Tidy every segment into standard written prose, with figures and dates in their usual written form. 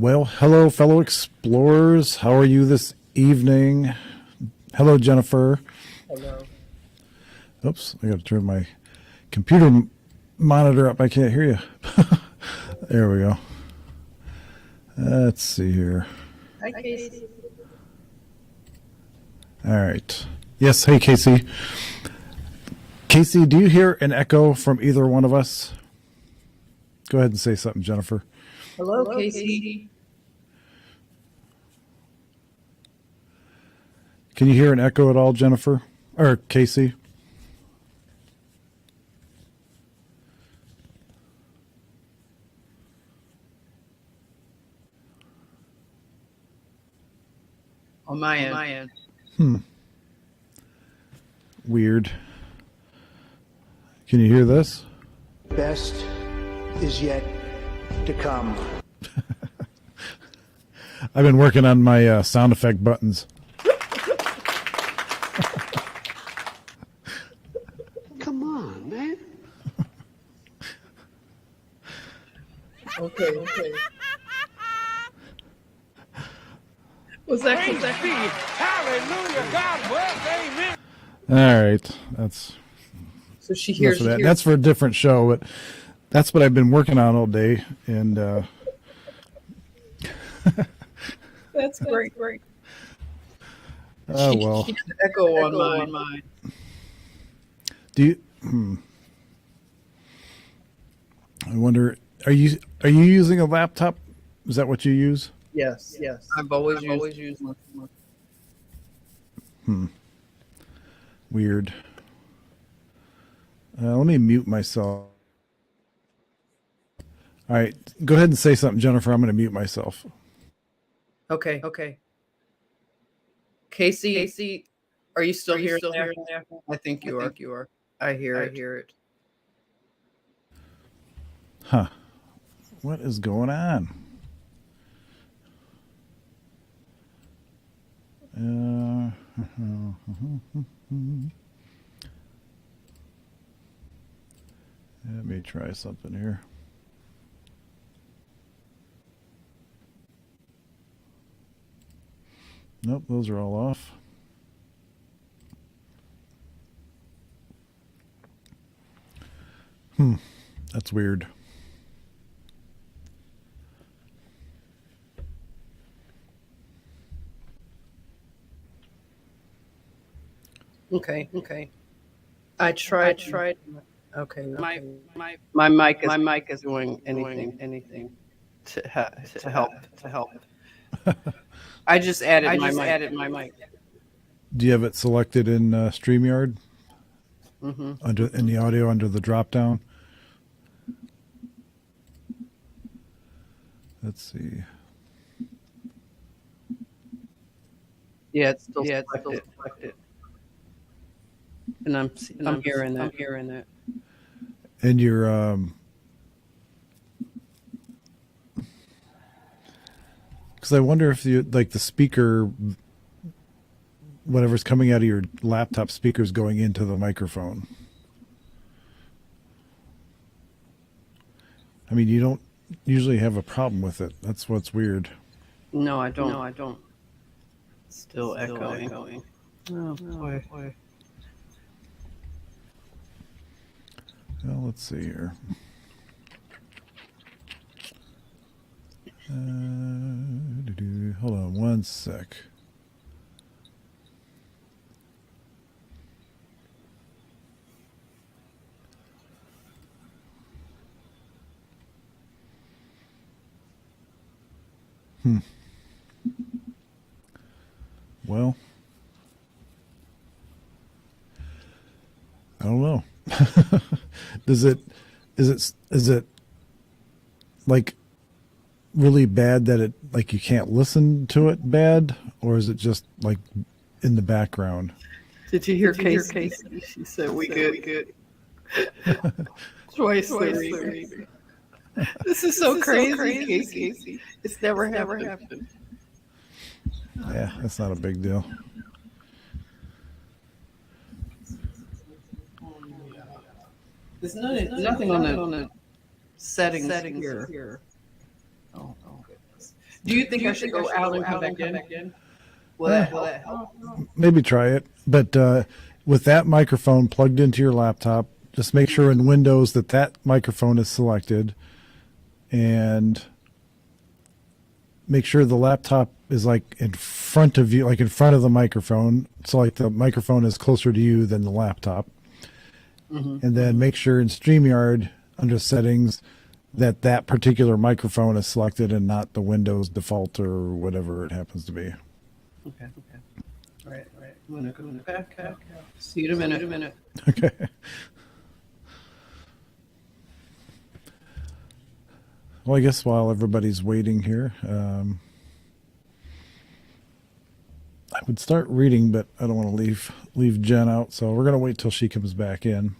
Well, hello, fellow explorers. How are you this evening? Hello, Jennifer. Hello. Oops, I got to turn my computer monitor up. I can't hear you. There we go. Let's see here. Hi, Casey. All right. Yes, hey, Casey. Casey, do you hear an echo from either one of us? Go ahead and say something, Jennifer. Hello, Casey. Can you hear an echo at all, Jennifer? Or Casey? On my end. Weird. Can you hear this? Best is yet to come. I've been working on my sound effect buttons. Come on, man. Okay. What's that? Hallelujah, God bless, amen. All right, that's So she hears enough of that. you. That's for a different show, but that's what I've been working on all day. And That's great. oh well. She has an echo on mine. Do you? I wonder. Are you using a laptop? Is that what you use? Yes. I've always used Weird. Let me mute myself. All right, go ahead and say something, Jennifer. I'm going to mute myself. Okay. Casey, are you still here? I think you are. I hear it. Huh. What is going on? Let me try something here. Nope, those are all off. That's weird. Okay. I tried. Okay. My mic is doing anything to help. I just added my mic. Do you have it selected in StreamYard? Mm-hmm. In the audio under the drop down? Let's see. Yeah, it's still selected. And I'm hearing that. And your because I wonder if you like the speaker, whatever's coming out of your laptop speaker is going into the microphone. I mean, you don't usually have a problem with it. That's what's weird. No, I don't. Still echoing. Oh boy. Well, let's see here. Hold on one sec. Well, I don't know. Is it like really bad that it like you can't listen to it bad, or is it just like in the background? Did you hear Casey? She said we good. Twice the This is so crazy, Casey. It's never happened. Yeah, that's not a big deal. There's nothing on the settings here. Oh goodness. Do you think I should go out and come back in? Will that help? Maybe try it. But with that microphone plugged into your laptop, just make sure in Windows that microphone is selected, and make sure the laptop is like in front of you, like in front of the microphone. So like the microphone is closer to you than the laptop. And then make sure in StreamYard under settings that particular microphone is selected and not the Windows default or whatever it happens to be. Okay. Right. I'm gonna go back. See you in a minute. Okay. Well, I guess while everybody's waiting here, I would start reading, but I don't want to leave Jen out, so we're going to wait till she comes back in.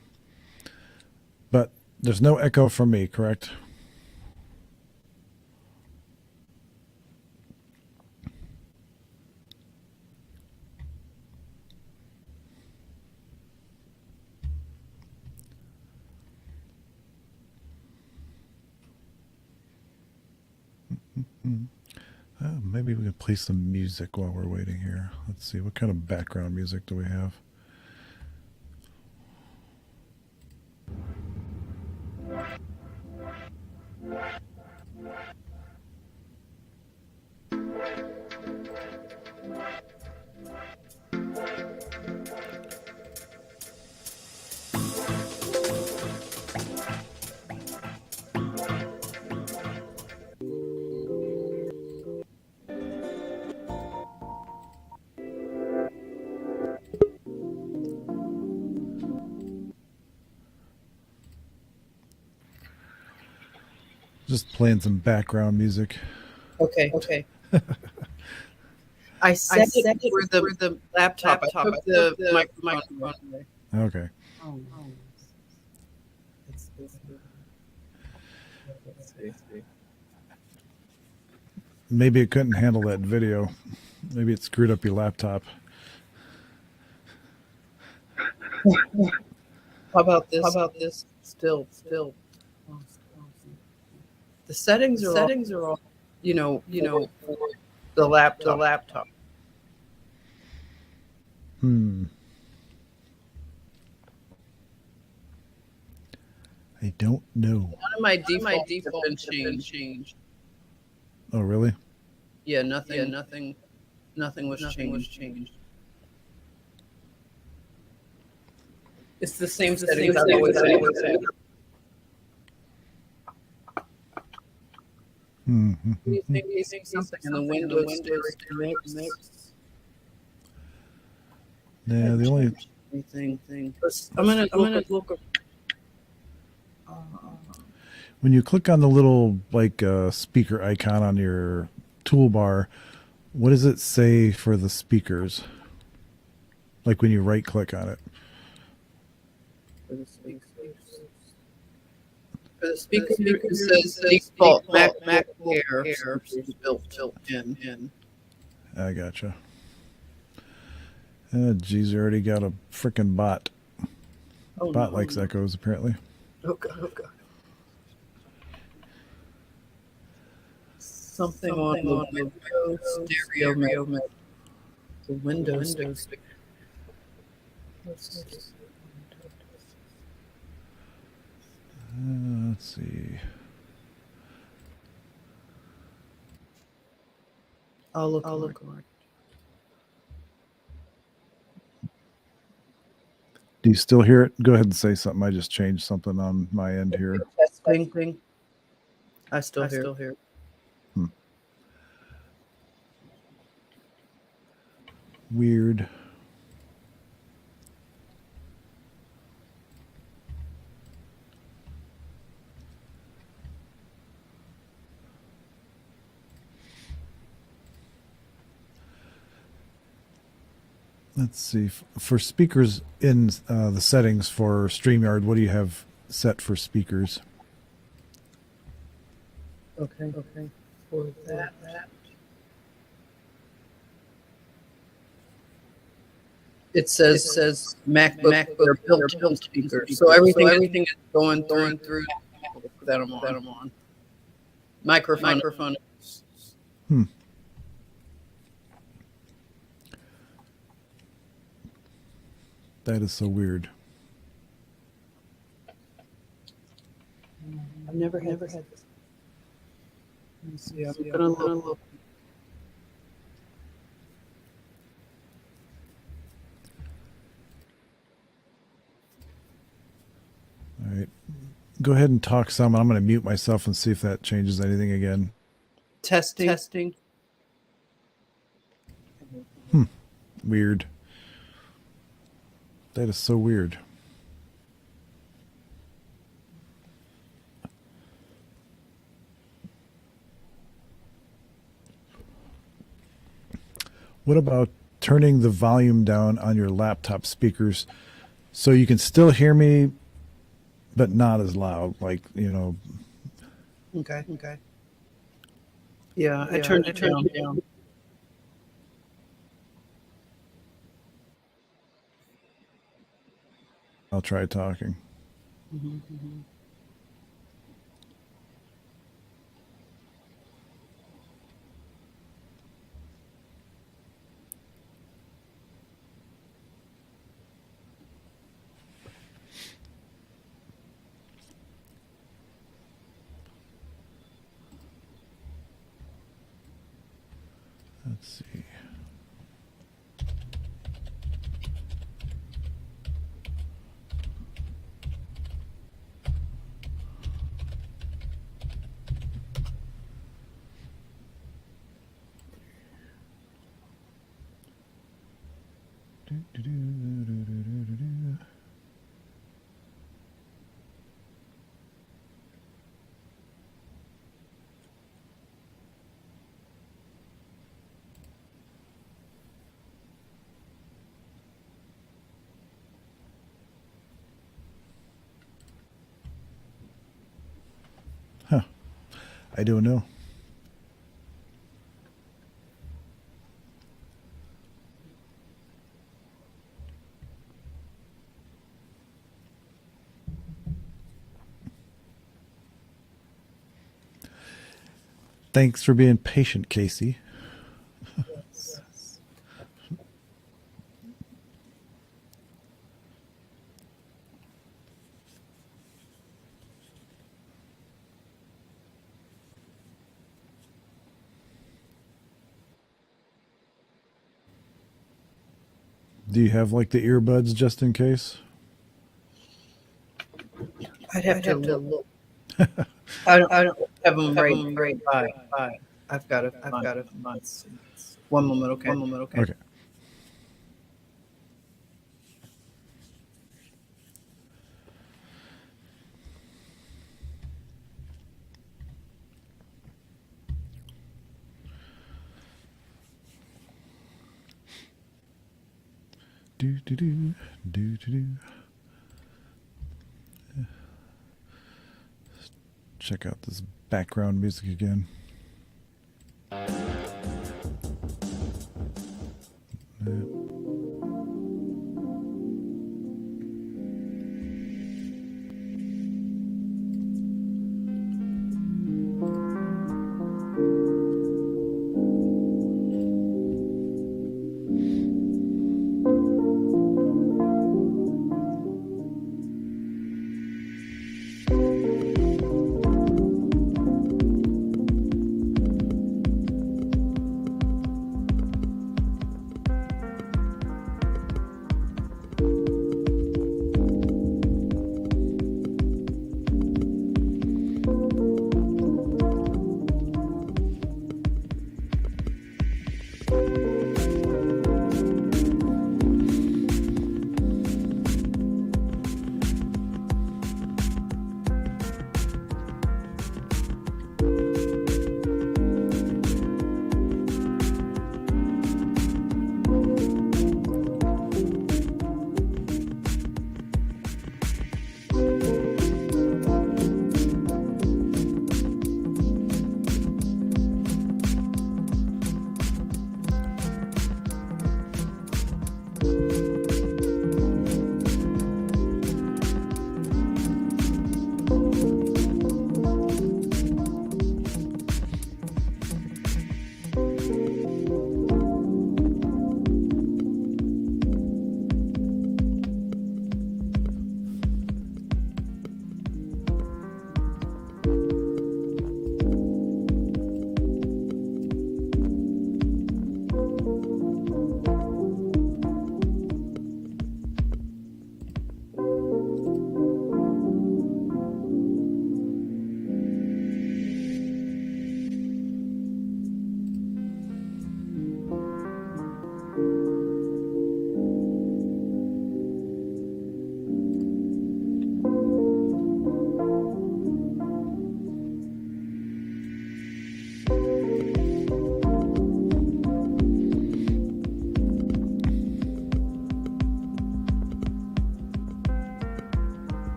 But there's no echo from me, correct? Maybe we can play some music while we're waiting here. Let's see, what kind of background music do we have? Just playing some background music. Okay. I set it for the laptop. I took the microphone away. Okay. Oh. Maybe it couldn't handle that video. Maybe it screwed up your laptop. How about this? Still. The settings are all, for the laptop. I don't know. One of my defaults have been changed. Oh, really? Yeah, nothing was changed. It's the same settings I always had. You think something in the Windows mix? Yeah, the only thing. I'm gonna look. when you click on the little speaker icon on your toolbar, what does it say for the speakers? Like when you right click on it. For the speaker, it says default Mac Air is built in. I gotcha. Geez, you already got a freaking bot. Bot likes echoes, apparently. Oh God. Something on the Windows stereo mix. The Windows. Let's see. I'll look. Do you still hear it? Go ahead and say something. I just changed something on my end here. Testing. I still hear it. Weird. Let's see. For speakers in the settings for StreamYard, what do you have set for speakers? Okay. For that. It says MacBook built-in speakers. So everything is going through that I'm on. Microphone That is so weird. I've never had this. Let me see. I'm gonna look. All right. Go ahead and talk some. I'm going to mute myself and see if that changes anything again. Testing. Weird. That is so weird. What about turning the volume down on your laptop speakers so you can still hear me, but not as loud? Like, Okay. Yeah, I turned it down. I'll try talking. Let's see. I don't know. Thanks for being patient, Casey. Do you have like the earbuds just in case? I'd have to look. I don't have them right by. I've got it. One moment, okay. Okay. Do. Check out this background music again.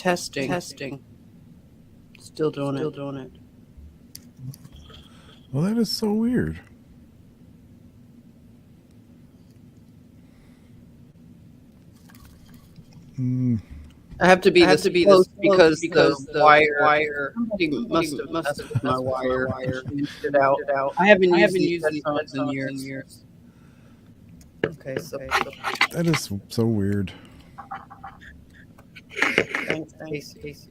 Testing. Still doing it. Well, that is so weird. I have to be this close because the wire somebody must have messed with my wire. Changed it out. I haven't used these headphones in years. Okay, so That is so weird. thanks, Casey.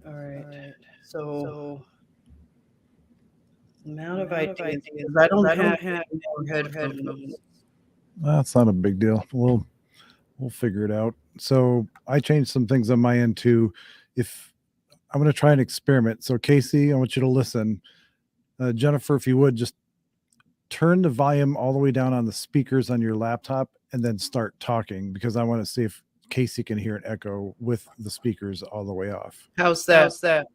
All right. So amount of ideas. I don't have more headphones. That's not a big deal. We'll figure it out. So I changed some things on my end too. If I'm going to try an experiment. So Casey, I want you to listen. Jennifer, if you would just turn the volume all the way down on the speakers on your laptop and then start talking, because I want to see if Casey can hear an echo with the speakers all the way off. How's that?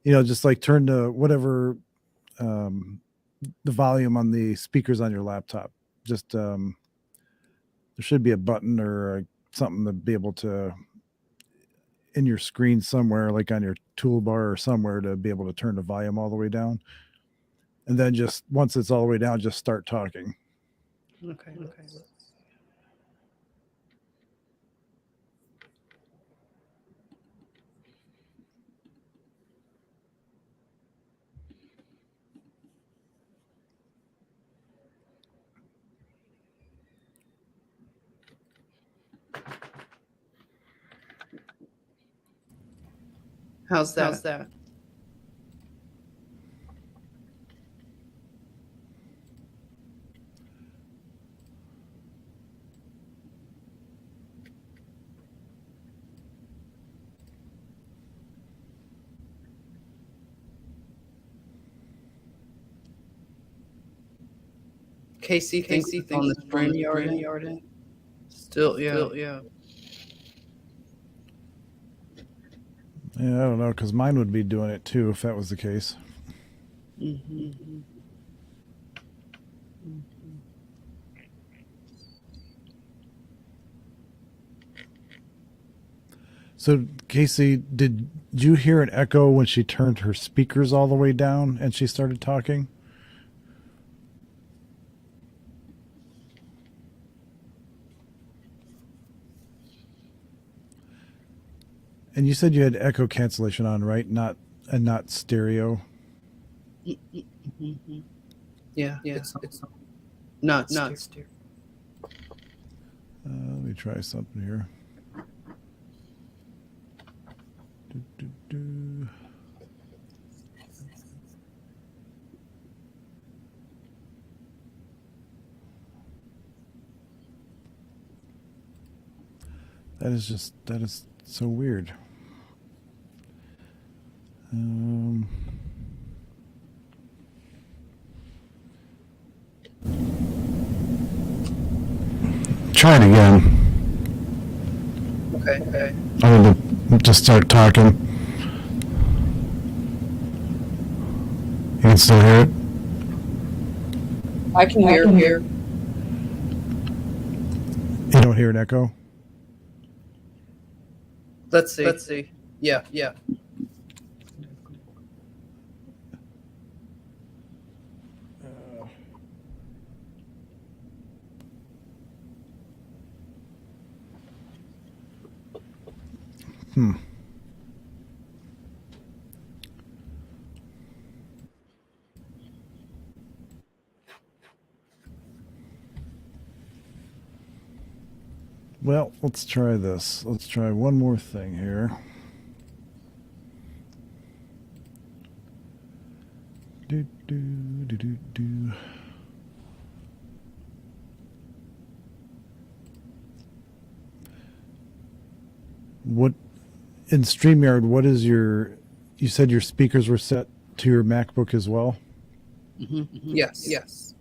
Just like turn to whatever the volume on the speakers on your laptop. Just there should be a button or something to be able to in your screen somewhere, like on your toolbar or somewhere, to be able to turn the volume all the way down. And then just once it's all the way down, just start talking. Okay. How's that? Casey thinks on the StreamYard. Still, yeah. Yeah, I don't know, because mine would be doing it too if that was the case. So, Casey, did you hear an echo when she turned her speakers all the way down and she started talking? And you said you had echo cancellation on, right? Not stereo. Yeah. It's not stereo. Let me try something here. That is so weird. Try it again. Okay. I'm going to just start talking. You can still hear it? I can hear. You don't hear an echo? Let's see. Yeah. Well, let's try this. Let's try one more thing here. Do. What in StreamYard, what is you said your speakers were set to your MacBook as well? Yes.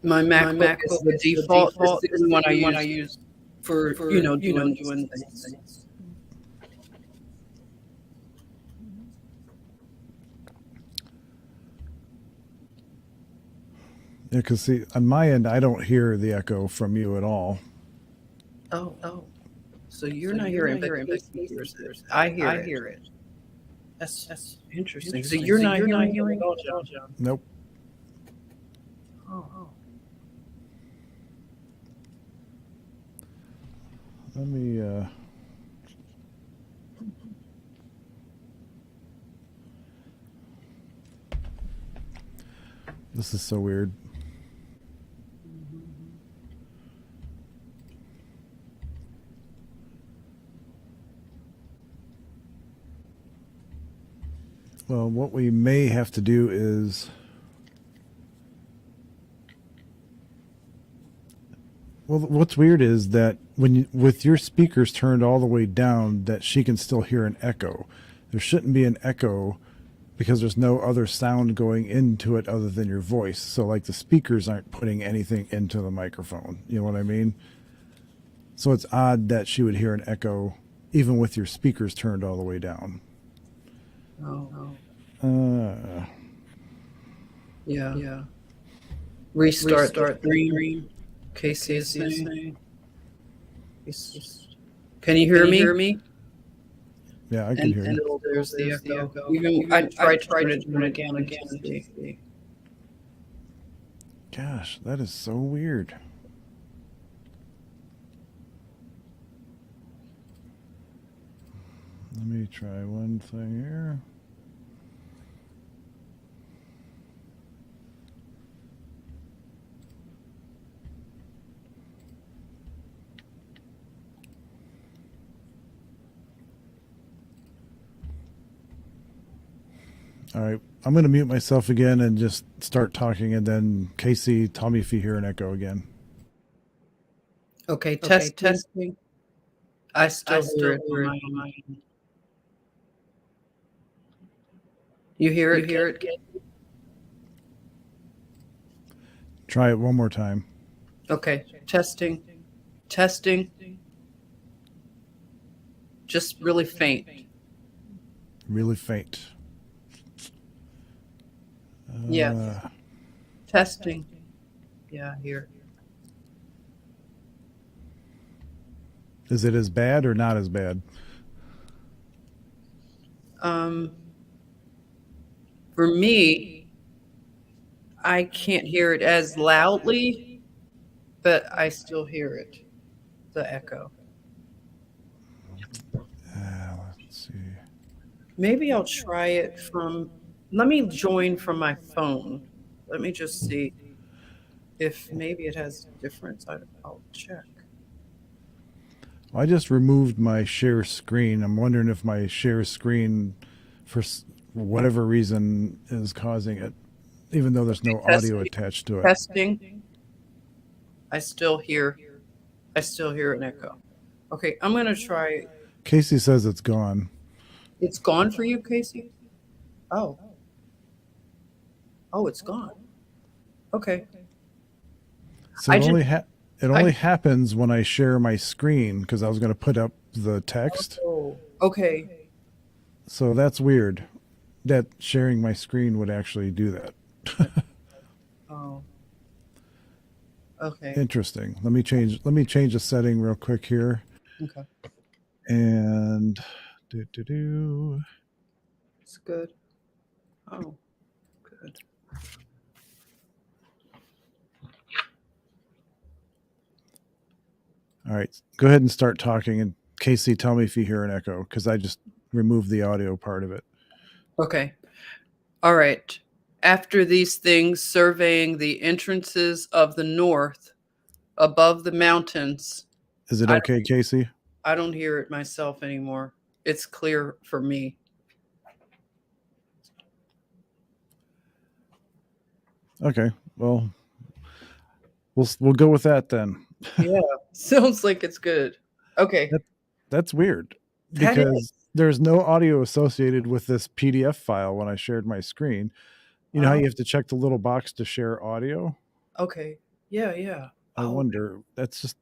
My MacBook is the default. This is the one I use for doing things. Yeah, because see, on my end, I don't hear the echo from you at all. Oh. So you're not hearing, but Casey hears it. I hear it. That's interesting. So you're not hearing it at all, John. Nope. Oh. Let me. This is so weird. Well, what we may have to do is, well, what's weird is that when you, with your speakers turned all the way down, that she can still hear an echo. There shouldn't be an echo because there's no other sound going into it other than your voice. So like the speakers aren't putting anything into the microphone. You know what I mean? So it's odd that she would hear an echo even with your speakers turned all the way down. Yeah. Restart the stream. Casey is saying. Can you hear me? Yeah, I can hear you. And there's the echo. Even I tried to turn it again. Gosh, that is so weird. Let me try one thing here. All right, I'm going to mute myself again and just start talking, and then Casey, tell me if you hear an echo again. Okay, testing. I still hear it on my end. You hear it? Try it one more time. Okay, testing. Just really faint. Really faint. Yes. Testing. Yeah, I hear it. Is it as bad or not as bad? For me, I can't hear it as loudly, but I still hear it, the echo. Let's see. Maybe I'll try it from, let me join from my phone. Let me just see if maybe it has a difference. I'll check. I just removed my share screen. I'm wondering if my share screen, for whatever reason, is causing it, even though there's no audio attached to it. Testing. I still hear an echo. Okay, I'm going to try. Casey says it's gone. It's gone for you, Casey? Oh, it's gone. Okay. So it only happens when I share my screen, because I was going to put up the text. Oh, okay. So that's weird that sharing my screen would actually do that. Oh. Okay. Interesting. Let me change a setting real quick here. Okay. And It's good. Oh, good. All right, go ahead and start talking. And Casey, tell me if you hear an echo, because I just removed the audio part of it. Okay. All right. After these things, surveying the entrances of the north above the mountains. Is it okay, Casey? I don't hear it myself anymore. It's clear for me. Okay. Well, we'll go with that then. Yeah. Sounds like it's good. Okay. That's weird, because there's no audio associated with this PDF file when I shared my screen. You know how you have to check the little box to share audio? Okay. Yeah. I wonder. That's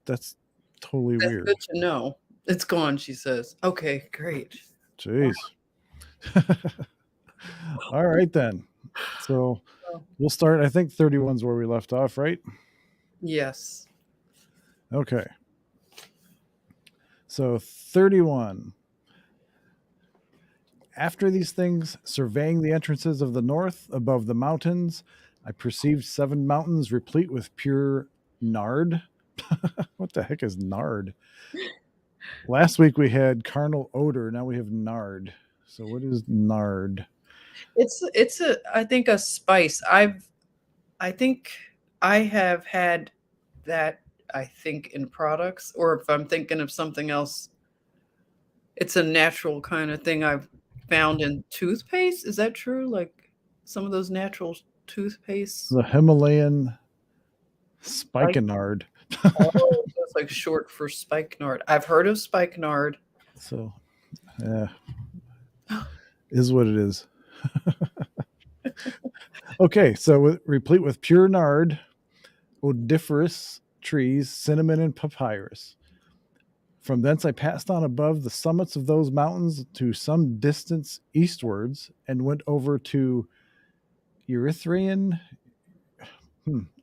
totally weird. Good to know. It's gone, she says. Okay, great. Jeez. All right then. So we'll start. I think 31's where we left off, right? Yes. Okay. So 31. After these things, surveying the entrances of the north above the mountains, I perceived 7 mountains replete with pure nard. What the heck is nard? Last week we had carnal odor. Now we have nard. So what is nard? It's I think a spice. I think I have had that, I think, in products, or if I'm thinking of something else, it's a natural kind of thing I've found in toothpaste. Is that true? Like some of those natural toothpaste. The Himalayan spikenard. Oh, so it's like short for spikenard. I've heard of spikenard. So, yeah, is what it is. Okay, so replete with pure nard, odoriferous trees, cinnamon, and papyrus. From thence I passed on above the summits of those mountains to some distance eastwards and went over to Erythraean,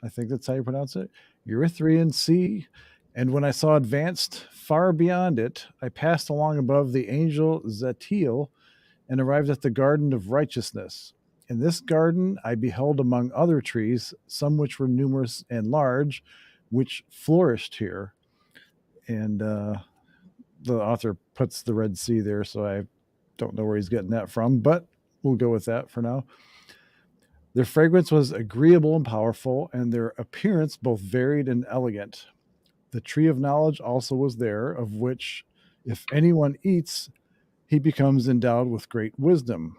I think that's how you pronounce it, Erythraean Sea. And when I saw advanced far beyond it, I passed along above the angel Zatiel and arrived at the garden of righteousness. In this garden I beheld among other trees some which were numerous and large, which flourished here. And the author puts the Red Sea there, so I don't know where he's getting that from, but we'll go with that for now. Their fragrance was agreeable and powerful, and their appearance both varied and elegant. The tree of knowledge also was there, of which, if anyone eats, he becomes endowed with great wisdom.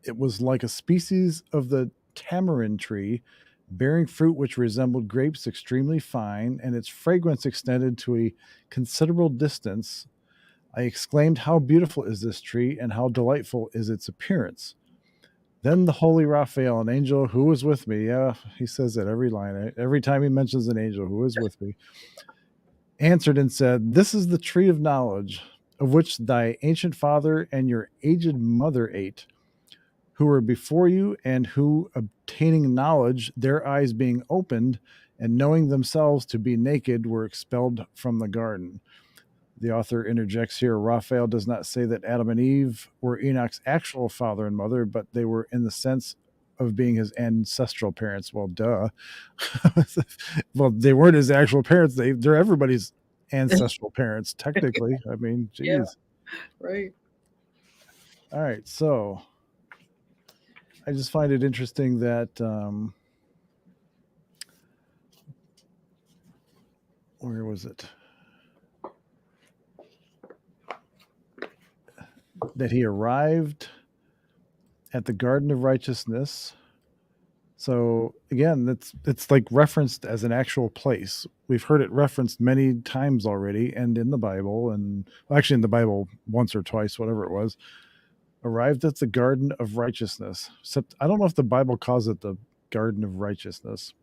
It was like a species of the tamarind tree, bearing fruit which resembled grapes extremely fine, and its fragrance extended to a considerable distance. I exclaimed, "How beautiful is this tree, and how delightful is its appearance!" Then the holy Raphael, an angel who was with me, he says that every line, every time he mentions an angel who is with me, answered and said, "This is the tree of knowledge, of which thy ancient father and your aged mother ate, who were before you, and who, obtaining knowledge, their eyes being opened, and knowing themselves to be naked, were expelled from the garden." The author interjects here, Raphael does not say that Adam and Eve were Enoch's actual father and mother, but they were in the sense of being his ancestral parents. Well, duh. Well, they weren't his actual parents. They're everybody's ancestral parents, technically. I mean, geez. Yeah, right. All right, so I just find it interesting that where was it? That he arrived at the Garden of Righteousness. So again, it's like referenced as an actual place. We've heard it referenced many times already, and in the Bible, and actually in the Bible once or twice, whatever it was. Arrived at the Garden of Righteousness. Except I don't know if the Bible calls it the Garden of Righteousness.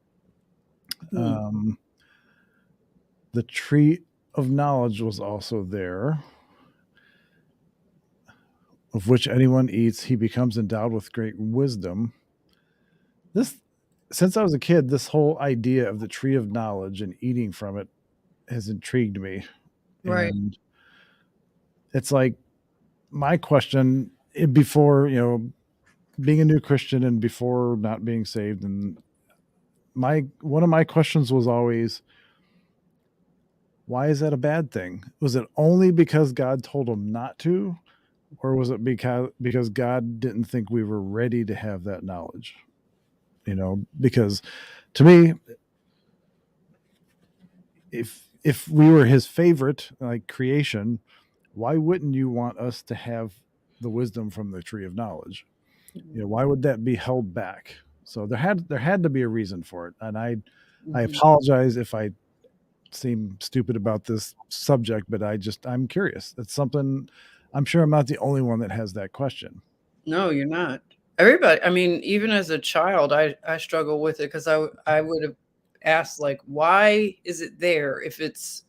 The tree of knowledge was also there, of which anyone eats, he becomes endowed with great wisdom. Since I was a kid, this whole idea of the tree of knowledge and eating from it has intrigued me. Right. And it's like my question before, being a new Christian and before not being saved, and one of my questions was always, why is that a bad thing? Was it only because God told him not to, or was it because God didn't think we were ready to have that knowledge? Because to me, if we were his favorite, like creation, why wouldn't you want us to have the wisdom from the tree of knowledge? Why would that be held back? So there had to be a reason for it. And I apologize if I seem stupid about this subject, but I'm curious. It's something, I'm sure I'm not the only one that has that question. No, you're not. Everybody, I mean, even as a child, I struggle with it, because I would have asked, like, why is it there if it's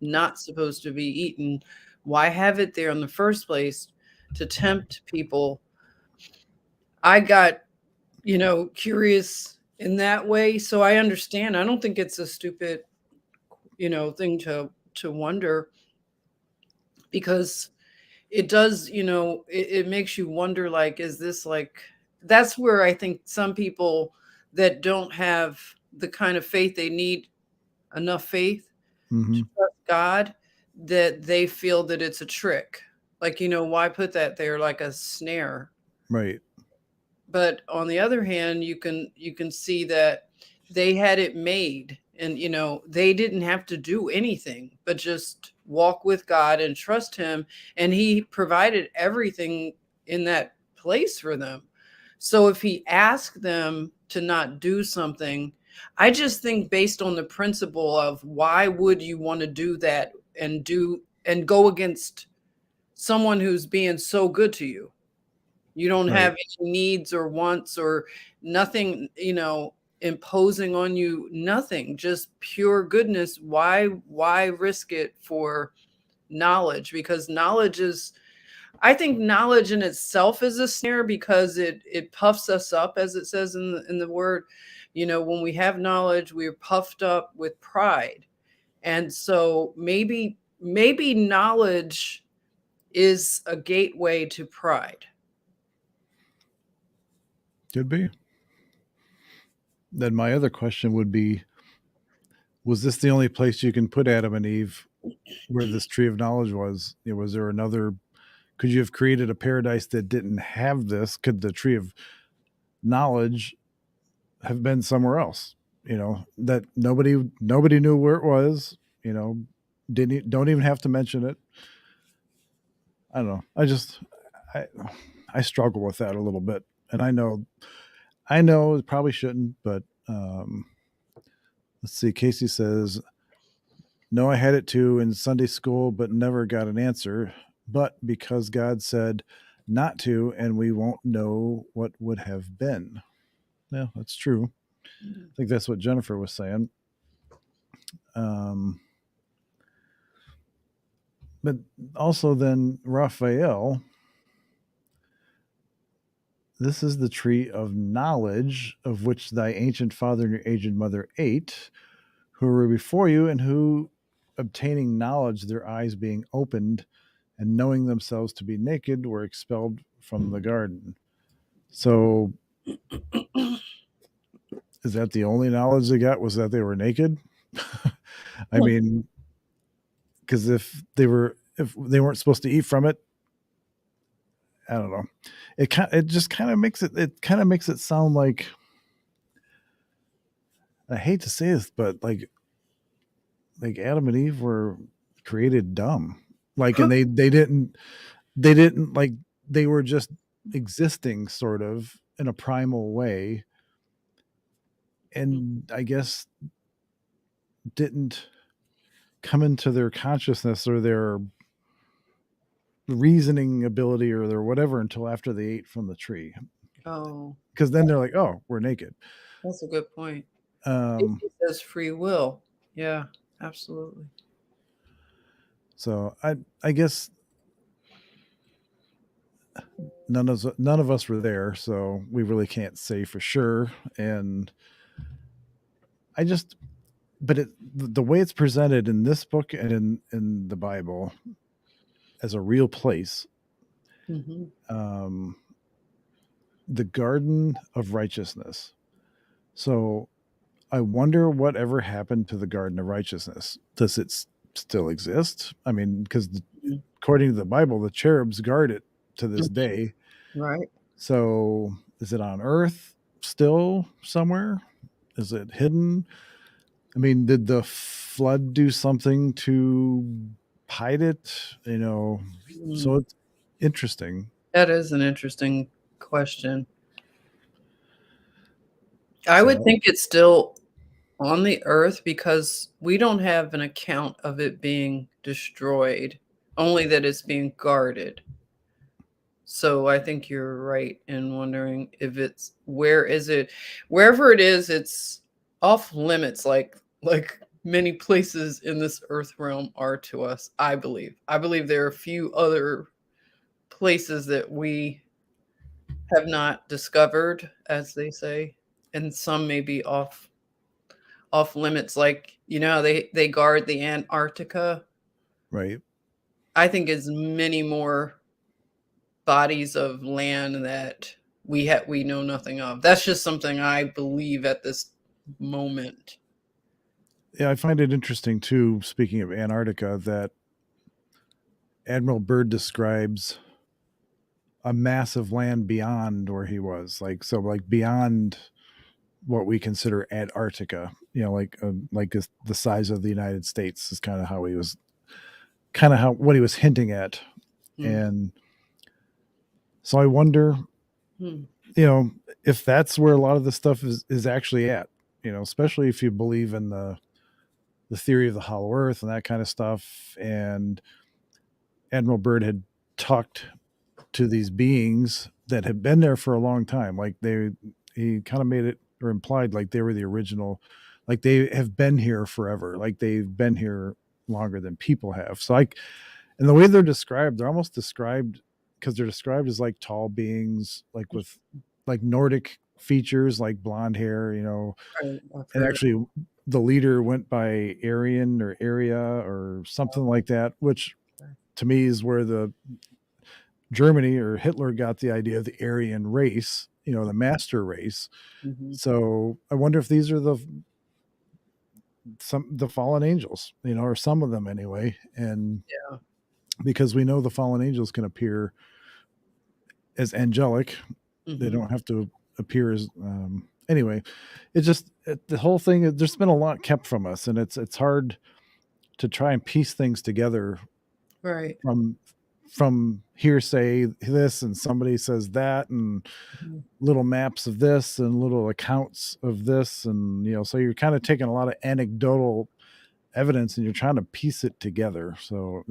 not supposed to be eaten? Why have it there in the first place to tempt people? I got curious in that way. So I understand. I don't think it's a stupid, thing to wonder, because it does, it makes you wonder, like, is this like, that's where I think some people that don't have the kind of faith they need, enough faith to Hmm. trust God, that they feel that it's a trick. Like, why put that there like a snare? Right. But on the other hand, you can see that they had it made, and they didn't have to do anything but just walk with God and trust him, and he provided everything in that place for them. So if he asked them to not do something, I just think, based on the principle of, why would you want to do that and go against someone who's being so good to you? You don't Right. have any needs or wants or nothing, imposing on you, nothing, just pure goodness. Why risk it for knowledge? Because I think knowledge in itself is a snare, because it puffs us up, as it says in the word. When we have knowledge, we're puffed up with pride. And so maybe knowledge is a gateway to pride. Could be. Then my other question would be, was this the only place you can put Adam and Eve, where this tree of knowledge was? Was there another? Could you have created a paradise that didn't have this? Could the tree of knowledge have been somewhere else? That nobody knew where it was. Don't even have to mention it. I don't know. I I struggle with that a little bit, and I know it probably shouldn't, but let's see. Casey says, "No, I had it too in Sunday school, but never got an answer. But because God said not to, and we won't know what would have been." Yeah, that's true. I think that's what Jennifer was saying. Um, but also, then Raphael, this is the tree of knowledge, of which thy ancient father and your aged mother ate, who were before you, and who, obtaining knowledge, their eyes being opened, and knowing themselves to be naked, were expelled from the garden. So, is that the only knowledge they got, was that they were naked? I mean, because if they weren't supposed to eat from it, I don't know. It just kind of makes it sound like, I hate to say this, but like Adam and Eve were created dumb. Like, and they didn't like, they were just existing sort of in a primal way, and I guess didn't come into their consciousness or their reasoning ability or their whatever until after they ate from the tree. Oh, Because then they're like, oh, we're naked. that's a good point. Um, It says free will. Yeah, absolutely. so I guess none of us were there, so we really can't say for sure. And I just, but the way it's presented in this book and in the Bible as a real place, Hmm. the Garden of Righteousness. So I wonder whatever happened to the Garden of Righteousness. Does it still exist? I mean, because according to the Bible, the cherubs guard it to this day. Right. So is it on Earth still somewhere? Is it hidden? I mean, did the flood do something to hide it? So it's interesting. That is an interesting question. I would So, think it's still on the earth, because we don't have an account of it being destroyed, only that it's being guarded. So I think you're right in wondering if wherever it is, it's off limits, like many places in this earth realm are to us. I believe there are a few other places that we have not discovered, as they say, and some may be off limits. Like, how they guard the Antarctica. Right. I think is many more bodies of land that we know nothing of. That's just something I believe at this moment. Yeah, I find it interesting too, speaking of Antarctica, that Admiral Byrd describes a massive land beyond where he was, like beyond what we consider Antarctica, like the size of the United States is kind of how what he was hinting at. And so I wonder, Hmm. if that's where a lot of the stuff is actually at, especially if you believe in the theory of the hollow earth and that kind of stuff. And Admiral Byrd had talked to these beings that had been there for a long time. Like he kind of made it or implied like they were the original, like they have been here forever. Like they've been here longer than people have. So and the way they're described, they're almost described because they're described as like tall beings, like with like Nordic features, like blonde hair, Right. and actually the leader went by Aryan or Area or something like that, which to me is where the Germany or Hitler got the idea of the Aryan race, the master race. Mm-hmm. So I wonder if these are the fallen angels, or some of them anyway. And because we know the fallen angels can appear as angelic, they don't have to appear as anyway. It's just the whole thing. There's been a lot kept from us, and it's hard to try and piece things together, right, from hearsay this and somebody says that, and little maps of this and little accounts of this, and so you're kind of taking a lot of anecdotal evidence and you're trying to piece it together. So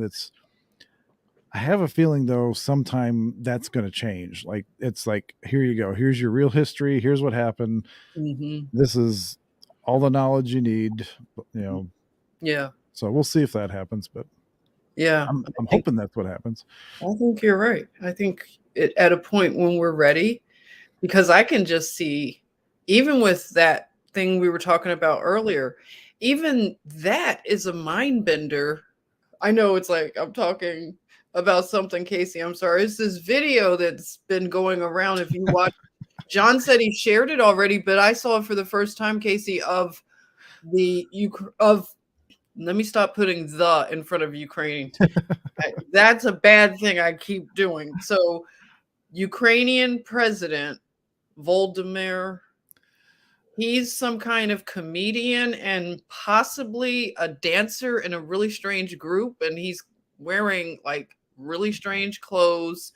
I have a feeling though sometime that's going to change. Like it's like, here you go, here's your real history, here's what happened, this is all the knowledge you need, yeah, so we'll see if that happens, but yeah, I'm hoping that's what happens. I think you're right. I think at a point when we're ready, because I can just see, even with that thing we were talking about earlier, even that is a mind bender. I know it's like I'm talking about something, Casey. I'm sorry. It's this video that's been going around. If you watch, John said he shared it already, but I saw it for the first time, Casey, of let me stop putting the in front of Ukraine. That's a bad thing I keep doing. So, Ukrainian president Volodymyr, he's some kind of comedian and possibly a dancer in a really strange group, and he's wearing like really strange clothes.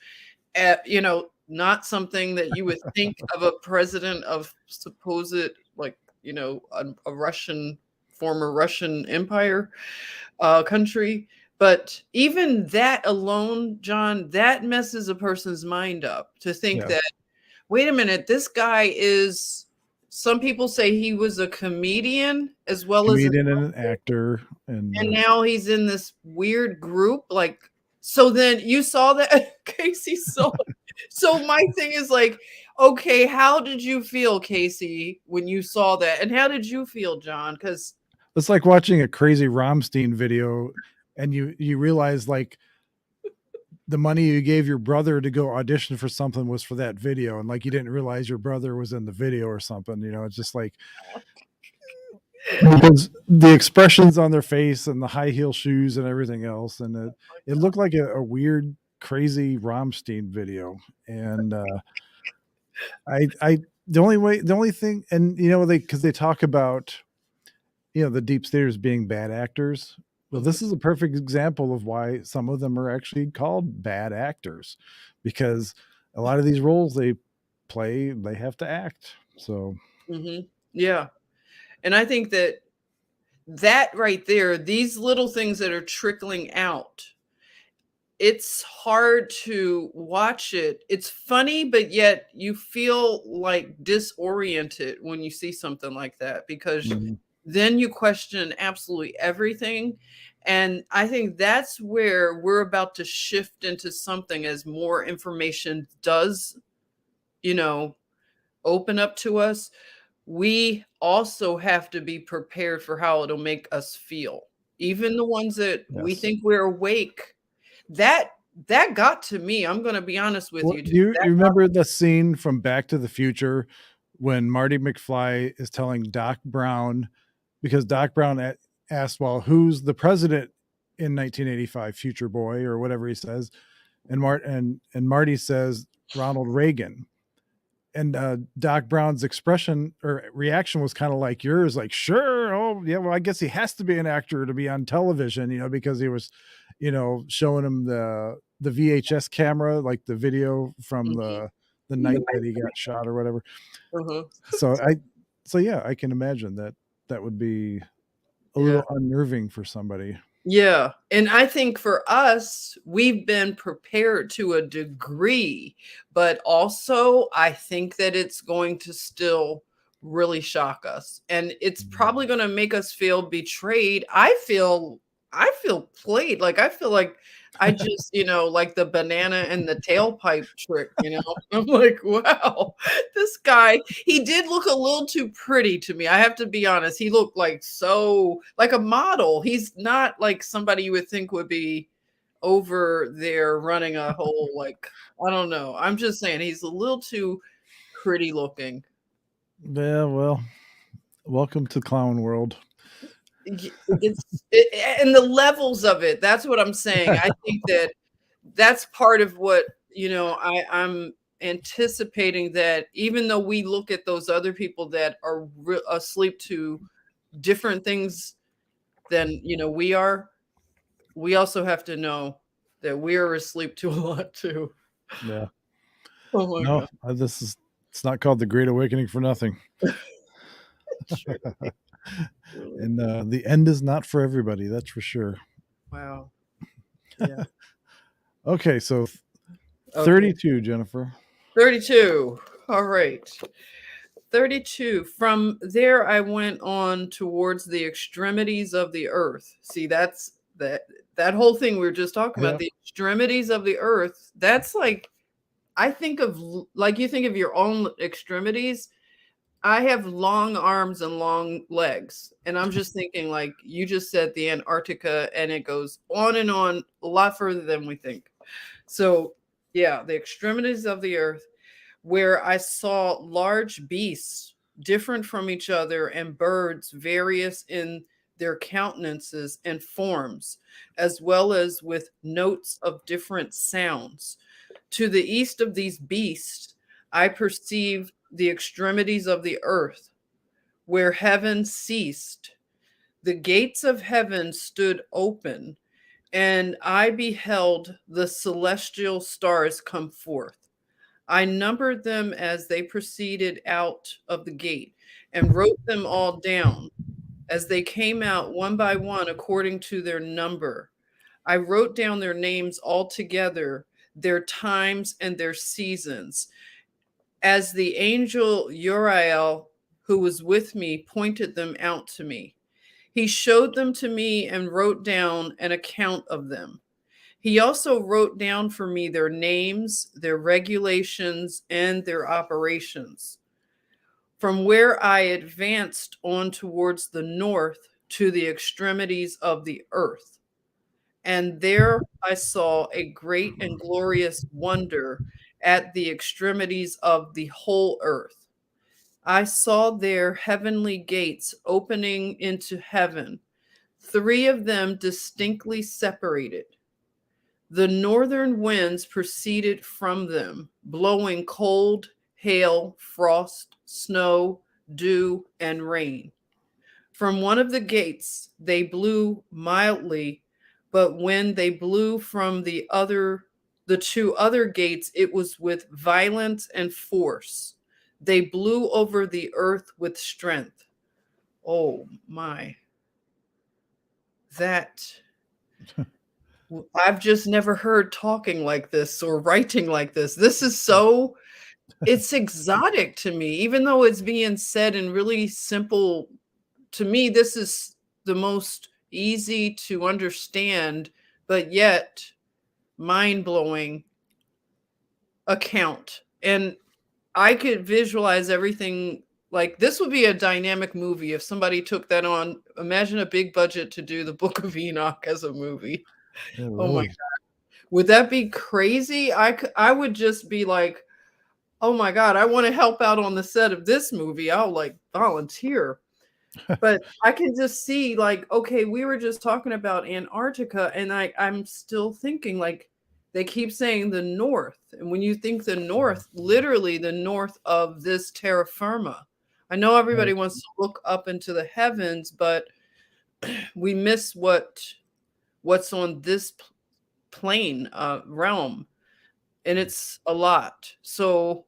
Not something that you would think of a president of supposed, like, a former Russian Empire country. But even that alone, John, that messes a person's mind up to think that, wait a minute, this guy is, some people say he was a comedian as well as an actor. And now he's in this weird group. Like, so then you saw that, Casey saw it. So my thing is like, okay, how did you feel, Casey, when you saw that? And how did you feel, John? Because it's like watching a crazy Rammstein video and you realize like the money you gave your brother to go audition for something was for that video. And like, you didn't realize your brother was in the video or something, it's just like, because the expressions on their face and the high heel shoes and everything else. And it looked like a weird, crazy Rammstein video. And the only thing, and because they talk about, the deep staters being bad actors. Well, this is a perfect example of why some of them are actually called bad actors, because a lot of these roles they play, they have to act. So, yeah. And I think that right there, these little things that are trickling out, it's hard to watch it. It's funny, but yet you feel like disoriented when you see something like that, because then you question absolutely everything. And I think that's where we're about to shift into something as more information does you know, open up to us, we also have to be prepared for how it'll make us feel. Even the ones that we Yes. think we're awake, that that got to me. I'm going to be honest with Well, you. do Dude. you remember the scene from Back to the Future when Marty McFly is telling Doc Brown, because Doc Brown asked, "Well, who's the president in 1985, future boy," or whatever he says, and Marty says Ronald Reagan, and Doc Brown's expression or reaction was kind of like yours, like, "Sure, oh yeah, well, I guess he has to be an actor to be on television," because he was, showing him the VHS camera, like the video from Mhm. the night that he got shot or whatever. Uh-huh. So so yeah, I can imagine that that would be a Yeah. little unnerving for somebody. Yeah. And I think for us, we've been prepared to a degree, but also I think that it's going to still really shock us. And it's probably going to make us feel betrayed. I feel played. Like I feel like I just, like the banana and the tailpipe trick. I'm like, wow, this guy, he did look a little too pretty to me. I have to be honest. He looked like so like a model. He's not like somebody you would think would be over there running a whole like I don't know. I'm just saying he's a little too pretty looking. Yeah, well, welcome to clown world. And the levels of it. That's what I'm saying. I think that that's part of what I'm anticipating, that even though we look at those other people that are asleep to different things than we are, we also have to know that we are asleep to a lot too. Yeah. Oh my No, god. it's not called the Great Awakening for nothing. Sure. Really. And the end is not for everybody, that's for sure. Wow. Yeah. Okay, so Okay. 32, Jennifer. 32. All right. 32. From there, I went on towards the extremities of the earth. See, that's that whole thing we were just talking about, Yep. the extremities of the earth. That's like, I think of like you think of your own extremities. I have long arms and long legs. And I'm just thinking, like you just said, the Antarctica, and it goes on and on a lot further than we think. So, yeah, the extremities of the earth, where I saw large beasts different from each other and birds various in their countenances and forms, as well as with notes of different sounds. To the east of these beasts, I perceived the extremities of the earth, where heaven ceased. The gates of heaven stood open, and I beheld the celestial stars come forth. I numbered them as they proceeded out of the gate and wrote them all down as they came out one by one according to their number. I wrote down their names all together, their times and their seasons. As the angel Uriel, who was with me, pointed them out to me, he showed them to me and wrote down an account of them. He also wrote down for me their names, their regulations, and their operations. From where I advanced on towards the north to the extremities of the earth. And there I saw a great and glorious wonder at the extremities of the whole earth. I saw there heavenly gates opening into heaven, three of them distinctly separated. The northern winds proceeded from them, blowing cold, hail, frost, snow, dew, and rain. From one of the gates they blew mildly, but when they blew from the two other gates, it was with violence and force. They blew over the earth with strength. Oh my. That I've just never heard talking like this or writing like this. This is so it's exotic to me, even though it's being said in really simple. To me, this is the most easy to understand, but yet mind blowing account. And I could visualize everything. Like, this would be a dynamic movie if somebody took that on. Imagine a big budget to do the Book of Enoch as a movie. Yeah, Oh my, really. would that be crazy? I would just be like, oh my God, I want to help out on the set of this movie. I'll like volunteer. But I can just see, like, okay, we were just talking about Antarctica, and I'm still thinking, like, they keep saying the north. And when you think the north, literally the north of this terra firma. I know everybody Right. wants to look up into the heavens, but we miss what's on this plane realm, and it's a lot. So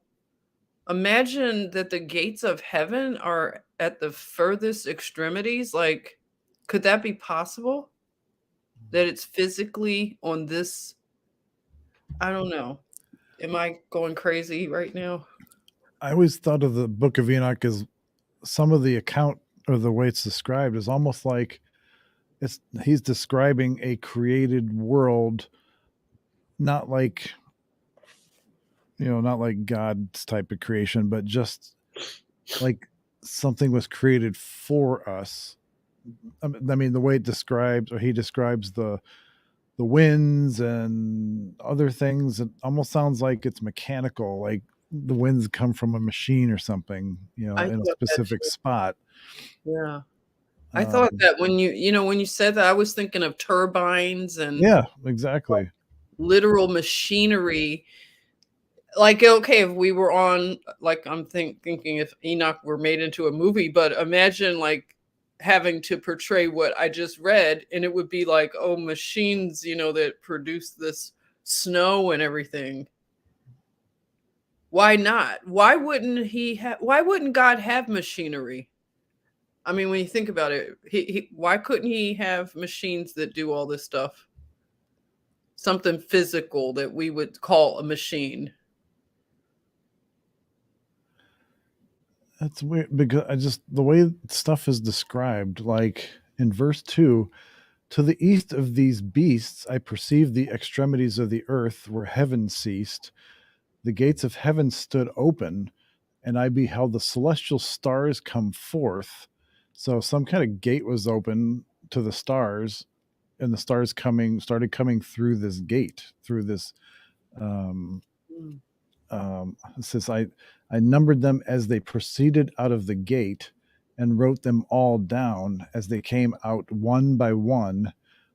imagine that the gates of heaven are at the furthest extremities. Like, could that be possible? That it's physically on this? I don't know. Am I going crazy right now? I always thought of the Book of Enoch as some of the account or the way it's described is almost like he's describing a created world, not like not like God's type of creation, but just like something was created for us. I mean, the way it describes, or he describes the winds and other things, it almost sounds like it's mechanical, like the winds come from a machine or something, I in a thought that specific too. spot. Yeah. I thought Um, that when when you said that, I was thinking of turbines and yeah, exactly. literal machinery. Like, okay, if we were on, like, I'm thinking if Enoch were made into a movie, but imagine like having to portray what I just read, and it would be like, oh, machines, that produce this snow and everything. Why not? Why wouldn't God have machinery? I mean, when you think about it, why couldn't he have machines that do all this stuff? Something physical that we would call a machine. That's weird because the way stuff is described, like in verse 2, to the east of these beasts I perceived the extremities of the earth where heaven ceased. The gates of heaven stood open, and I beheld the celestial stars come forth. So some kind of gate was open to the stars, and the stars started coming through this gate, through this. Um, Mm. it says, I numbered them as they proceeded out of the gate, and wrote them all down as they came out one by one,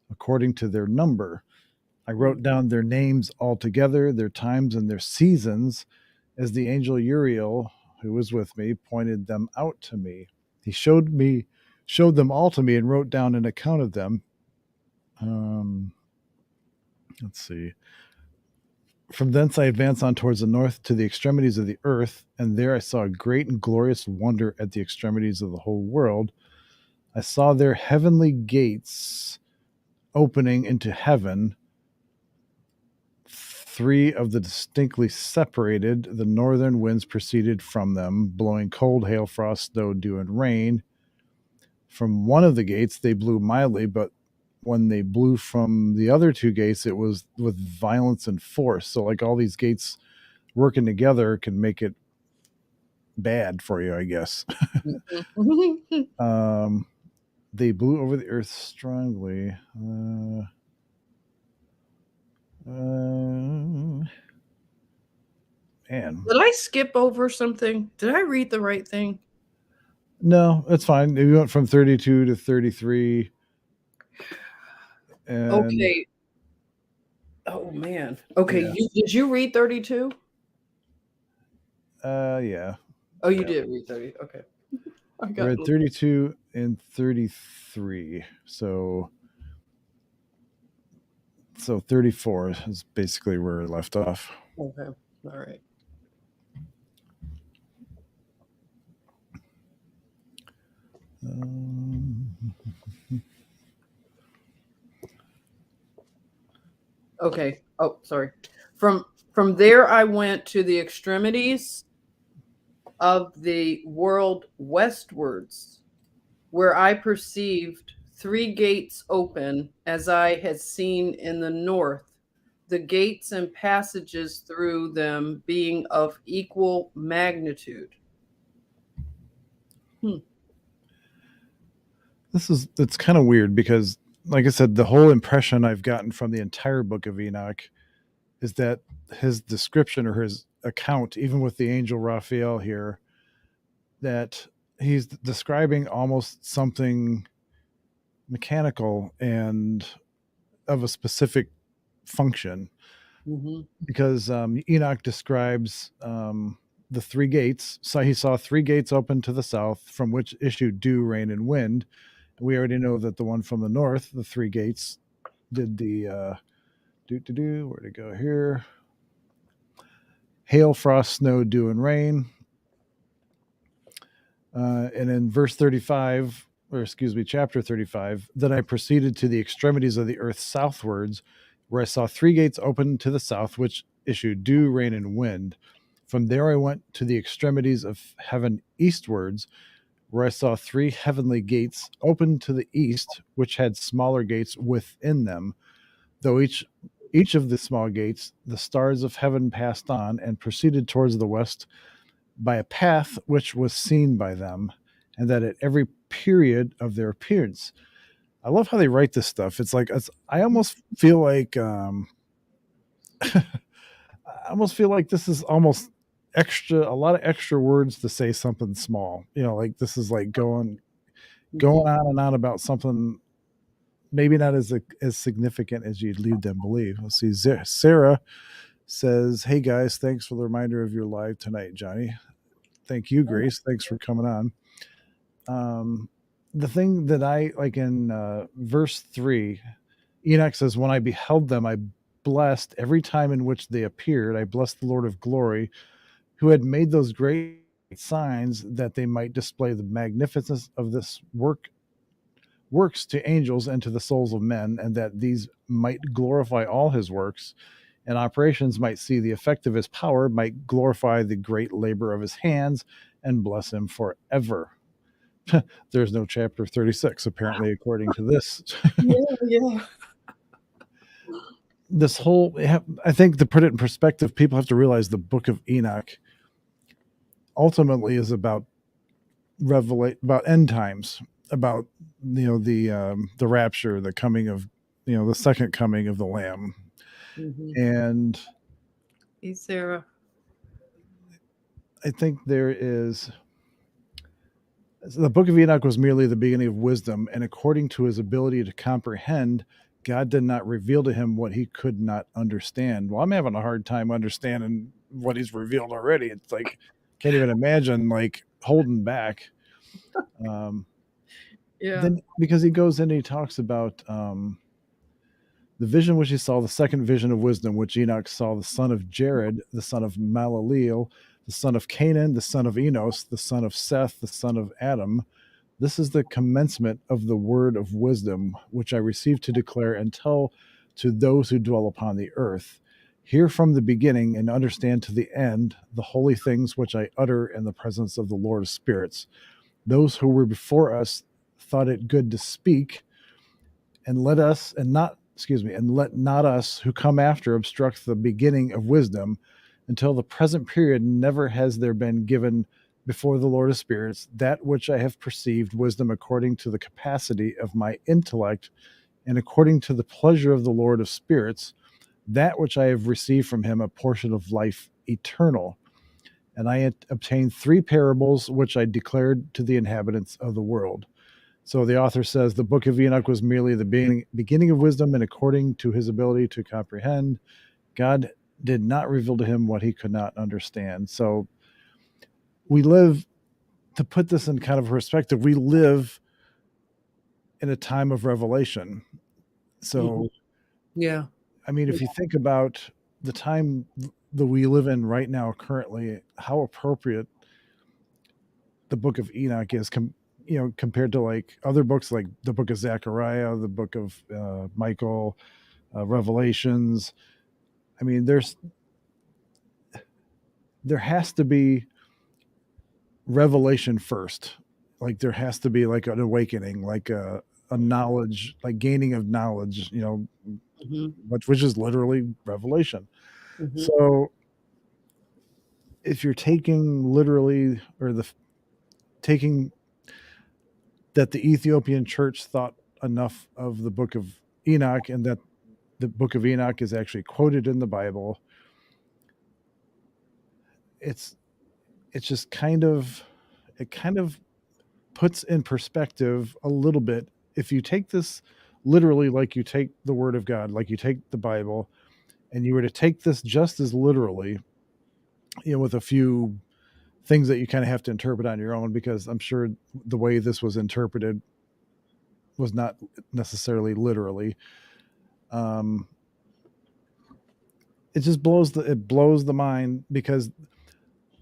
according to their number. I wrote down their names altogether, their times and their seasons, as the angel Uriel, who was with me, pointed them out to me. He showed them all to me, and wrote down an account of them. Um, let's see. From thence I advanced on towards the north to the extremities of the earth, and there I saw a great and glorious wonder at the extremities of the whole world. I saw their heavenly gates opening into heaven. Three of the distinctly separated, the northern winds proceeded from them, blowing cold hail, frost, snow, dew, and rain. From one of the gates they blew mildly, but when they blew from the other two gates, it was with violence and force. So, like, all these gates working together can make it bad for you, I guess. They blew over the earth strongly. Man, Did I skip over something? Did I read the right thing? no, it's fine. We went from 32 to 33, and Okay. Oh man. Okay, yeah, did you read 32? yeah, Oh, you yeah. did read 30. Okay. I I got read 32 and 33, so 34 is basically where I left off. okay. All right. Um, Okay. Oh, sorry. From there I went to the extremities of the world westwards, where I perceived three gates open as I had seen in the north, the gates and passages through them being of equal magnitude. It's kind of weird because, like I said, the whole impression I've gotten from the entire Book of Enoch is that his description or his account, even with the angel Raphael here, that he's describing almost something mechanical and of a specific function. Mm-hmm. Because Enoch describes the three gates. So he saw three gates open to the south, from which issued dew, rain, and wind. We already know that the one from the north, the three gates, did the where'd it go here? Hail, frost, snow, dew, and rain. And in verse 35, or excuse me, chapter 35, then I proceeded to the extremities of the earth southwards, where I saw three gates open to the south, which issued dew, rain, and wind. From there I went to the extremities of heaven eastwards, where I saw three heavenly gates open to the east, which had smaller gates within them, though each of the small gates, the stars of heaven passed on and proceeded towards the west by a path which was seen by them, and that at every period of their appearance. I love how they write this stuff. It's like I almost feel like I almost feel like this is almost a lot of extra words to say something small. Like this is like going on and on about something maybe not as significant as you'd lead them believe. Let's see. Sarah says, "Hey guys, thanks for the reminder of your live tonight, Johnny." Thank you, Grace. Thanks for coming on. The thing that I like in verse 3, Enoch says, "When I beheld them, I blessed every time in which they appeared. I blessed the Lord of glory, who had made those great signs that they might display the magnificence of this works to angels and to the souls of men, and that these might glorify all his works, and operations might see the effect of his power, might glorify the great labor of his hands, and bless him forever." There's no chapter 36, apparently, according to this. Yeah. This whole, I think, to put it in perspective, people have to realize the Book of Enoch ultimately is about about end times, about the rapture, the coming of the second coming of the Lamb. Mm-hmm. And Hey, Sarah. I think the Book of Enoch was merely the beginning of wisdom, and according to his ability to comprehend, God did not reveal to him what he could not understand. Well, I'm having a hard time understanding what he's revealed already. It's like, can't even imagine like holding back. Yeah. Then because he goes in and he talks about the vision which he saw, the second vision of wisdom, which Enoch saw the son of Jared, the son of Malaleel, the son of Canaan, the son of Enos, the son of Seth, the son of Adam. This is the commencement of the word of wisdom, which I received to declare and tell to those who dwell upon the earth. Hear from the beginning and understand to the end the holy things which I utter in the presence of the Lord of spirits. Those who were before us thought it good to speak, and let not us who come after obstruct the beginning of wisdom. Until the present period, never has there been given before the Lord of spirits that which I have perceived wisdom according to the capacity of my intellect, and according to the pleasure of the Lord of spirits, that which I have received from him, a portion of life eternal. And I obtained three parables which I declared to the inhabitants of the world. So the author says the Book of Enoch was merely the beginning of wisdom, and according to his ability to comprehend, God did not reveal to him what he could not understand. So we live, to put this in kind of perspective, we live in a time of revelation. So, yeah. I mean, if you think about the time that we live in right now, currently, how appropriate the Book of Enoch is, compared to like other books, like the Book of Zechariah, the Book of Michael, Revelations. I mean, there has to be revelation first. Like there has to be like an awakening, like a knowledge, like gaining of knowledge, Mhm. which is literally revelation. Mhm. So if you're taking literally, or taking that the Ethiopian church thought enough of the Book of Enoch, and that the Book of Enoch is actually quoted in the Bible, it's just it kind of puts in perspective a little bit. If you take this literally, like you take the Word of God, like you take the Bible, and you were to take this just as literally, with a few things that you kind of have to interpret on your own, because I'm sure the way this was interpreted was not necessarily literally. It just blows the mind, because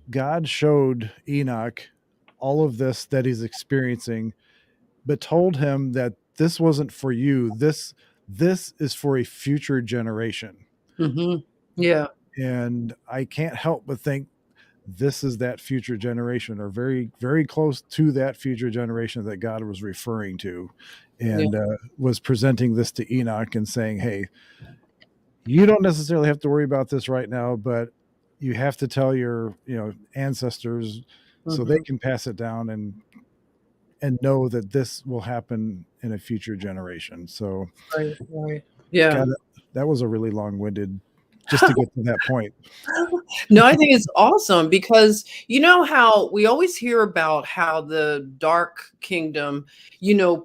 God showed Enoch all of this that he's experiencing, but told him that this wasn't for you. This is for a future generation. Mhm. Yeah. And I can't help but think this is that future generation, or very, very close to that future generation that God was referring to, Yeah. and was presenting this to Enoch and saying, hey, you don't necessarily have to worry about this right now, but you have to tell your ancestors, so they Mhm. can pass it down and know that this will happen in a future generation. So Right. Right. Yeah. God, that was a really long-winded, just to get to that point. No, I think it's awesome because you know how we always hear about how the dark kingdom,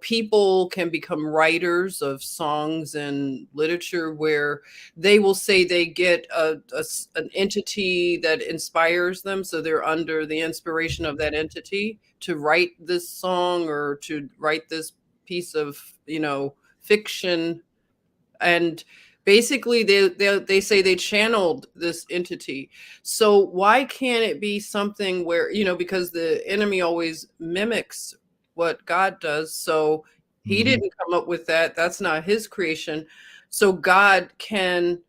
people can become writers of songs and literature where they will say they get an entity that inspires them. So they're under the inspiration of that entity to write this song or to write this piece of, fiction. And basically they say they channeled this entity. So why can't it be something where, because the enemy always mimics what God does. So he Mhm. didn't come up with that. That's not his creation. So God can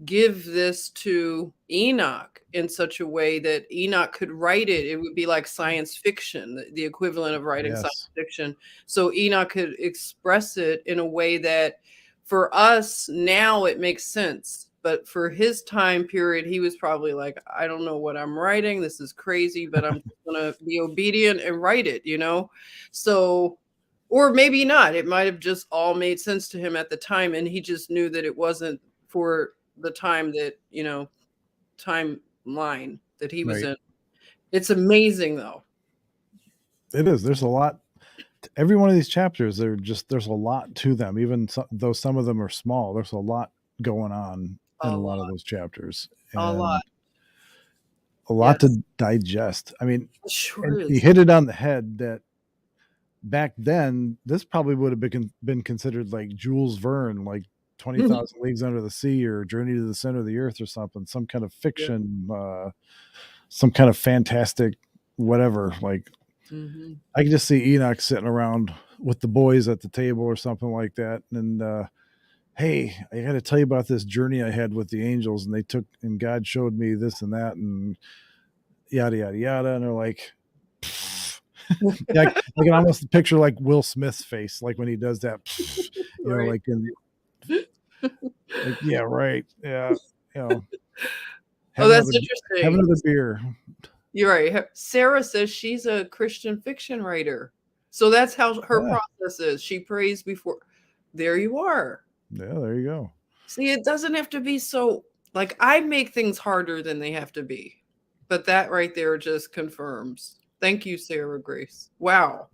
give this to Enoch in such a way that Enoch could write it. It would be like science fiction, the equivalent of writing science Yes. fiction. So Enoch could express it in a way that for us now it makes sense. But for his time period, he was probably like, I don't know what I'm writing. This is crazy, but I'm going to be obedient and write it. So, or maybe not. It might have just all made sense to him at the time. And he just knew that it wasn't for the time that, timeline that he was Right. in. It's amazing though. It is. There's a lot. Every one of these chapters, there's a lot to them. Even though some of them are small, there's a lot going on in A a lot, lot of those chapters, a lot. and a lot Yes. to digest. I mean, It sure and you is. hit it on the head that back then this probably would have been considered like Jules Verne, like 20,000 Leagues Under the Sea, or Journey to the Center of the Earth, or something, some kind of Yeah. fiction, some kind of fantastic whatever. Like, Mhm. I can just see Enoch sitting around with the boys at the table or something like that, and hey, I got to tell you about this journey I had with the angels, and God showed me this and that, and yada yada yada, and they're like, yeah, I can almost picture like Will Smith's face, like when he does that, Right. like in, like, yeah, right, yeah, you know, Oh, have that's another have interesting. another beer. You're right. Sarah says she's a Christian fiction writer. So that's how her Yeah, process is. She prays before. There you are. yeah, there you go. See, it doesn't have to be so like I make things harder than they have to be. But that right there just confirms. Thank you, Sarah Grace. Wow.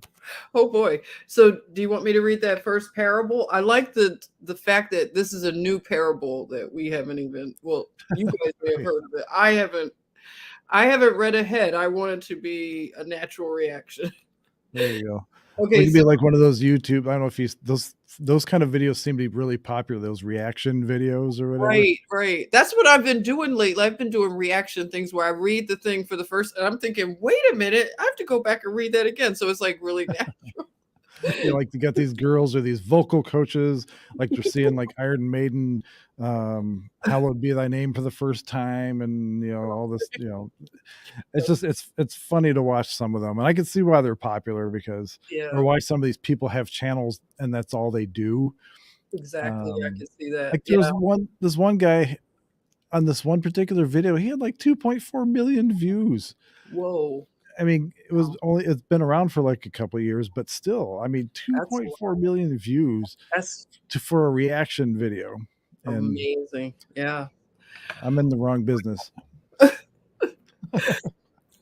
Oh boy. So do you want me to read that first parable? I like the fact that this is a new parable that we haven't even you guys may have heard of it. I haven't read ahead. I want it to be a natural reaction. There you go. We Okay, could so be like one of those YouTube. I don't know if those kind of videos seem to be really popular. Those reaction videos or whatever. right, right. That's what I've been doing lately. I've been doing reaction things where I read the thing for the first and I'm thinking, wait a minute, I have to go back and read that again. So it's like really natural. Like you got these girls or these vocal coaches, like they're seeing like Iron Maiden, "Hallowed Be Thy Name" for the first time, and all this. It's just it's funny to watch some of them, and I can see why they're popular because, Yeah, or why some of these people have channels and that's all they do. exactly. I Um, can see that. like Yeah. this one guy on this one particular video, he had like 2.4 million views. Whoa. I mean, it's been around for like a couple of years, but still, I mean, That's 2.4 million views that's for a reaction video, and amazing. Yeah. I'm in the wrong business.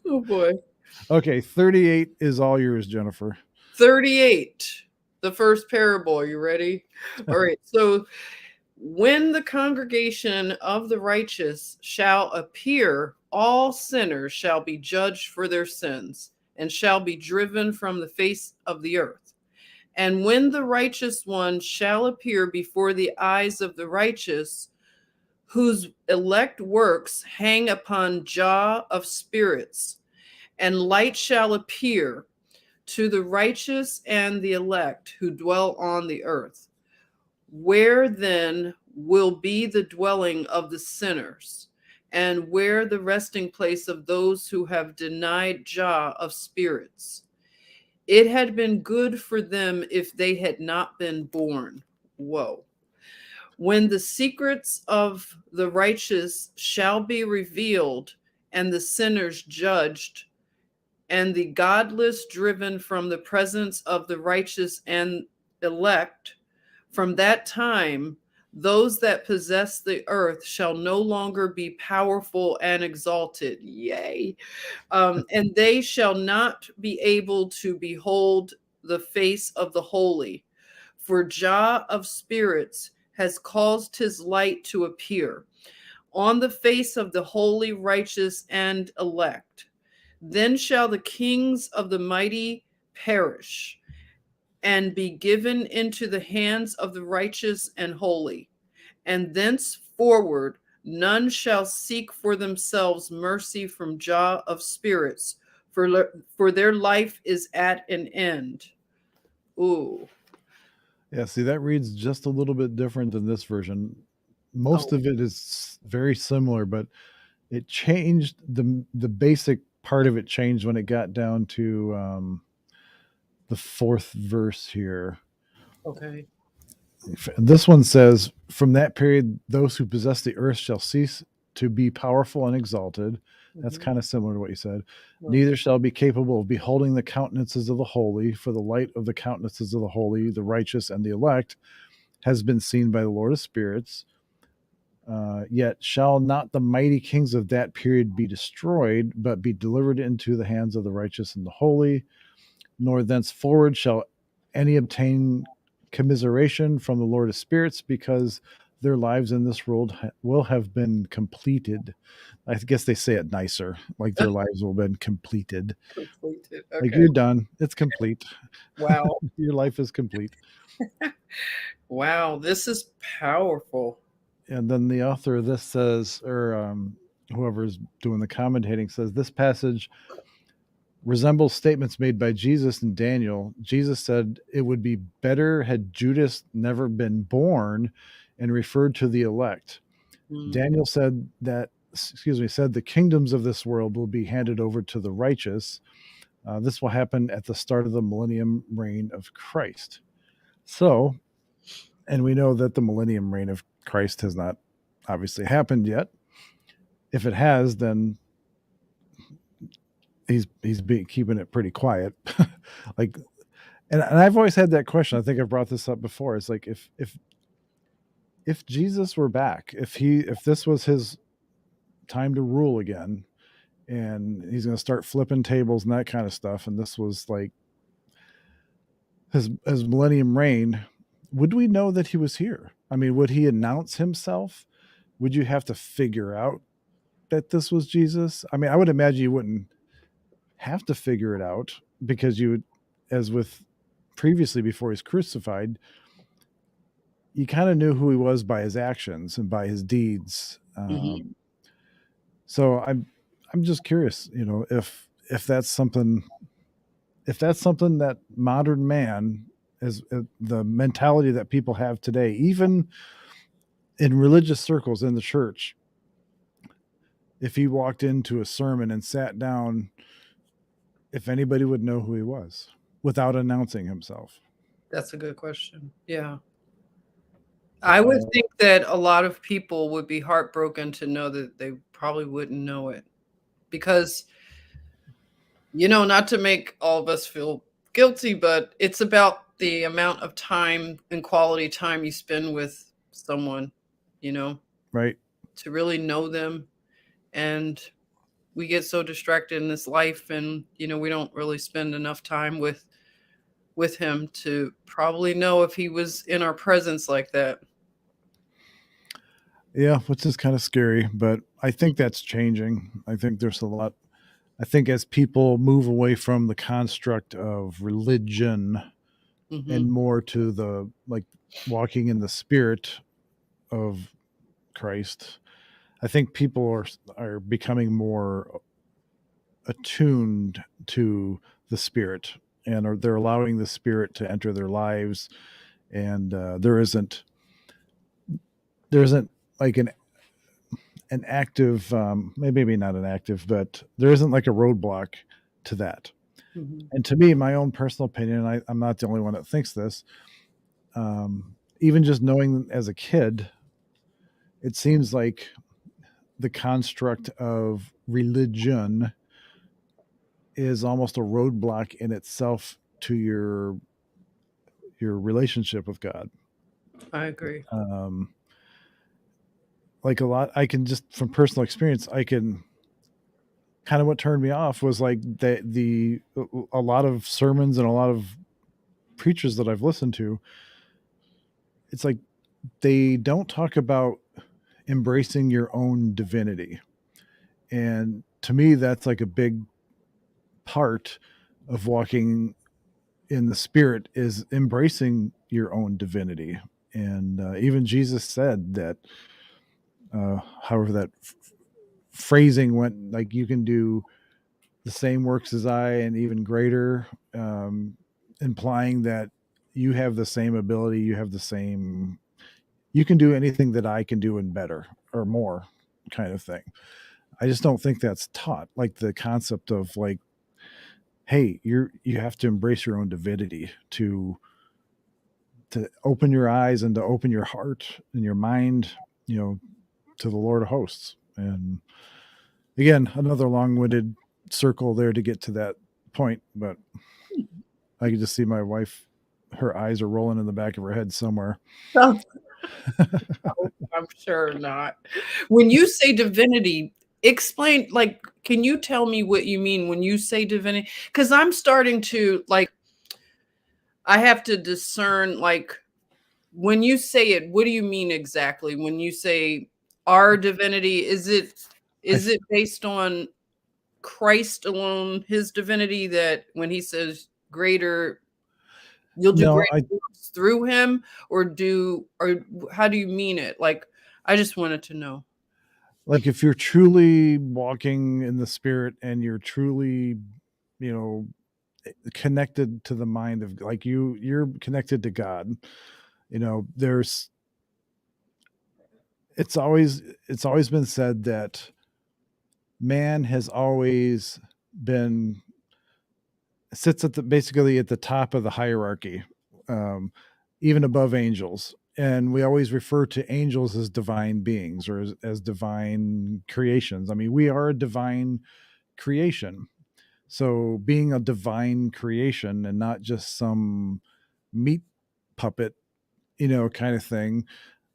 Oh boy. Okay, 38 is all yours, Jennifer. 38. The first parable. Are you ready? All right. So when the congregation of the righteous shall appear, all sinners shall be judged for their sins and shall be driven from the face of the earth. And when the righteous one shall appear before the eyes of the righteous, whose elect works hang upon jaw of spirits, and light shall appear to the righteous and the elect who dwell on the earth. Where then will be the dwelling of the sinners, and where the resting place of those who have denied Jah of spirits? It had been good for them if they had not been born. Whoa. When the secrets of the righteous shall be revealed, and the sinners judged, and the godless driven from the presence of the righteous and elect, from that time, those that possess the earth shall no longer be powerful and exalted. Yay. And they shall not be able to behold the face of the holy, for Jah of spirits has caused his light to appear on the face of the holy, righteous, and elect. Then shall the kings of the mighty perish and be given into the hands of the righteous and holy. And thenceforward none shall seek for themselves mercy from Jah of spirits, for their life is at an end. Ooh. Yeah, see, that reads just a little bit different than this version. Most of it is very similar, but it changed the basic part of it changed when it got down to the fourth verse here. Okay. This one says, "From that period, those who possess the earth shall cease to be powerful and exalted." That's kind of similar to what you said. "Neither shall be capable of beholding the countenances of the holy, for the light of the countenances of the holy, the righteous, and the elect has been seen by the Lord of spirits. Yet shall not the mighty kings of that period be destroyed, but be delivered into the hands of the righteous and the holy, nor thenceforward shall any obtain commiseration from the Lord of spirits, because their lives in this world will have been completed." I guess they say it nicer, like their lives will have been completed. Completed. Like Okay. you're done. It's complete. Wow. Your life is complete. Wow. This is powerful. And then the author of this says, or whoever's doing the commentating says, this passage resembles statements made by Jesus and Daniel. Jesus said it would be better had Judas never been born, and referred to the elect. Daniel said the kingdoms of this world will be handed over to the righteous. This will happen at the start of the millennium reign of Christ. So, and we know that the millennium reign of Christ has not obviously happened yet. If it has, then he's keeping it pretty quiet. Like, and I've always had that question. I think I've brought this up before. It's like if Jesus were back, if this was his time to rule again, and he's going to start flipping tables and that kind of stuff, and this was like his millennium reign, would we know that he was here? I mean, would he announce himself? Would you have to figure out that this was Jesus? I mean, I would imagine you wouldn't have to figure it out, because you would, as with previously before he's crucified, you kind of knew who he was by his actions and by his deeds. So I'm just curious, if that's something, if that's something that modern man is, the mentality that people have today, even in religious circles in the church, if he walked into a sermon and sat down, if anybody would know who he was without announcing himself. That's a good question. Yeah. I would think that a lot of people would be heartbroken to know that they probably wouldn't know it because, not to make all of us feel guilty, but it's about the amount of time and quality time you spend with someone, Right. to really know them. And we get so distracted in this life and, we don't really spend enough time with him to probably know if he was in our presence like that. Yeah, which is kind of scary, but I think that's changing. I think there's a lot. I think as people move away from the construct of religion and more to the like walking in the spirit of Christ, I think people are becoming more attuned to the spirit and they're allowing the spirit to enter their lives, and there isn't like an active, maybe not an active, but there isn't like a roadblock to that. And to me, my own personal opinion, I'm not the only one that thinks this. Even just knowing as a kid, it seems like the construct of religion is almost a roadblock in itself to your relationship with God. I agree. Like a lot, I can just from personal experience, I can kind of what turned me off was like a lot of sermons and a lot of preachers that I've listened to. It's like they don't talk about embracing your own divinity. And to me, that's like a big part of walking in the spirit is embracing your own divinity. And even Jesus said that, however, that phrasing went, like you can do the same works as I and even greater, implying that you have the same ability, you can do anything that I can do and better or more kind of thing. I just don't think that's taught. Like the concept of like, hey, you have to embrace your own divinity to open your eyes and to open your heart and your mind, to the Lord of hosts. And again, another long-winded circle there to get to that point, but I can just see my wife, her eyes are rolling in the back of her head somewhere. I'm sure not. When you say divinity, explain, like, can you tell me what you mean when you say divinity? Because I'm starting to, like, I have to discern, like, when you say it, what do you mean exactly? When you say our divinity, is it based on Christ alone, his divinity, that when he says greater, you'll do No, great works through him, or how do you mean it? Like, I just wanted to know. like if you're truly walking in the spirit and you're truly, you know, connected to the mind of like you're connected to God, it's always been said that man has always been sits basically at the top of the hierarchy, um, even above angels. And we always refer to angels as divine beings or as divine creations. I mean, we are a divine creation. So being a divine creation and not just some meat puppet, kind of thing,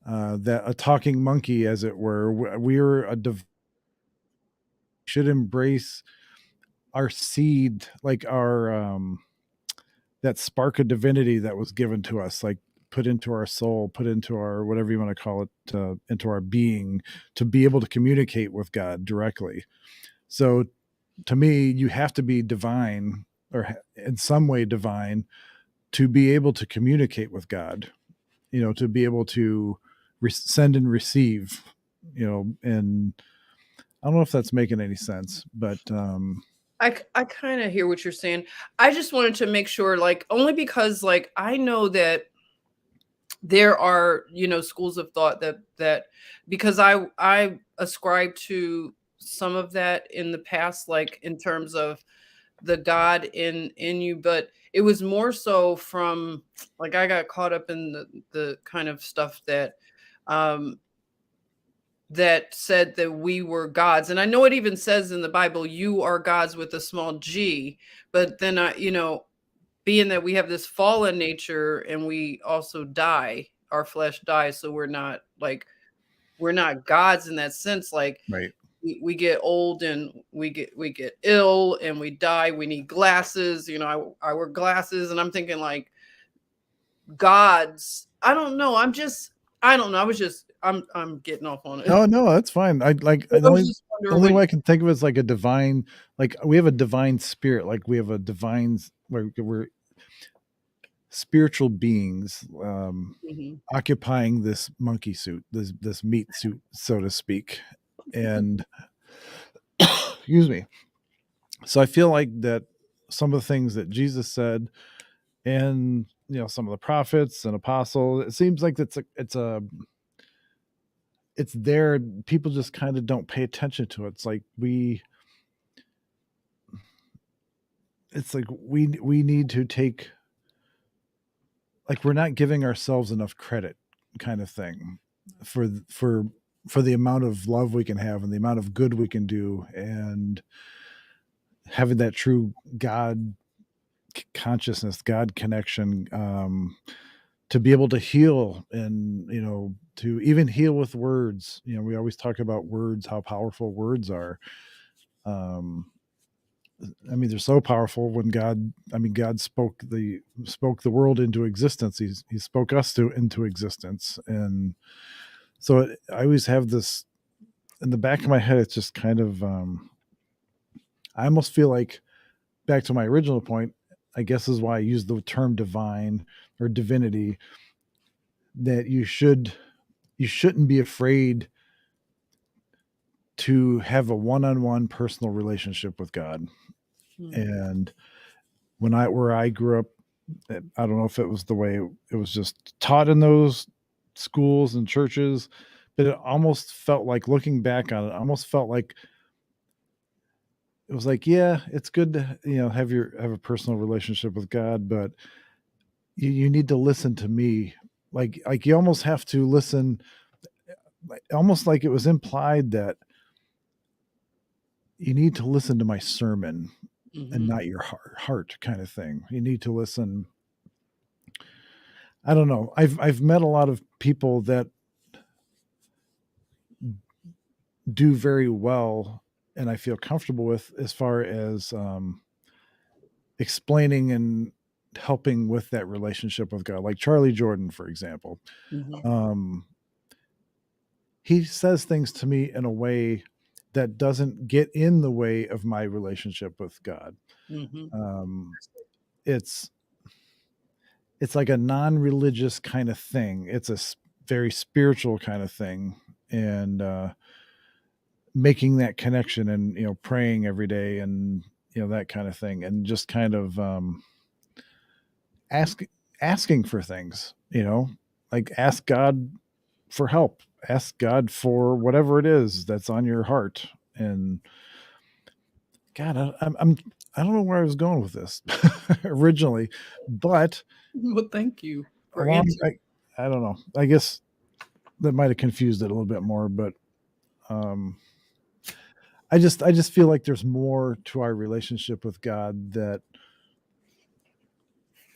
that a talking monkey, as it were, we're should embrace our seed, like our that spark of divinity that was given to us, like put into our soul, put into our whatever you want to call it, into our being, to be able to communicate with God directly. So to me, you have to be divine or in some way divine to be able to communicate with God, to be able to send and receive, and I don't know if that's making any sense, but I kind of hear what you're saying. I just wanted to make sure, like, only because, like, I know that there are, schools of thought that because I ascribe to some of that in the past, like in terms of the God in you, but it was more so from, like, I got caught up in the kind of stuff um that said that we were gods. And I know it even says in the Bible, you are gods with a small g. But then being that we have this fallen nature and we also die, our flesh dies, so we're not gods in that sense. Like, Right. we get old and we get ill and we die. We need glasses. I wear glasses, and I'm thinking, like, gods. I don't know. I don't know. I'm getting off on it. Oh no, that's fine. I like I the was only just the wondering only what way I can think of it is like a divine, like we have a divine spirit, like we have a divine where we're spiritual beings Mhm. occupying this monkey suit, this meat suit, so to speak. And excuse me. So I feel like that some of the things that Jesus said, and some of the prophets and apostles, it seems like it's there. People just kind of don't pay attention to it. It's like we need to take, like, we're not giving ourselves enough credit, kind of thing, for the amount of love we can have and the amount of good we can do, and having that true God consciousness, God connection, to be able to heal, and to even heal with words. We always talk about words, how powerful words are. um I mean, they're so powerful. When God spoke the world into existence. He spoke us into existence. And so I always have this in the back of my head. It's just kind of, I almost feel like, back to my original point, I guess is why I use the term divine or divinity, that you shouldn't be afraid to have a one-on-one personal relationship with God. Mhm. And where I grew up, I don't know if it was the way it was just taught in those schools and churches, but it almost felt like, looking back on it, almost felt like it was like, yeah, it's good to, have a personal relationship with God, but you need to listen to me. Like you almost have to listen, almost like it was implied that you need to listen to my sermon and Mhm. not your heart, kind of thing. You need to listen. I don't know. I've met a lot of people that do very well, and I feel comfortable with, as far as explaining and helping with that relationship with God. Like Charlie Jordan, for example. Mhm. Um, he says things to me in a way that doesn't get in the way of my relationship with God. Mhm. Um, it's it's like a non-religious kind of thing. It's a very spiritual kind of thing, and making that connection, and praying every day, and that kind of thing, and just kind of ask asking for things, like ask God for help, ask God for whatever it is that's on your heart. And God, I don't know where I was going with this originally, but Well, thank you for along answering. I don't know, I guess that might have confused it a little bit more, but um I just feel like there's more to our relationship with God, that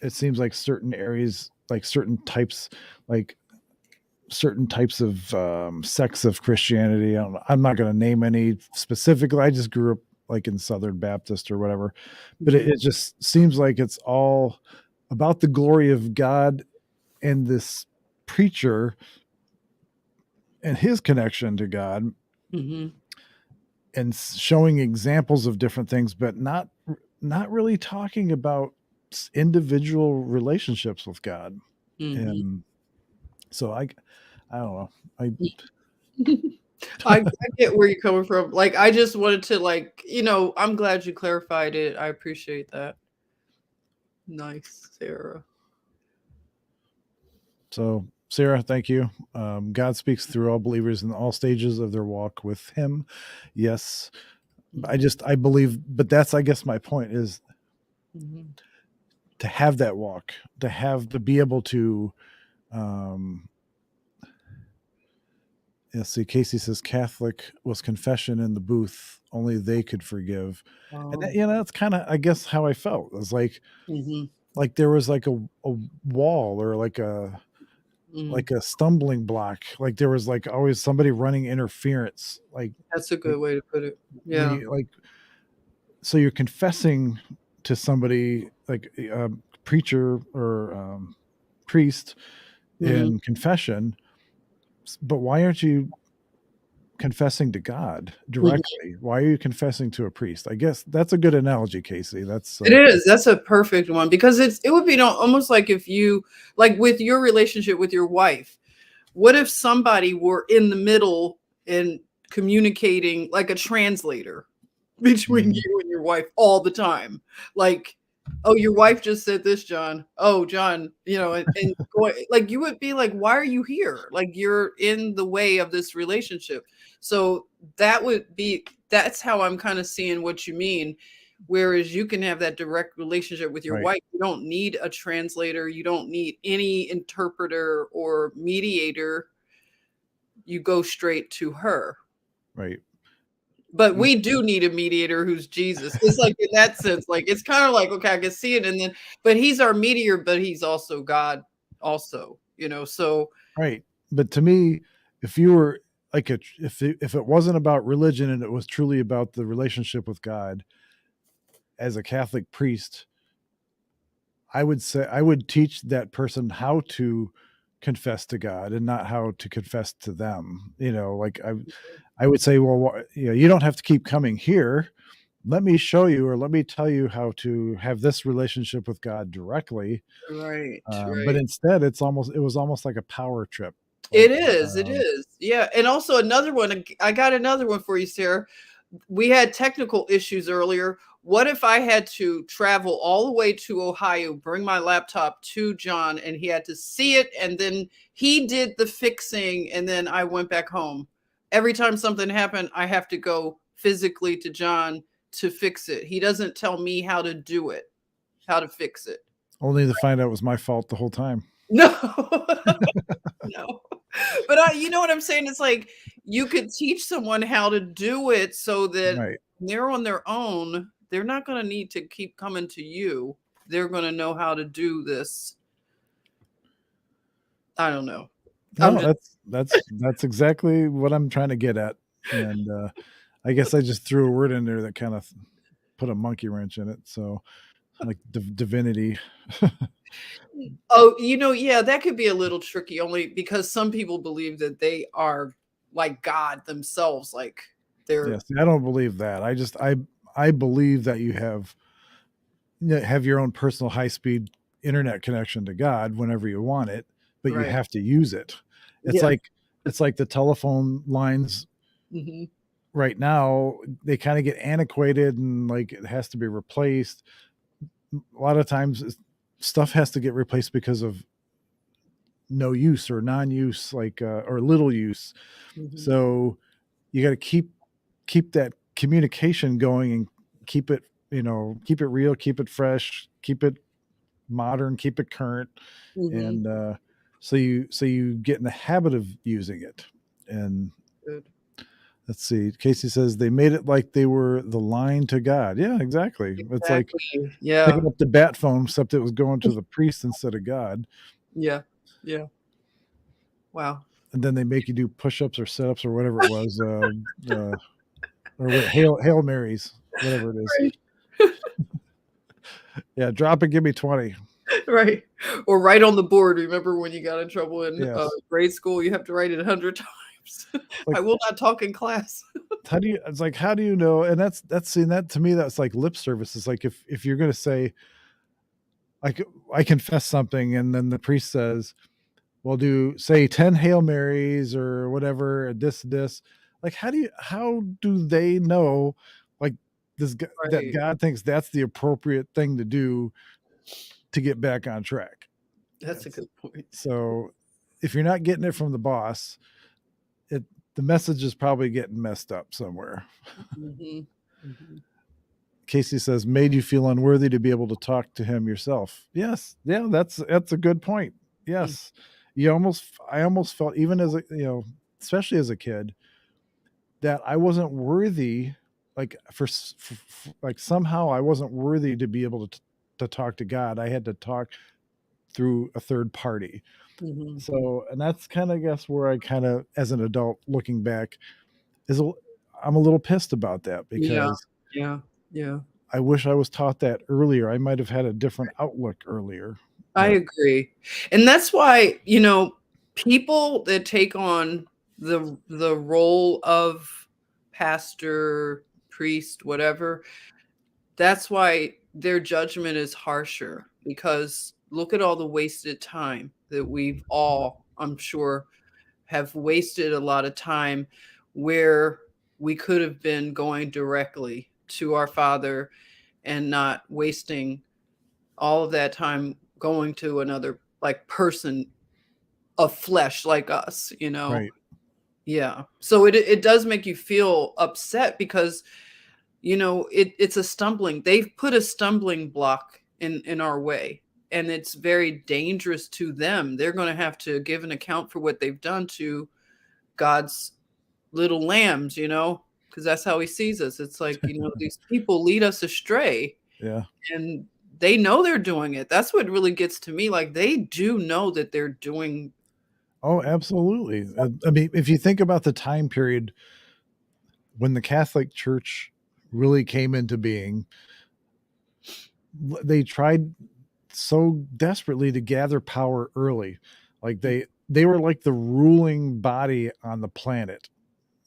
it seems like certain areas, like like certain types of sects of Christianity. I'm not going to name any specifically. I just grew up like in Southern Baptist or whatever, but Mhm. it just seems like it's all about the glory of God and this preacher and his connection to God, Mhm. and showing examples of different things, but not really talking about individual relationships with God. Mhm. And so I don't know. I I get where you're coming from. Like, I just wanted to, like, I'm glad you clarified it. I appreciate that. Nice, Sarah. So, Sarah, thank you. God speaks through all believers in all stages of their walk with Him. Yes, I believe, but that's, I guess, my point is Mhm. to have that walk, to be able to. See, Casey says Catholic was confession in the booth. Only they could forgive, and that, that's kind of, I guess, how I felt. It was Mhm. like there was like a wall or like Mm. a stumbling block. Like there was like always somebody running interference. That's a Like good way to put it. when Yeah. you so you're confessing to somebody like a preacher or priest Mhm. in confession, but why aren't you confessing to God Mhm. directly? Why are you confessing to a priest? I guess that's a good analogy, Casey. That's It is. That's a perfect one because it would be almost like if you, like, with your relationship with your wife, what if somebody were in the middle and communicating like a translator between Mhm. you and your wife all the time? Like, oh, your wife just said this, John. Oh, John, and like, you would be like, why are you here? Like, you're in the way of this relationship. So that's how I'm kind of seeing what you mean. Whereas you can have that direct relationship with your Right, wife. You don't need a translator. You don't need any interpreter or mediator. You go straight to her. right. But we do need a mediator who's Jesus. It's like, in that sense, like, it's kind of like, okay, I can see it. And then, but he's our mediator, but he's also God also, so. Right. But to me, if you were like if it wasn't about religion and it was truly about the relationship with God, as a Catholic priest, I would say I would teach that person how to confess to God and not how to confess to them. Like I would say, well, you don't have to keep coming here. Let me show you, or let me tell you how to have this relationship with God directly. Right, But right. instead, it was almost like a power trip. It Like, is, it is. Yeah, and also another one, I got another one for you, Sarah. We had technical issues earlier. What if I had to travel all the way to Ohio, bring my laptop to John, and he had to see it, and then he did the fixing, and then I went back home? Every time something happened, I have to go physically to John to fix it. He doesn't tell me how to do it, how to fix it. only to find out it was my fault the whole time. No. No. But you know what I'm saying? It's like you could teach someone how to do it so that Right. they're on their own. They're not going to need to keep coming to you. They're going to know how to do this. I don't know. I'm No, just that's exactly what I'm trying to get at. And I guess I just threw a word in there that kind of put a monkey wrench in it. So like divinity. Oh, yeah, that could be a little tricky only because some people believe that they are like God themselves, like they're Yes, I don't believe that. I believe that have your own personal high speed internet connection to God whenever you want it, but you right. have to use it. It's Yeah. like the telephone lines Mhm. right now, they kind of get antiquated and like it has to be replaced. A lot of times stuff has to get replaced because of no use or non-use, like or little use. Mhm. So you got to keep that communication going and keep it, keep it real, keep it fresh, keep it modern, keep it current. Mhm. And so you get in the habit of using it. And Good. let's see, Casey says they made it like they were the line to God. Yeah, exactly. It's like Exactly. Yeah. picking up the bat phone, except it was going to the priest instead of God. Yeah. Yeah. Wow. And then they make you do push-ups or sit-ups or whatever it was, or what, hail marys, whatever it is. Right. Yeah, drop it, give me 20. Right. Or write on the board. Remember when you got in trouble in Yes. grade school? You have to write it 100 times. I Like, will not talk in class. how do you know? And that's seeing that to me, that's like lip service. It's like if you're gonna say, like, I confess something, and then the priest says, well, do say 10 Hail Marys or whatever, this. like how do they know like that Right. God thinks that's the appropriate thing to do to get back on track? That's a good point. So if you're not getting it from the boss, the message is probably getting messed up somewhere. Mm-hmm. Mm-hmm. Casey says, made you feel unworthy to be able to talk to him yourself. Yes. Yeah, that's a good point. Yes. I almost felt, even as especially as a kid, that I wasn't worthy, like like somehow I wasn't worthy to be able to talk to God. I had to talk through a third party. Mm-hmm. So, and that's kind of, I guess, where I kind of, as an adult looking back, I'm a little pissed about that, Yeah. because Yeah. Yeah. I wish I was taught that earlier. I might have had a different outlook earlier. I But agree. And that's why, people that take on the role of pastor, priest, whatever, that's why their judgment is harsher, because look at all the wasted time that we've all, I'm sure, have wasted a lot of time where we could have been going directly to our Father and not wasting all of that time going to another like person of flesh like us, right. Yeah. So it does make you feel upset because it's a stumbling. They've put a stumbling block in our way, and it's very dangerous to them. They're going to have to give an account for what they've done to God's little lambs, because that's how he sees us. It's like, these people lead us astray, Yeah. and they know they're doing it. That's what really gets to me. Like, they do know that they're doing. Oh, absolutely. I mean, if you think about the time period when the Catholic Church really came into being, they tried so desperately to gather power early. Like they were like the ruling body on the planet.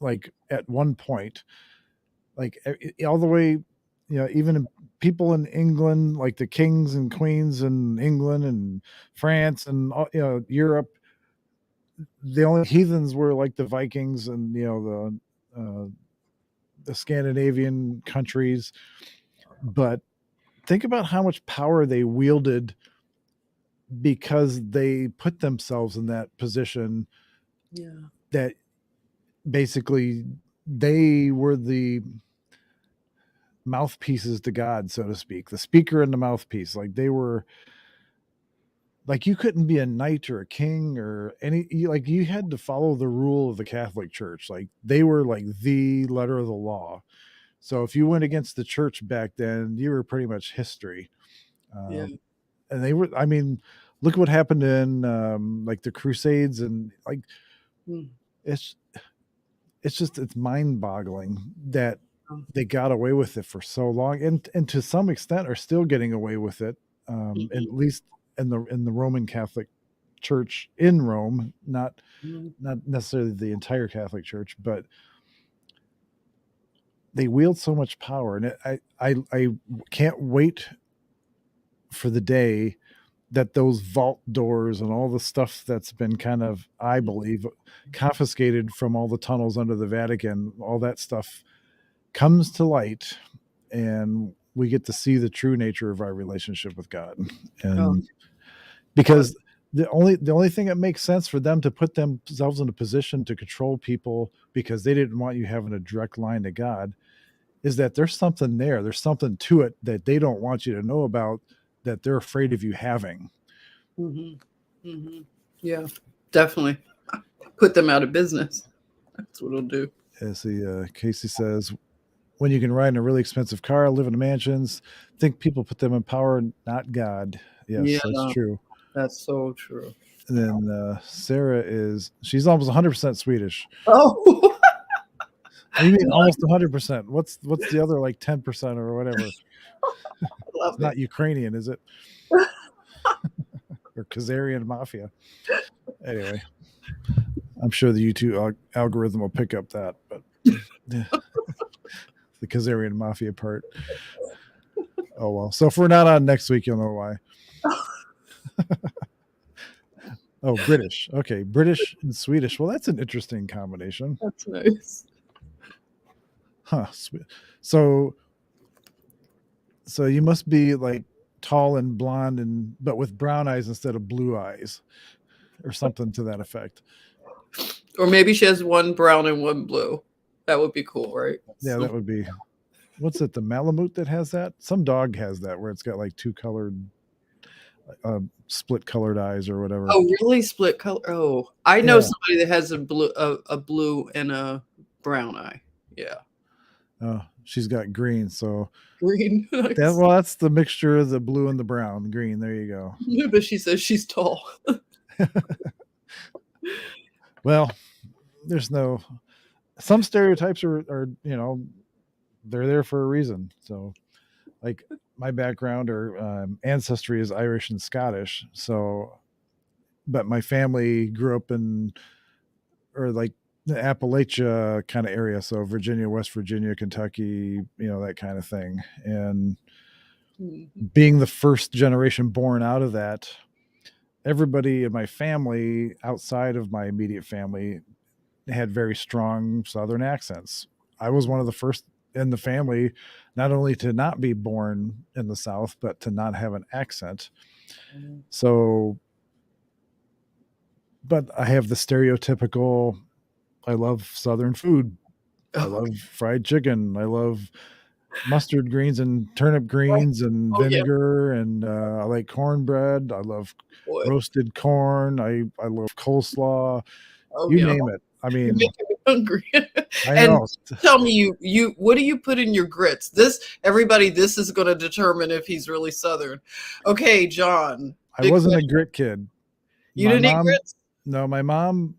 Like at one point, like all the way, even people in England, like the kings and queens in England and France and Europe, the only heathens were like the Vikings and the Scandinavian countries. But think about how much power they wielded because they put themselves in that position, Yeah. that basically they were the mouthpieces to God, so to speak, the speaker and the mouthpiece. Like they were, like you couldn't be a knight or a king or like you had to follow the rule of the Catholic Church. Like they were like the letter of the law. So if you went against the church back then, you were pretty much history. Yeah. And they were, I mean, look what happened in like the Crusades, and like Mm. it's it's mind boggling that Um, they got away with it for so long, and to some extent are still getting away with it, at least in the Roman Catholic Church in Rome, not mhm. necessarily the entire Catholic Church, but they wield so much power, and I can't wait for the day that those vault doors and all the stuff that's been kind of, I believe, confiscated from all the tunnels under the Vatican, all that stuff comes to light, and we get to see the true nature of our relationship with God. And Oh, because the only thing that makes sense for them to put themselves in a position to control people because they didn't want you having a direct line to God is that there's something there. There's something to it that they don't want you to know about, that they're afraid of you having. yeah, definitely. Put them out of business. That's what it'll do. As Casey says, when you can ride in a really expensive car, live in mansions, think people put them in power, not God. Yes, Yeah, that's true. that's so true. And then Sarah she's almost 100% Swedish. Oh, You mean almost 100%? What's the other like 10% or whatever? I love It's not Ukrainian, is it? Or Khazarian mafia. Anyway, I'm sure the YouTube algorithm will pick up that, but yeah. The Khazarian mafia part. Oh well. So if we're not on next week, you'll know why. Oh, British. Okay, British and Swedish. Well, that's an interesting combination. That's nice. Huh. Sweet. So so you must be like tall and blonde and but with brown eyes instead of blue eyes or something to that effect. Or maybe she has one brown and one blue. That would be cool, right? Yeah, that would be. What's it? The Malamute that has that? Some dog has that where it's got like two colored, split colored eyes or whatever. Oh, really? Split color? Oh, I know Yeah. somebody that has a blue and a brown eye. Yeah, Oh, she's got green. So green. that well, that's the mixture of the blue and the brown, green. There you go. But she says she's tall. Well, there's no. Some stereotypes are they're there for a reason. So, like my background or ancestry is Irish and Scottish. So, but my family grew up in or like the Appalachia kind of area. So Virginia, West Virginia, Kentucky, that kind of thing. And being the first generation born out of that, everybody in my family outside of my immediate family had very strong Southern accents. I was one of the first in the family, not only to not be born in the South, but to not have an accent. So, but I have the stereotypical, I love Southern food. I love fried chicken. I love mustard greens and turnip greens and vinegar. And I like cornbread. I love roasted corn. I love coleslaw. You name it. I mean, you're making me hungry. I And know. tell me, you what do you put in your grits? This is going to determine if he's really Southern. Okay, John. I wasn't a grit kid. You didn't eat grits? No, my mom.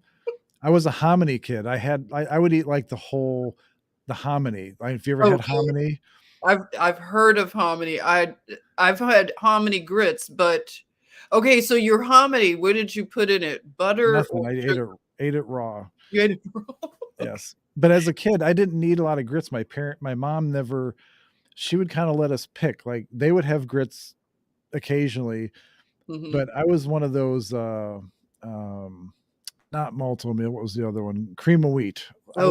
I was a hominy kid. I would eat like the hominy. Like, if you ever had hominy, I've heard of hominy. I've had hominy grits, but okay. So your hominy, what did you put in it? Butter? nothing. I ate it raw. You ate it raw? Yes, but as a kid, I didn't need a lot of grits. My mom never. She would kind of let us pick. Like they would have grits occasionally, but I was one of those. Not malto meal. What was the other one? Cream of wheat. I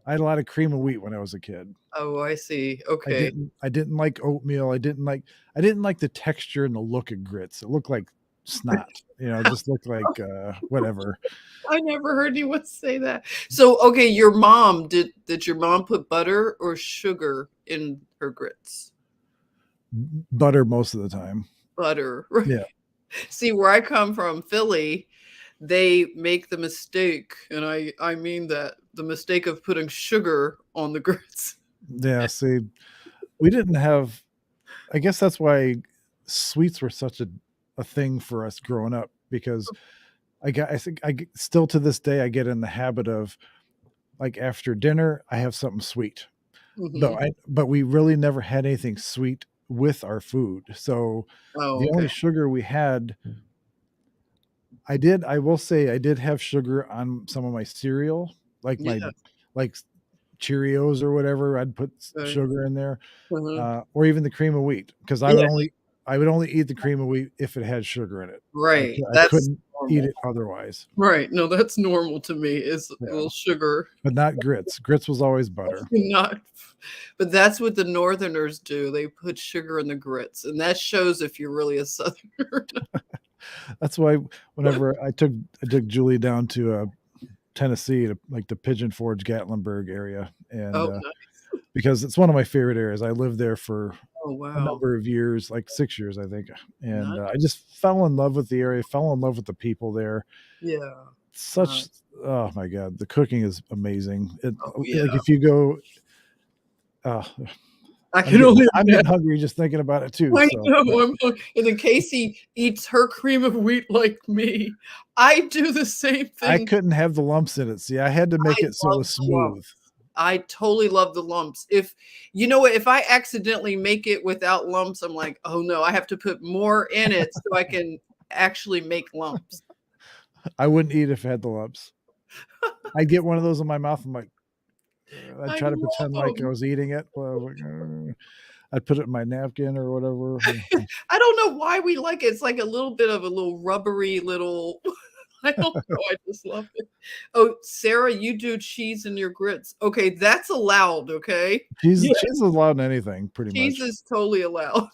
had a lot of cream of wheat when I was a kid. Oh, I see. Okay. I didn't like oatmeal. I didn't like the texture and the look of grits. It looked like snot. It just looked like whatever. I never heard anyone say that. So, okay, your mom did your mom put butter or sugar in her grits? Butter most of the time. Butter. Right? Yeah. See, where I come from, Philly, they make the mistake, and I mean that, the mistake of putting sugar on the grits. Yeah, see, we didn't have, I guess that's why sweets were such a thing for us growing up, because I think still to this day, I get in the habit of, like, after dinner, I have something sweet. But we really never had anything sweet with our food. So the only sugar we had, I will say I did have sugar on some of my cereal, like like Cheerios or whatever. I'd put sugar in there, or even the cream of wheat, because I would only eat the cream of wheat if it had sugar in it. Right. I couldn't eat it otherwise. Right. No, that's normal to me, is a little sugar. But not grits. Grits was always butter. But that's what the Northerners do. They put sugar in the grits, and that shows if you're really a Southerner. That's why whenever I took Julie down to Tennessee, to like the Pigeon Forge, Gatlinburg area, and nice. Because it's one of my favorite areas. I lived there for a number of years, like 6 years, I think, and I just fell in love with the area, fell in love with the people there. Yeah, oh my God, the cooking is amazing. Like if you go, I'm getting hungry just thinking about it too. I know. And then Casey eats her cream of wheat like me. I do the same thing. I couldn't have the lumps in it. See, I had to make it so it was smooth. I totally love the lumps. If I accidentally make it without lumps, I'm like, oh no, I have to put more in it so I can actually make lumps. I wouldn't eat if it had the lumps. I'd get one of those in my mouth. I'm like, I'd try to pretend like I was eating it. I'd put it in my napkin or whatever. I don't know why we like it. It's like a little bit of a little rubbery little I don't know. I just love it. Oh, Sarah, you do cheese in your grits. Okay, that's allowed. Okay, Cheese is allowed in anything, pretty cheese much. is totally allowed.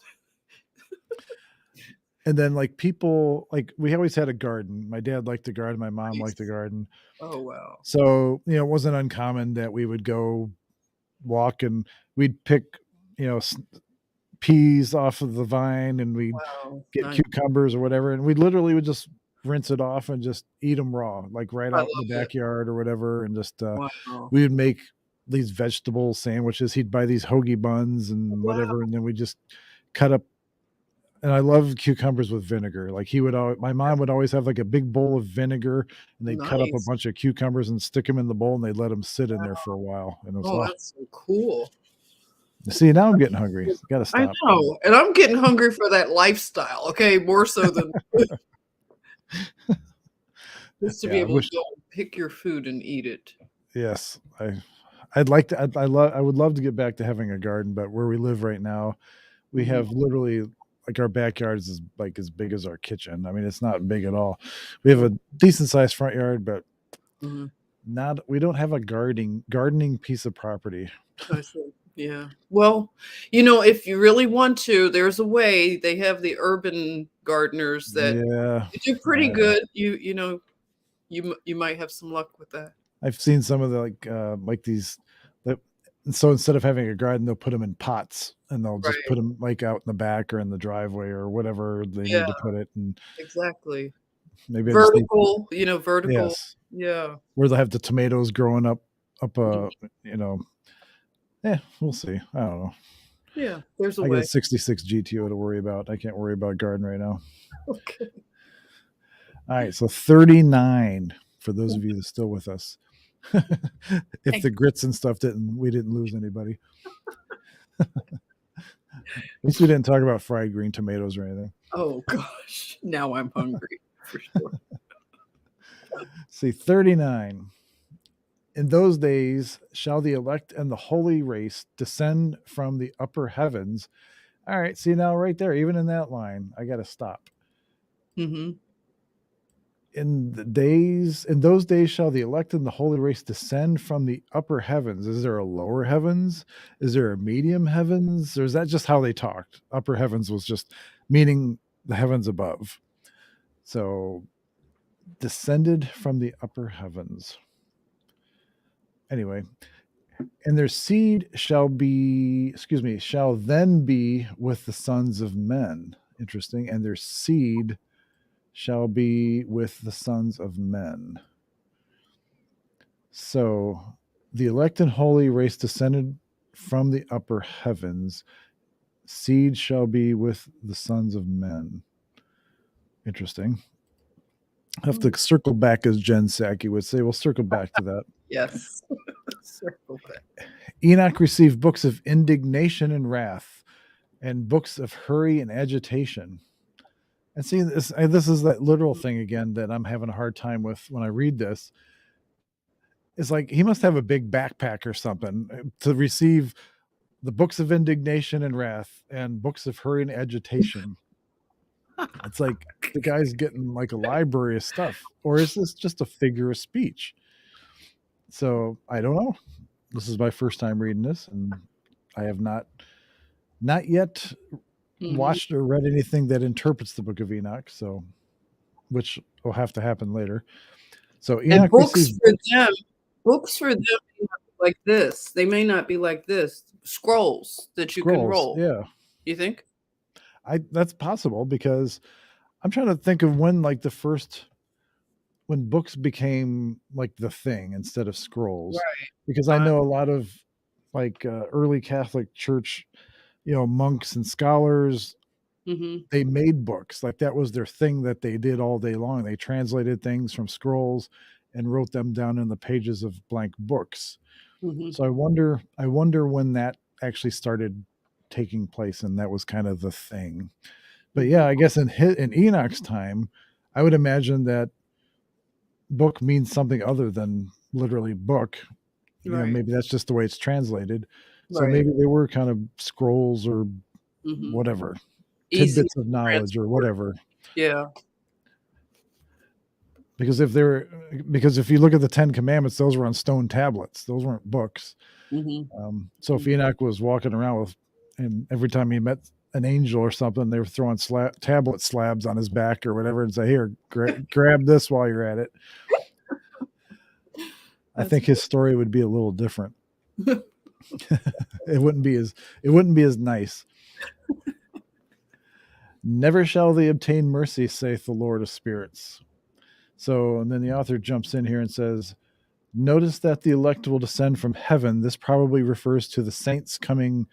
And then like people like we always had a garden. My dad liked to garden. My mom liked to garden. Oh wow. So it wasn't uncommon that we would go walk and we'd pick peas off of the vine and we'd Wow. get Nice. cucumbers or whatever, and we literally would just rinse it off and just eat them raw, like right I out in the love it. backyard or whatever, and just Wow. we would make these vegetable sandwiches. He'd buy these hoagie buns and whatever, and then we just cut up. And I love cucumbers with vinegar. Like my mom would always have like a big bowl of vinegar, and they'd cut up a Nice. bunch of cucumbers and stick them in the bowl, and they'd let them sit in there for a while. And it was, Oh, that's so cool. see, now I'm getting hungry. Gotta stop. I know, and I'm getting hungry for that lifestyle. Okay, more so than just to be able to go and pick your food and eat it. Yes, I'd like to. I would love to get back to having a garden, but where we live right now, we have literally like our backyard is like as big as our kitchen. I mean, it's not big at all. We have a decent sized front yard, but we don't have a gardening piece of property. I see. Yeah. Well, if you really want to, there's a way. They have the urban gardeners that do pretty good. You might have some luck with that. I've seen some of the like these. So instead of having a garden, they'll put them in pots and they'll just put them like out in the back or in the driveway or whatever they need to put it. And exactly. Maybe vertical, vertical. Yes. Yeah. Where they'll have the tomatoes growing up, we'll see. I don't know. Yeah, there's a I way. got a 66 GTO to worry about. I can't worry about garden right now. Okay. All right, so 39 for those of you that's still with us. If the grits and stuff we didn't lose anybody. At least we didn't talk about fried green tomatoes or anything. Oh gosh, now I'm hungry for sure. See, 39. In those days shall the elect and the holy race descend from the upper heavens. All right, see now right there, even in that line, I got to stop. Mm-hmm. In those days shall the elect and the holy race descend from the upper heavens. Is there a lower heavens? Is there a medium heavens? Or is that just how they talked? Upper heavens was just meaning the heavens above. So descended from the upper heavens. Anyway, and their seed shall then be with the sons of men. Interesting. And their seed shall be with the sons of men. So the elect and holy race descended from the upper heavens. Seed shall be with the sons of men. Interesting. I have to circle back, as Jen Psaki would say. We'll circle back to that. Yes. Circle back. Enoch received books of indignation and wrath and books of hurry and agitation. And see, this is that literal thing again that I'm having a hard time with when I read this. It's like he must have a big backpack or something to receive the books of indignation and wrath and books of hurry and agitation. It's like the guy's getting like a library of stuff. Or is this just a figure of speech? So I don't know. This is my first time reading this, and I have not yet watched or read anything that interprets the Book of Enoch, so which will have to happen later. So Enoch books for them may not be like this. They may not be like this. Scrolls that you can roll. Yeah. You think? That's possible, because I'm trying to think of when books became like the thing instead of scrolls. Right. Because I know a lot of like early Catholic Church monks and scholars, they made books. Like that was their thing that they did all day long. They translated things from scrolls and wrote them down in the pages of blank books. So I wonder when that actually started taking place, and that was kind of the thing. But yeah, I guess in Enoch's time, I would imagine that book means something other than literally book. Maybe that's just the way it's translated. So maybe they were kind of scrolls or whatever, tidbits of knowledge or whatever. Yeah. because if you look at the 10 Commandments, those were on stone tablets. Those weren't books. So if Enoch was walking around with, and every time he met an angel or something, they were throwing tablet slabs on his back or whatever and say, here, grab this while you're at it. I think his story would be a little different. It wouldn't be as nice. Never shall they obtain mercy, saith the Lord of spirits. So, and then the author jumps in here and says, notice that the elect will descend from heaven. This probably refers to the saints coming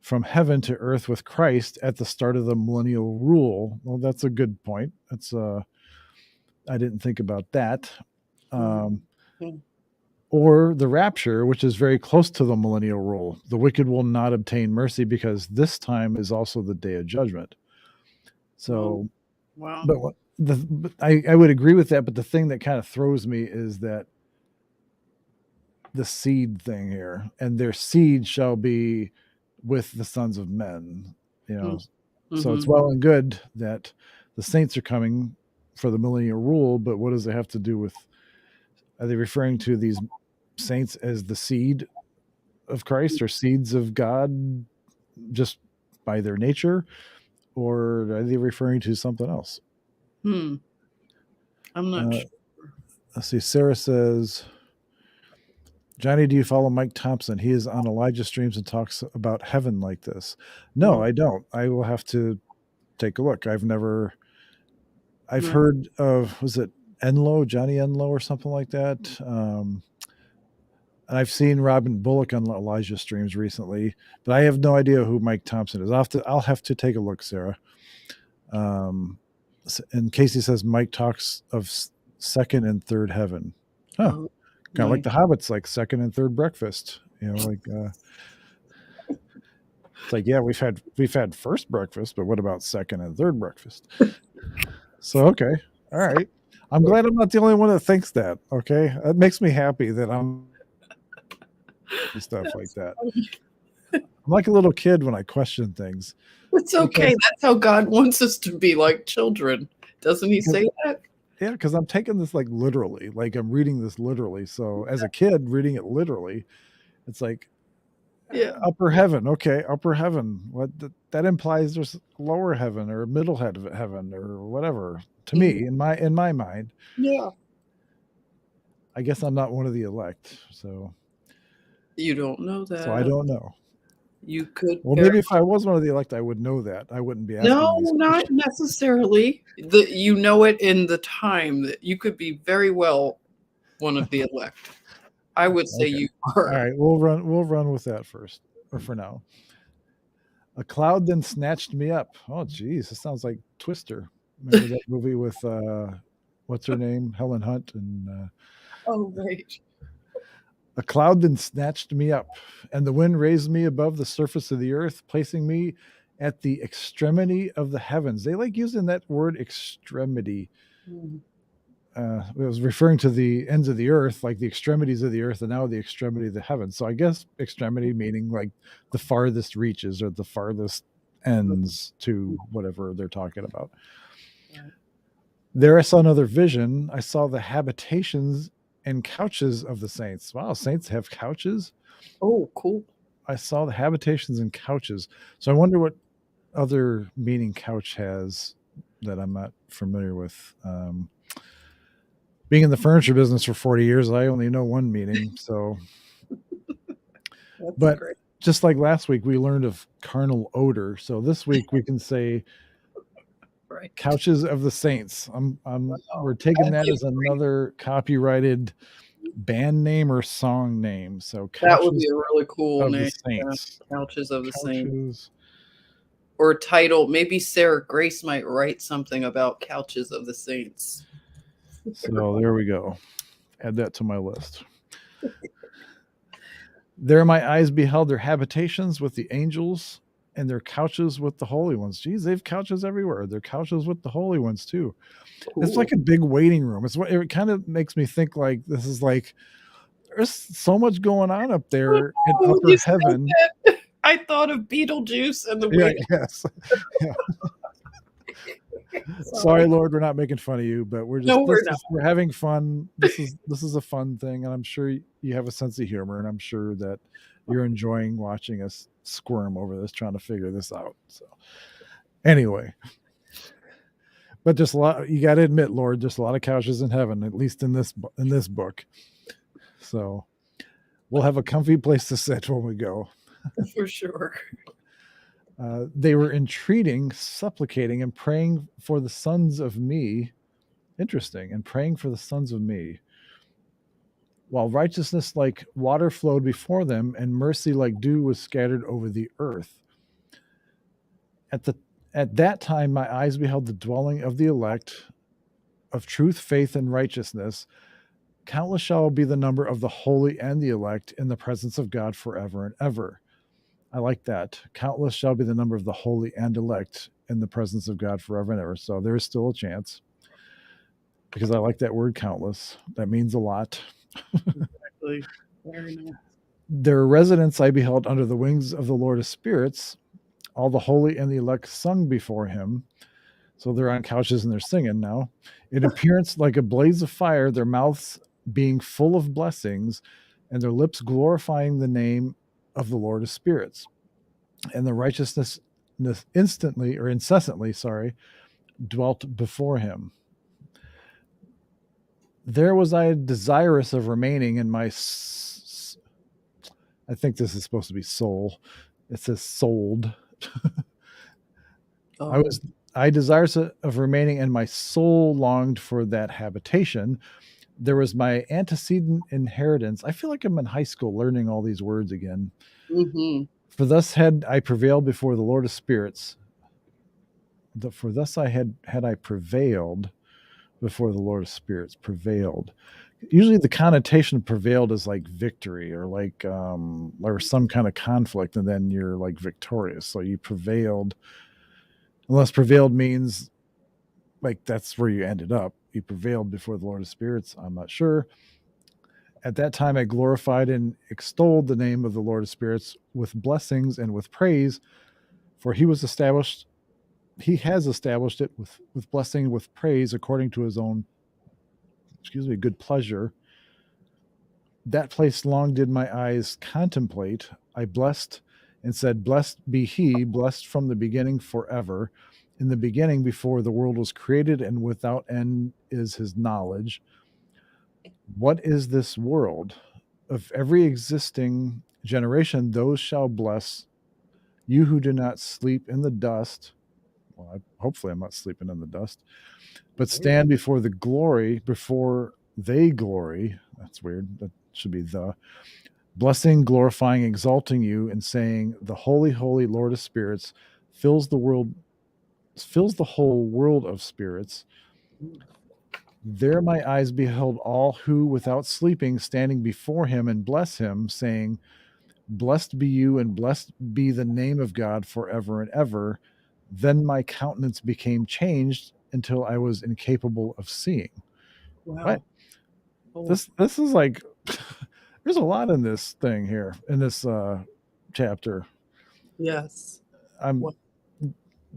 from heaven to earth with Christ at the start of the millennial rule. Well, that's a good point. That's I didn't think about that. Or the rapture, which is very close to the millennial rule. The wicked will not obtain mercy because this time is also the day of judgment. So, wow. But I would agree with that. But the thing that kind of throws me is that the seed thing here, and their seed shall be with the sons of men. So it's well and good that the saints are coming for the millennial rule, but what does it have to do with? Are they referring to these saints as the seed of Christ or seeds of God just by their nature? Or are they referring to something else? I'm not sure. Let's see. Sarah says, Johnny, do you follow Mike Thompson? He is on Elijah Streams and talks about heaven like this. No, I don't. I will have to take a look. I've heard of, was it Johnny Enlow or something like that. And I've seen Robin Bullock on Elijah Streams recently, but I have no idea who Mike Thompson is. I'll have to take a look, Sarah. And Casey says Mike talks of second and third heaven. Kind of like the Hobbits, like second and third breakfast. It's like, yeah, we've had first breakfast, but what about second and third breakfast? So okay, all right. I'm glad I'm not the only one that thinks that. Okay, that makes me happy that I'm stuff like that. I'm like a little kid when I question things. It's okay. That's how God wants us to be, like children. Doesn't he say that? Yeah, because I'm taking this like literally, like I'm reading this literally. So as a kid reading it literally, it's like, upper heaven. Okay, upper heaven. What that implies there's lower heaven or middle heaven or whatever. To me, in my mind. Yeah. I guess I'm not one of the elect, so you don't know that. So I don't know. You could. Well, maybe if I was one of the elect, I would know that. I wouldn't be asking. No, not necessarily. You know it in the time that you could be very well one of the elect. I would say you are. All right, we'll run with that first, or for now. A cloud then snatched me up. Oh, geez, this sounds like Twister. Remember that movie with what's her name, Helen Hunt, and oh right. A cloud then snatched me up, and the wind raised me above the surface of the earth, placing me at the extremity of the heavens. They like using that word extremity. It was referring to the ends of the earth, like the extremities of the earth, and now the extremity of the heavens. So I guess extremity meaning like the farthest reaches or the farthest ends to whatever they're talking about. There I saw another vision. I saw the habitations and couches of the saints. Wow, saints have couches? Oh, cool. I saw the habitations and couches. So I wonder what other meaning couch has that I'm not familiar with. Being in the furniture business for 40 years, I only know one meaning. So, but great. Just like last week, we learned of carnal odor. So this week we can say right. Couches of the saints. We're taking that as another copyrighted band name or song name. So that would be a really cool name. Couches of the Saints. Or a title. Maybe Sarah Grace might write something about Couches of the Saints. So there we go. Add that to my list. There my eyes beheld their habitations with the angels and their couches with the holy ones. Geez, they have couches everywhere. Their couches with the holy ones too. Cool. It's like a big waiting room. It kind of makes me think like this is like there's so much going on up there in upper heaven. I thought of Beetlejuice and the waiting. Yes. Yeah. Sorry, Lord, we're not making fun of you, but we're just No, we're not. we're having fun. This is a fun thing, and I'm sure you have a sense of humor, and I'm sure that you're enjoying watching us squirm over this, trying to figure this out. So, anyway, but just a lot. You got to admit, Lord, just a lot of couches in heaven, at least in this book. So, we'll have a comfy place to sit when we go. For sure. They were entreating, supplicating, and praying for the sons of me. Interesting. And praying for the sons of me. While righteousness like water flowed before them, and mercy like dew was scattered over the earth. At that time, my eyes beheld the dwelling of the elect of truth, faith, and righteousness. Countless shall be the number of the holy and the elect in the presence of God forever and ever. I like that. Countless shall be the number of the holy and elect in the presence of God forever and ever. So there is still a chance, because I like that word countless. That means a lot. Exactly. Very nice. Their residence I beheld under the wings of the Lord of spirits. All the holy and the elect sung before him. So they're on couches and they're singing now. In appearance like a blaze of fire, their mouths being full of blessings, and their lips glorifying the name of the Lord of spirits. And the righteousness incessantly, dwelt before him. There was I desirous of remaining in my I think this is supposed to be soul. It says sold. Oh. I desirous of remaining, and my soul longed for that habitation. There was my antecedent inheritance. I feel like I'm in high school learning all these words again. Mm-hmm. For thus had I prevailed before the Lord of spirits. For thus had I prevailed before the Lord of spirits. Prevailed. Usually the connotation of prevailed is like victory, or like or some kind of conflict, and then you're like victorious. So you prevailed. Unless prevailed means like that's where you ended up. You prevailed before the Lord of spirits. I'm not sure. At that time, I glorified and extolled the name of the Lord of spirits with blessings and with praise, for he has established it with blessing, with praise, according to his own, good pleasure. That place long did my eyes contemplate. I blessed and said, blessed be he, blessed from the beginning forever. In the beginning, before the world was created, and without end is his knowledge. What is this world? Of every existing generation, those shall bless you who do not sleep in the dust. Well, hopefully I'm not sleeping in the dust, but stand before they glory. That's weird. That should be the blessing, glorifying, exalting you, and saying, the holy, holy Lord of spirits fills the whole world of spirits. There my eyes beheld all who, without sleeping, standing before him and bless him, saying, blessed be you, and blessed be the name of God forever and ever. Then my countenance became changed until I was incapable of seeing. Wow. What? This is like there's a lot in this thing here, in this chapter. Yes. I'm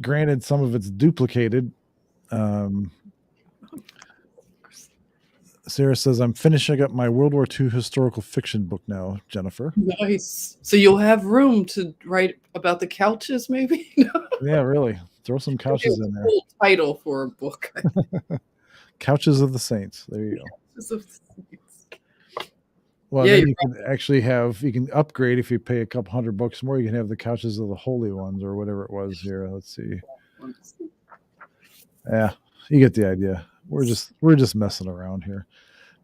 granted some of it's duplicated. Sarah says, I'm finishing up my World War II historical fiction book now, Jennifer. Nice. So you'll have room to write about the couches, maybe? Yeah, really. Throw some couches in there. Cool title for a book. Couches of the Saints. There you go. Couches of the Saints. Well, yeah, then you can actually you can upgrade if you pay a couple $100 more. You can have the Couches of the Holy Ones, or whatever it was here. Let's see. Yeah, you get the idea. We're just messing around here,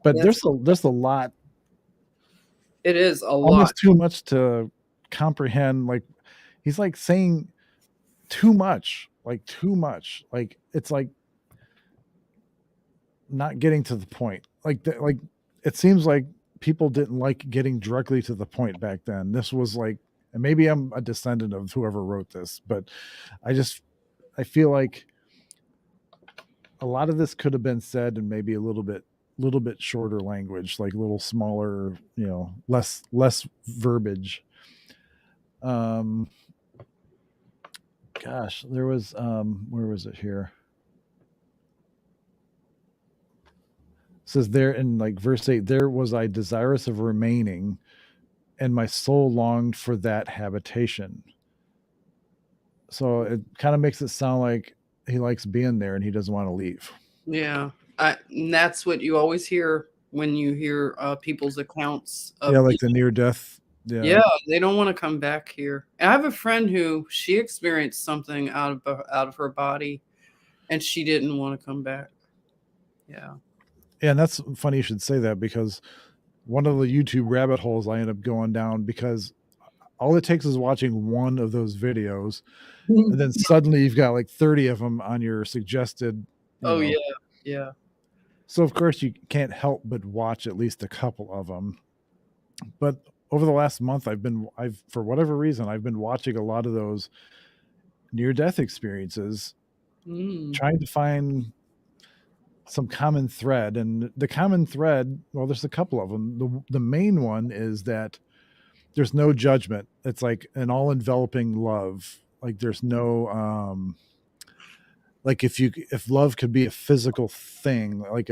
but yes. there's a lot. It is a lot. Almost too much to comprehend. Like he's like saying too much. Like it's like not getting to the point. Like it seems like people didn't like getting directly to the point back then. This was like, and maybe I'm a descendant of whoever wrote this, but I feel like a lot of this could have been said in maybe a little bit shorter language, like a little smaller, less verbiage. Gosh, there was where was it here? says there in like verse 8, there was I desirous of remaining, and my soul longed for that habitation. So it kind of makes it sound like he likes being there and he doesn't want to leave. Yeah. And that's what you always hear when you hear people's accounts of Yeah, like the near death. Yeah, they don't want to come back here. I have a friend who she experienced something out of her body, and she didn't want to come back. Yeah. Yeah, and that's funny you should say that, because one of the YouTube rabbit holes I end up going down, because all it takes is watching one of those videos, and then suddenly you've got like 30 of them on your suggested. Oh know. yeah, yeah. So of course you can't help but watch at least a couple of them. But over the last month, I've for whatever reason, I've been watching a lot of those near-death experiences, trying to find some common thread. And the common thread, well, there's a couple of them. The main one is that there's no judgment. It's like an all-enveloping love. Like there's no like if love could be a physical thing, like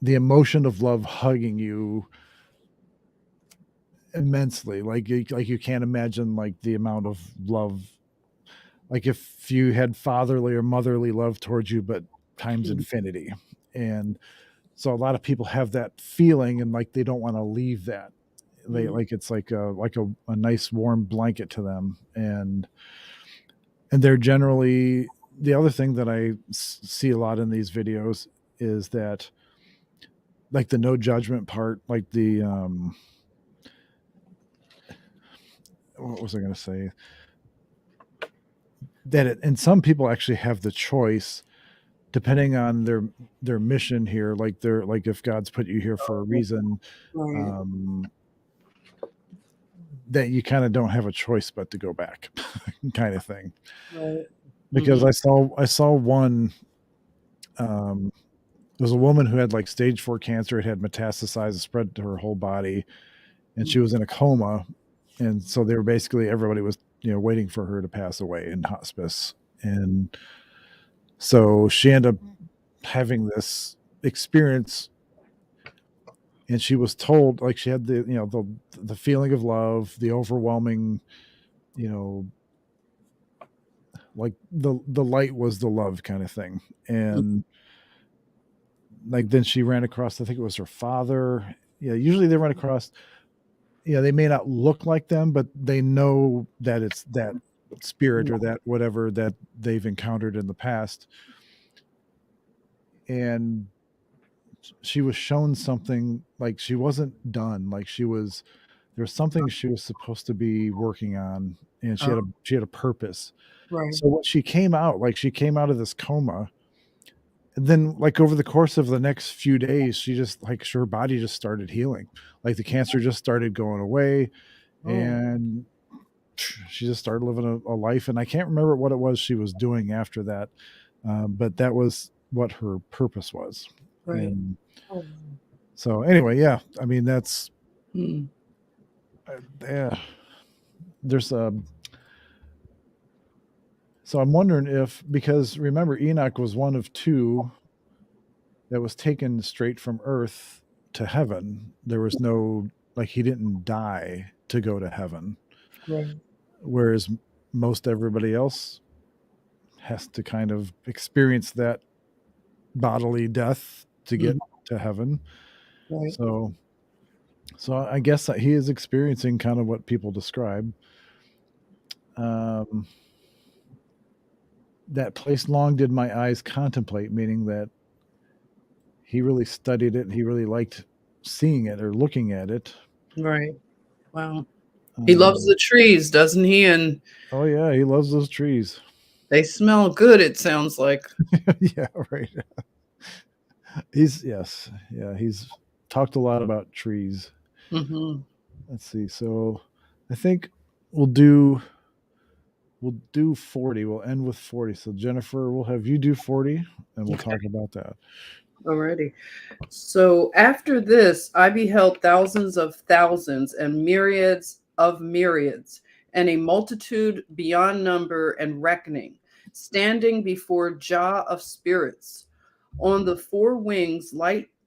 the emotion of love hugging you immensely, like you can't imagine like the amount of love, like if you had fatherly or motherly love towards you, but times infinity. And so a lot of people have that feeling, and like they don't want to leave that. They like it's like a nice warm blanket to them. And they're generally, the other thing that I see a lot in these videos is that, like the no judgment part, like the what was I going to say? And some people actually have the choice, depending on their mission here. Like they're like, if God's put you here for a reason, that you kind of don't have a choice but to go back, kind of thing. Right. Because I saw one. There was a woman who had like stage 4 cancer. It had metastasized, spread to her whole body, and she was in a coma. And so they were basically, everybody was, waiting for her to pass away in hospice. And so she ended up having this experience, and she was told, like, she had the feeling of love, the overwhelming, like the light was the love kind of thing. And like then she ran across, I think it was her father. Yeah, usually they run across, they may not look like them, but they know that it's that spirit or that whatever that they've encountered in the past. And she was shown something, like she wasn't done, like there's something she was supposed to be working on, and she had a purpose. Right. So when she came out of this coma, and then like over the course of the next few days, she just like her body just started healing. Like the cancer just started going away, and she just started living a life. And I can't remember what it was she was doing after that, but that was what her purpose was. Right. And so anyway, yeah, I mean that's yeah. There's so I'm wondering if, because remember, Enoch was one of 2 that was taken straight from earth to heaven. There was no, like, he didn't die to go to heaven. Right. Whereas most everybody else has to kind of experience that bodily death to get to heaven. Right. So I guess that he is experiencing kind of what people describe. That place long did my eyes contemplate, meaning that he really studied it. He really liked seeing it or looking at it. Right. Wow. He loves the trees, doesn't he? And oh yeah, he loves those trees. They smell good, it sounds like. Yeah, right. He's talked a lot about trees. Let's see. So I think we'll do 40. We'll end with 40. So Jennifer, we'll have you do 40 and we'll talk about that. Alrighty. So after this, I beheld thousands of thousands and myriads of myriads, and a multitude beyond number and reckoning, standing before Jah of spirits, On the four wings,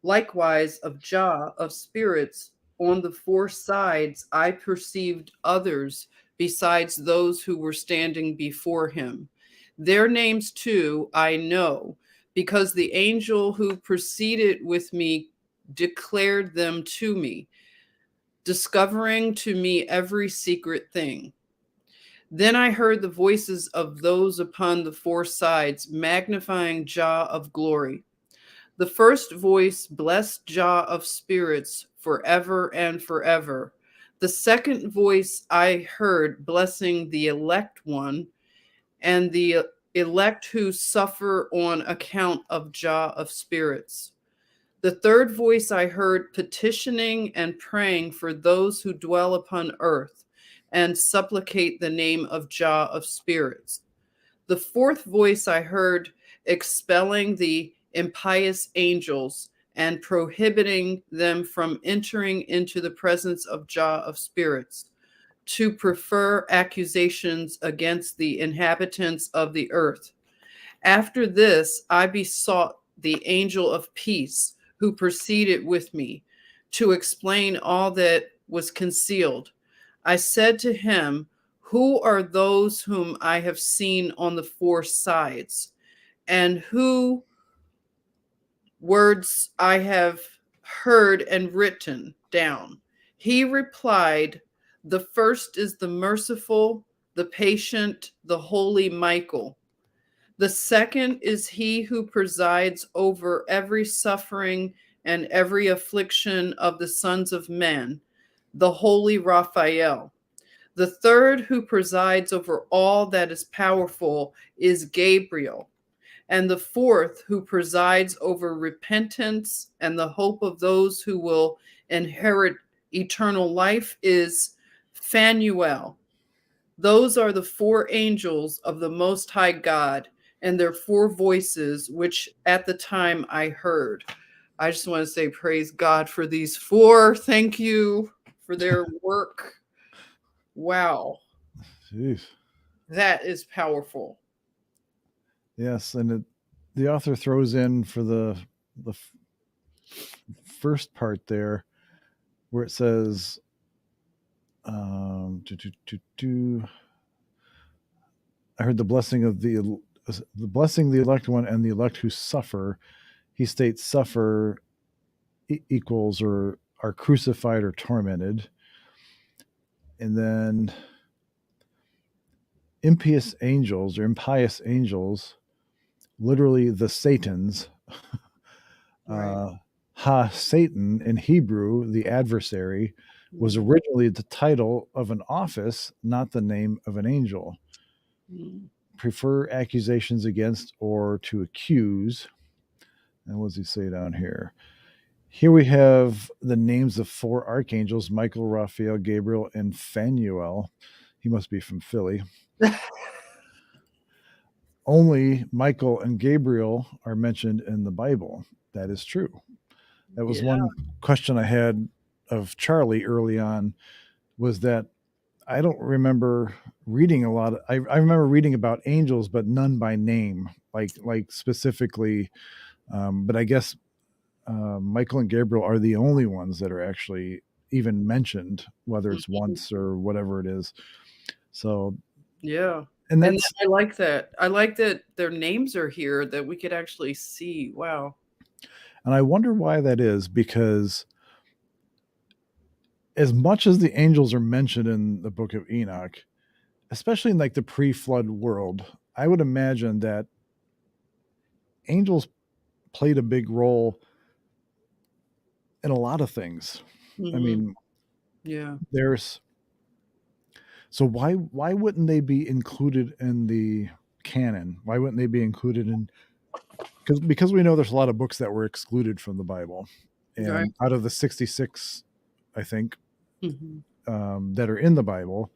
likewise of Jah, of spirits, on the four sides, I perceived others besides those who were standing before him. Their names too I know, because the angel who proceeded with me declared them to me, discovering to me every secret thing. Then I heard the voices of those upon the four sides, magnifying Jah of glory. The first voice blessed Jah of spirits forever and forever. The second voice I heard blessing the elect one and the elect who suffer on account of Jah of spirits. The third voice I heard petitioning and praying for those who dwell upon earth and supplicate the name of Jah of spirits. The fourth voice I heard expelling the impious angels and prohibiting them from entering into the presence of Jah of spirits, to prefer accusations against the inhabitants of the earth. After this, I besought the angel of peace who proceeded with me to explain all that was concealed. I said to him, who are those whom I have seen on the four sides, and who words I have heard and written down? He replied, the first is the merciful, the patient, the holy Michael. The second is he who presides over every suffering and every affliction of the sons of men, the holy Raphael. The third who presides over all that is powerful is Gabriel. And the fourth who presides over repentance and the hope of those who will inherit eternal life is Phanuel. Those are the four angels of the Most High God and their four voices, which at the time I heard. I just want to say praise God for these four. Thank you for their work. Wow. Jeez. That is powerful. Yes, and the author throws in for the first part there, where it says, I heard the blessing of the blessing the elect one and the elect who suffer. He states suffer equals or are crucified or tormented. And then impious angels literally the Satans. Right. Satan in Hebrew, the adversary, was originally the title of an office, not the name of an angel. Prefer accusations against or to accuse. And what does he say down here? Here we have the names of four archangels: Michael, Raphael, Gabriel, and Phanuel. He must be from Philly. Only Michael and Gabriel are mentioned in the Bible. That is true. That was one question I had of Charlie early on, was that I don't remember reading a lot. I remember reading about angels, but none by name, like specifically. But I guess Michael and Gabriel are the only ones that are actually even mentioned, whether it's once or whatever it is. So yeah. And I like that. I like that their names are here that we could actually see. Wow. And I wonder why that is, because as much as the angels are mentioned in the Book of Enoch, especially in like the pre-flood world, I would imagine that angels played a big role in a lot of things. I mean, yeah. So why wouldn't they be included in the canon? Why wouldn't they be included in? Because we know there's a lot of books that were excluded from the Bible, and Right. out of the 66, I think, that are in the Bible,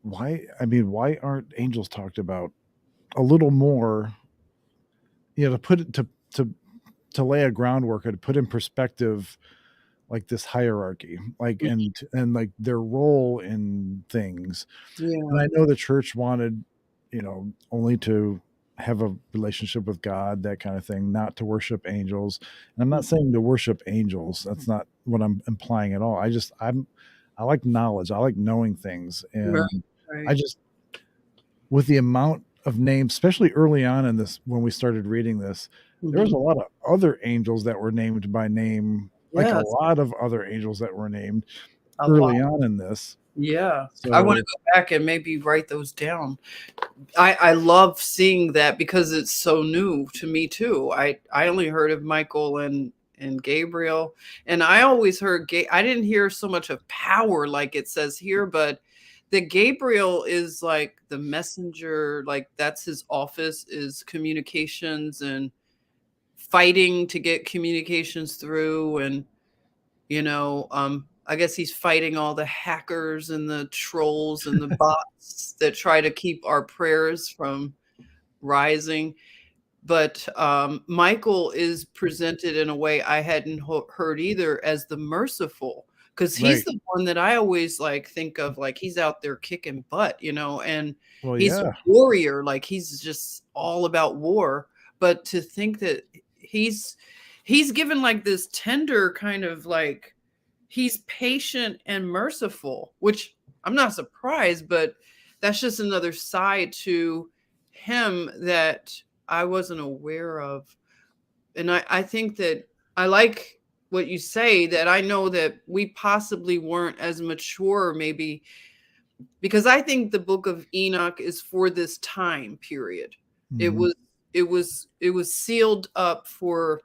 why aren't angels talked about a little more? To put it to lay a groundwork or to put in perspective, like this hierarchy, like and like their role in things. Yeah. And I know the church wanted, only to have a relationship with God, that kind of thing, not to worship angels. And I'm not saying to worship angels. That's not what I'm implying at all. I like knowledge. I like knowing things. Right, And I right. just, with the amount of names, especially early on in this, when we started reading this, there was a lot of other angels that were named by name, like a Yes, lot of other angels that were named a lot. early on in this. Yeah. I want to So go back and maybe write those down. I love seeing that because it's so new to me too. I only heard of Michael and Gabriel, and I always heard I didn't hear so much of power like it says here, but that Gabriel is like the messenger, like that's his office, is communications and fighting to get communications through. And I guess he's fighting all the hackers and the trolls and the bots that try to keep our prayers from rising. But Michael is presented in a way I hadn't heard either, as the merciful, because he's right. the one that I always like think of, like he's out there kicking butt, and Well, he's a yeah. warrior, like he's just all about war. But to think that he's given like this tender kind of, like he's patient and merciful, which I'm not surprised, but that's just another side to him that I wasn't aware of. And I think that I like what you say, that I know that we possibly weren't as mature, maybe, because I think the Book of Enoch is for this time period. It Mhm. was it was sealed up for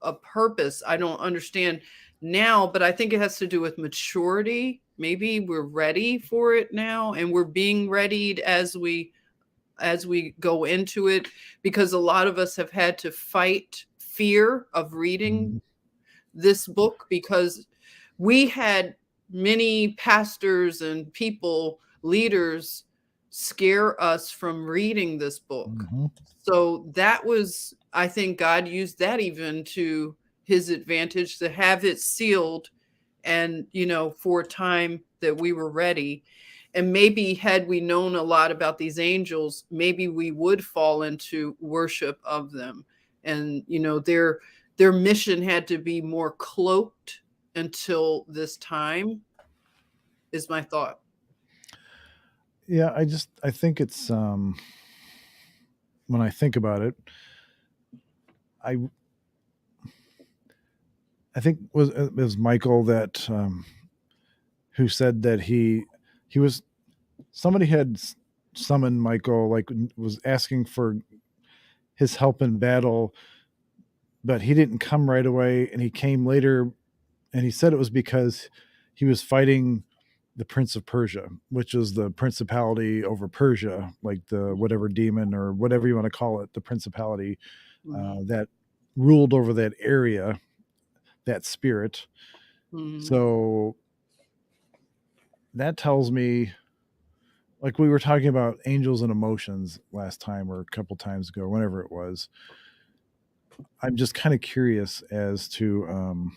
a purpose. I don't understand now, but I think it has to do with maturity. Maybe we're ready for it now, and we're being readied as we go into it, because a lot of us have had to fight fear of reading Mhm. this book, because we had many pastors and people, leaders, scare us from reading this book. Mhm. So that was, I think God used that even to his advantage, to have it sealed, and for a time that we were ready. And maybe had we known a lot about these angels, maybe we would fall into worship of them. And their mission had to be more cloaked until this time, is my thought. Yeah, I think it's when I think about it, I I think it was Michael that who said that he was, somebody had summoned Michael, like was asking for his help in battle, but he didn't come right away, and he came later, and he said it was because he was fighting the Prince of Persia, which is the principality over Persia, like the whatever demon or whatever you want to call it, the principality that ruled over that area, that spirit. Mhm. So that tells me, like we were talking about angels and emotions last time or a couple times ago, whenever it was. I'm just kind of curious as to,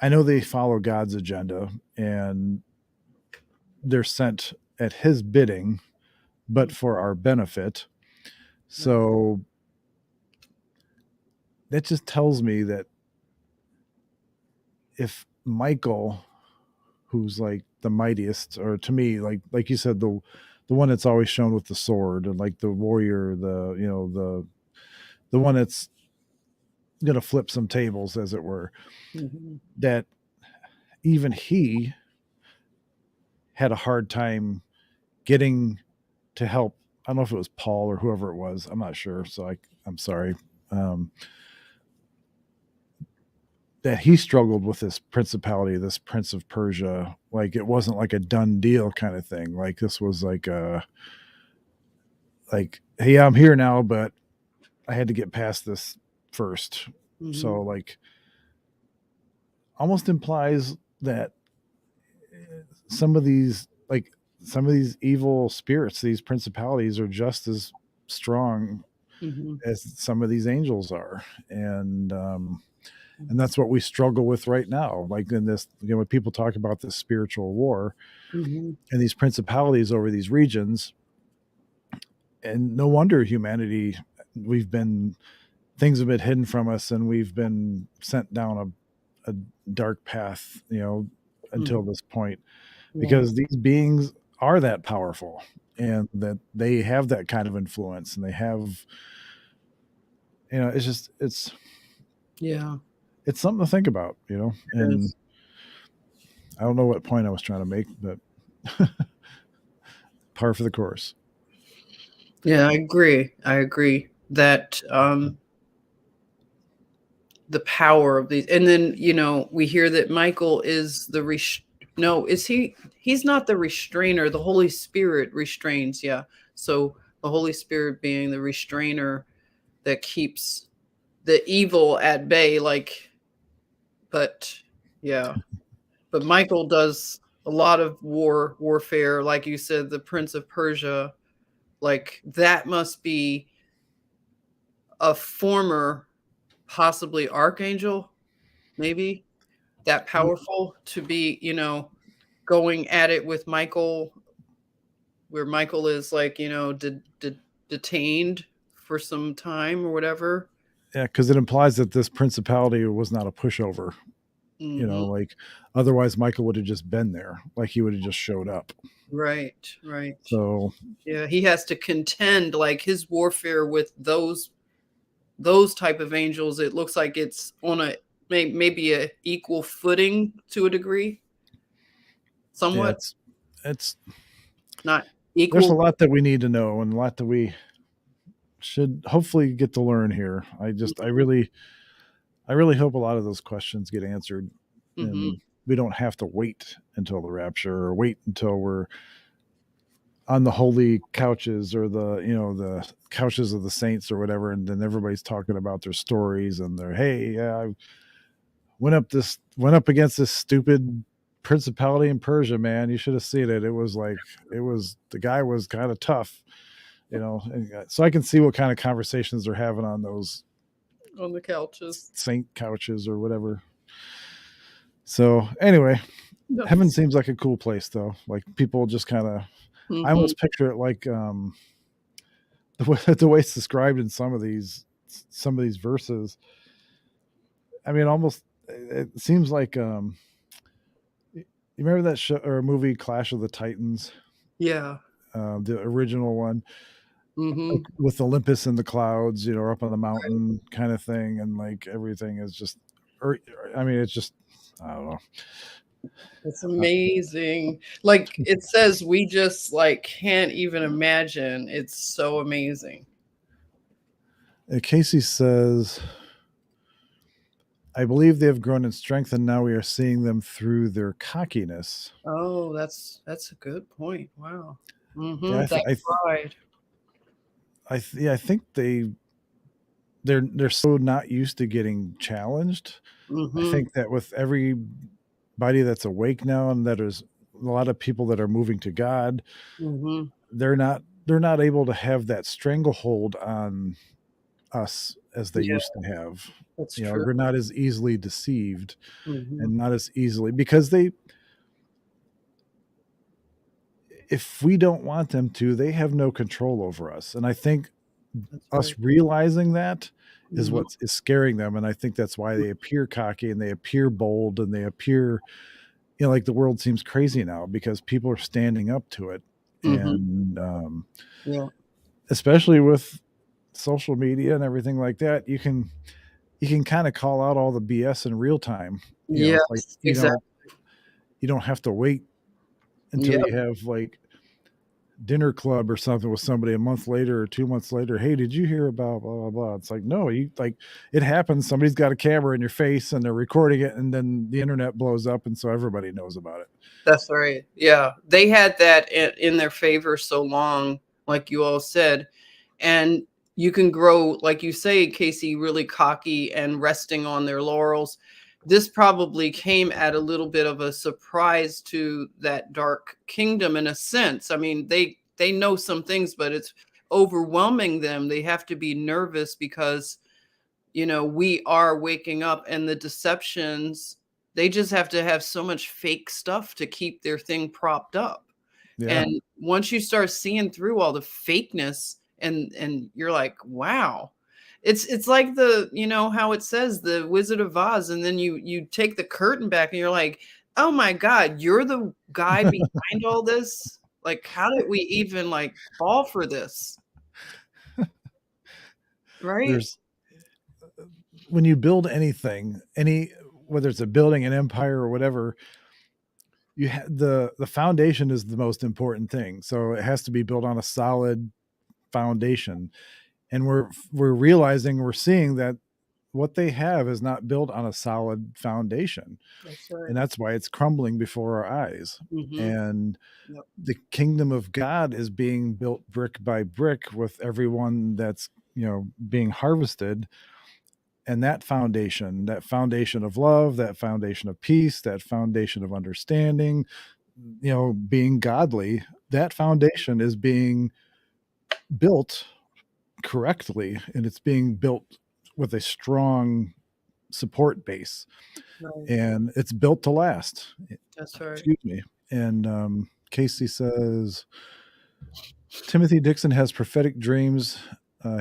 I know they follow God's agenda and they're sent at his bidding, but for our benefit. So that just tells me that if Michael, who's like the mightiest, or to me, like you said, the one that's always shown with the sword, and like the warrior, the one that's gonna flip some tables, as it were, Mhm. that even he had a hard time getting to help. I don't know if it was Paul or whoever it was. I'm not sure. So I'm sorry. Um, that he struggled with this principality, this Prince of Persia. Like it wasn't like a done deal kind of thing. Like this was like hey, I'm here now, but I had to get past this first. Mhm. So like almost implies that some of these like some of these evil spirits, these principalities, are just as strong Mhm. as some of these angels are. And that's what we struggle with right now, like in this, when people talk about this spiritual war Mhm. and these principalities over these regions. and no wonder humanity, things have been hidden from us, and we've been sent down a dark path, until this point, because these beings are that powerful, and that they have that kind of influence, and they have, Yeah. it's something to think about, and I don't know what point I was trying to make, but par for the course. Yeah, I agree that the power of these, and then we hear that Michael is no, is he's not the restrainer, the Holy Spirit restrains. Yeah. So the Holy Spirit being the restrainer that keeps the evil at bay, but yeah. But Michael does a lot of warfare, like you said, the Prince of Persia, like that must be a former, possibly archangel, maybe that powerful to be, going at it with Michael, where Michael is like, detained for some time or whatever. Yeah, because it implies that this principality was not a pushover. Like, otherwise Michael would have just been there, like he would have just showed up. Right. So Yeah, he has to contend, like his warfare with those type of angels. It looks like it's on maybe a equal footing to a degree, somewhat. yeah, it's Not equal. There's a lot that we need to know, and a lot that we should hopefully get to learn here. I really hope a lot of those questions get answered, and we don't have to wait until the rapture, or wait until we're on the holy couches, or the couches of the saints or whatever, and then everybody's talking about their stories and their, hey, yeah, I went up against this stupid principality in Persia, man. You should have seen it. The guy was kind of tough, so I can see what kind of conversations they're having on those, on the couches, saint couches or whatever. So anyway, heaven seems like a cool place, though. Like, people just kind of, I almost picture it like the way it's described in some of these verses. I mean, almost, it seems like, you remember that show or movie Clash of the Titans? Yeah. The original one, Mm-hmm. with Olympus in the clouds, up on the mountain, kind of thing, and like everything is just, I mean, it's just, I don't know. It's amazing. Like it says, we just like can't even imagine. It's so amazing. Casey says, I believe they have grown in strength, and now we are seeing them through their cockiness. Oh, that's a good point. Wow. Yeah, That pride. I think they're so not used to getting challenged. I think that with everybody that's awake now, and that there's a lot of people that are moving to God, they're not able to have that stranglehold on us as they used to have. That's true. True. They're not as easily deceived, and not as easily, because if we don't want them to, they have no control over us. And I think us realizing that is what is scaring them. And I think that's why they appear cocky, and they appear bold, and they appear, like the world seems crazy now, because people are standing up to it. And especially with social media and everything like that, you can kind of call out all the BS in real time. Exactly. You don't have to wait until you have like dinner club or something with somebody a month later or 2 months later. Hey, did you hear about blah, blah, blah? It's like, no, it happens. Somebody's got a camera in your face and they're recording it, and then the internet blows up, and so everybody knows about it. That's right. Yeah. They had that in their favor so long, like you all said. And you can grow, like you say, Casey, really cocky and resting on their laurels. This probably came at a little bit of a surprise to that dark kingdom, in a sense. I mean, they know some things, but it's overwhelming them. They have to be nervous because, we are waking up, and the deceptions, they just have to have so much fake stuff to keep their thing propped up. Yeah. And once you start seeing through all the fakeness and you're like, wow. It's like the, how it says the Wizard of Oz, and then you take the curtain back and you're like, oh my God, you're the guy behind all this. Like, how did we even like fall for this? Right? There's when you build anything, whether it's a building, an empire, or whatever, the foundation is the most important thing. So it has to be built on a solid foundation. And we're seeing that what they have is not built on a solid foundation. That's right. And that's why it's crumbling before our eyes. Mhm. And Yep. the kingdom of God is being built brick by brick with everyone that's, being harvested. And that foundation of love, that foundation of peace, that foundation of understanding, being godly, that foundation is being built correctly, and it's being built with a strong support base, Right. and it's built to last. That's right. Excuse me. And Casey says Timothy Dixon has prophetic dreams.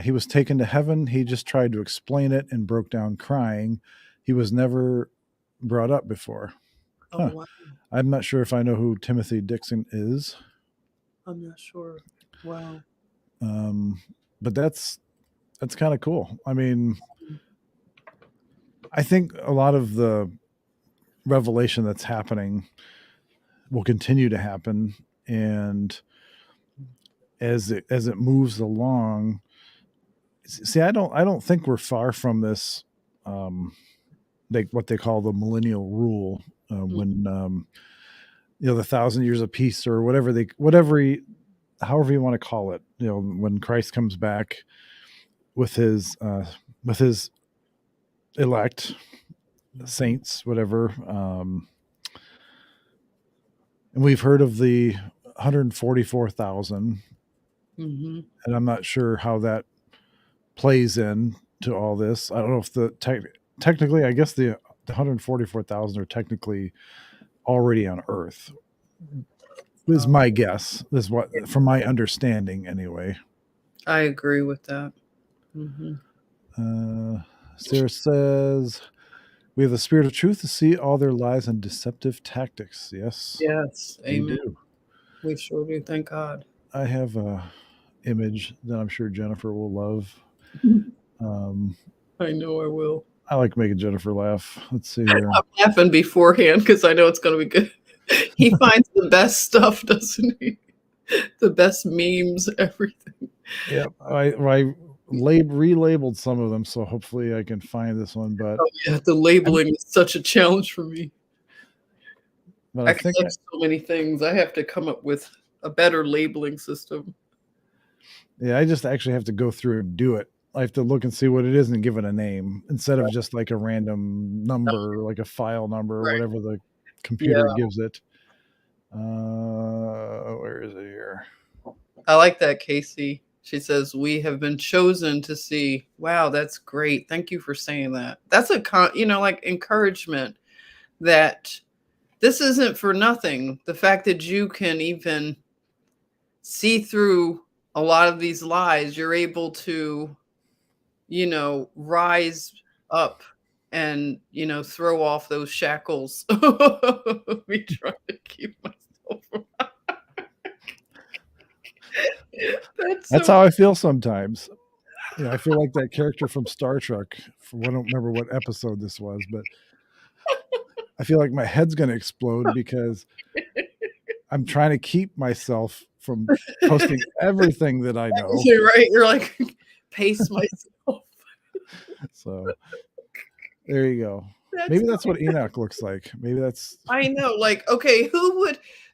He was taken to heaven. He just tried to explain it and broke down crying. He was never brought up before. Oh, wow. I'm not sure if I know who Timothy Dixon is. I'm not sure. Wow. But that's kind of cool. I mean, I think a lot of the revelation that's happening will continue to happen, and as it moves along, see, I don't think we're far from this, what they call the millennial rule, when the 1,000 years of peace, or however you want to call it, when Christ comes back with his elect saints, whatever. And we've heard of the 144,000, and I'm not sure how that plays in to all this. I don't know if technically, I guess the 144,000 are technically already on Earth. Is my guess. This is what, from my understanding, anyway. I agree with that. Sarah says, we have the spirit of truth to see all their lies and deceptive tactics. Yes. Yes. Amen. Do. We sure do. Thank God. I have a image that I'm sure Jennifer will love. I know I will. I like making Jennifer laugh. Let's see here. I'm laughing beforehand because I know it's going to be good. He finds the best stuff, doesn't he? The best memes, everything. Yep. I relabeled some of them, so hopefully I can find this one. But the labeling is such a challenge for me. But I think so many things. I have to come up with a better labeling system. Yeah, I just actually have to go through and do it. I have to look and see what it is and give it a name instead of just like a random number, like a file number, or whatever the computer gives it. Where is it here? I like that, Casey. She says, we have been chosen to see. Wow, that's great. Thank you for saying that. That's like encouragement that this isn't for nothing. The fact that you can even see through a lot of these lies, you're able to, rise up and, throw off those shackles. Me trying to keep myself from That's how I feel sometimes. I feel like that character from Star Trek. I don't remember what episode this was, but I feel like my head's going to explode because I'm trying to keep myself from posting everything that I know. You're right. You're like, pace myself. So there you go. Maybe that's what Enoch looks like. Maybe that's. I know. Like, okay, who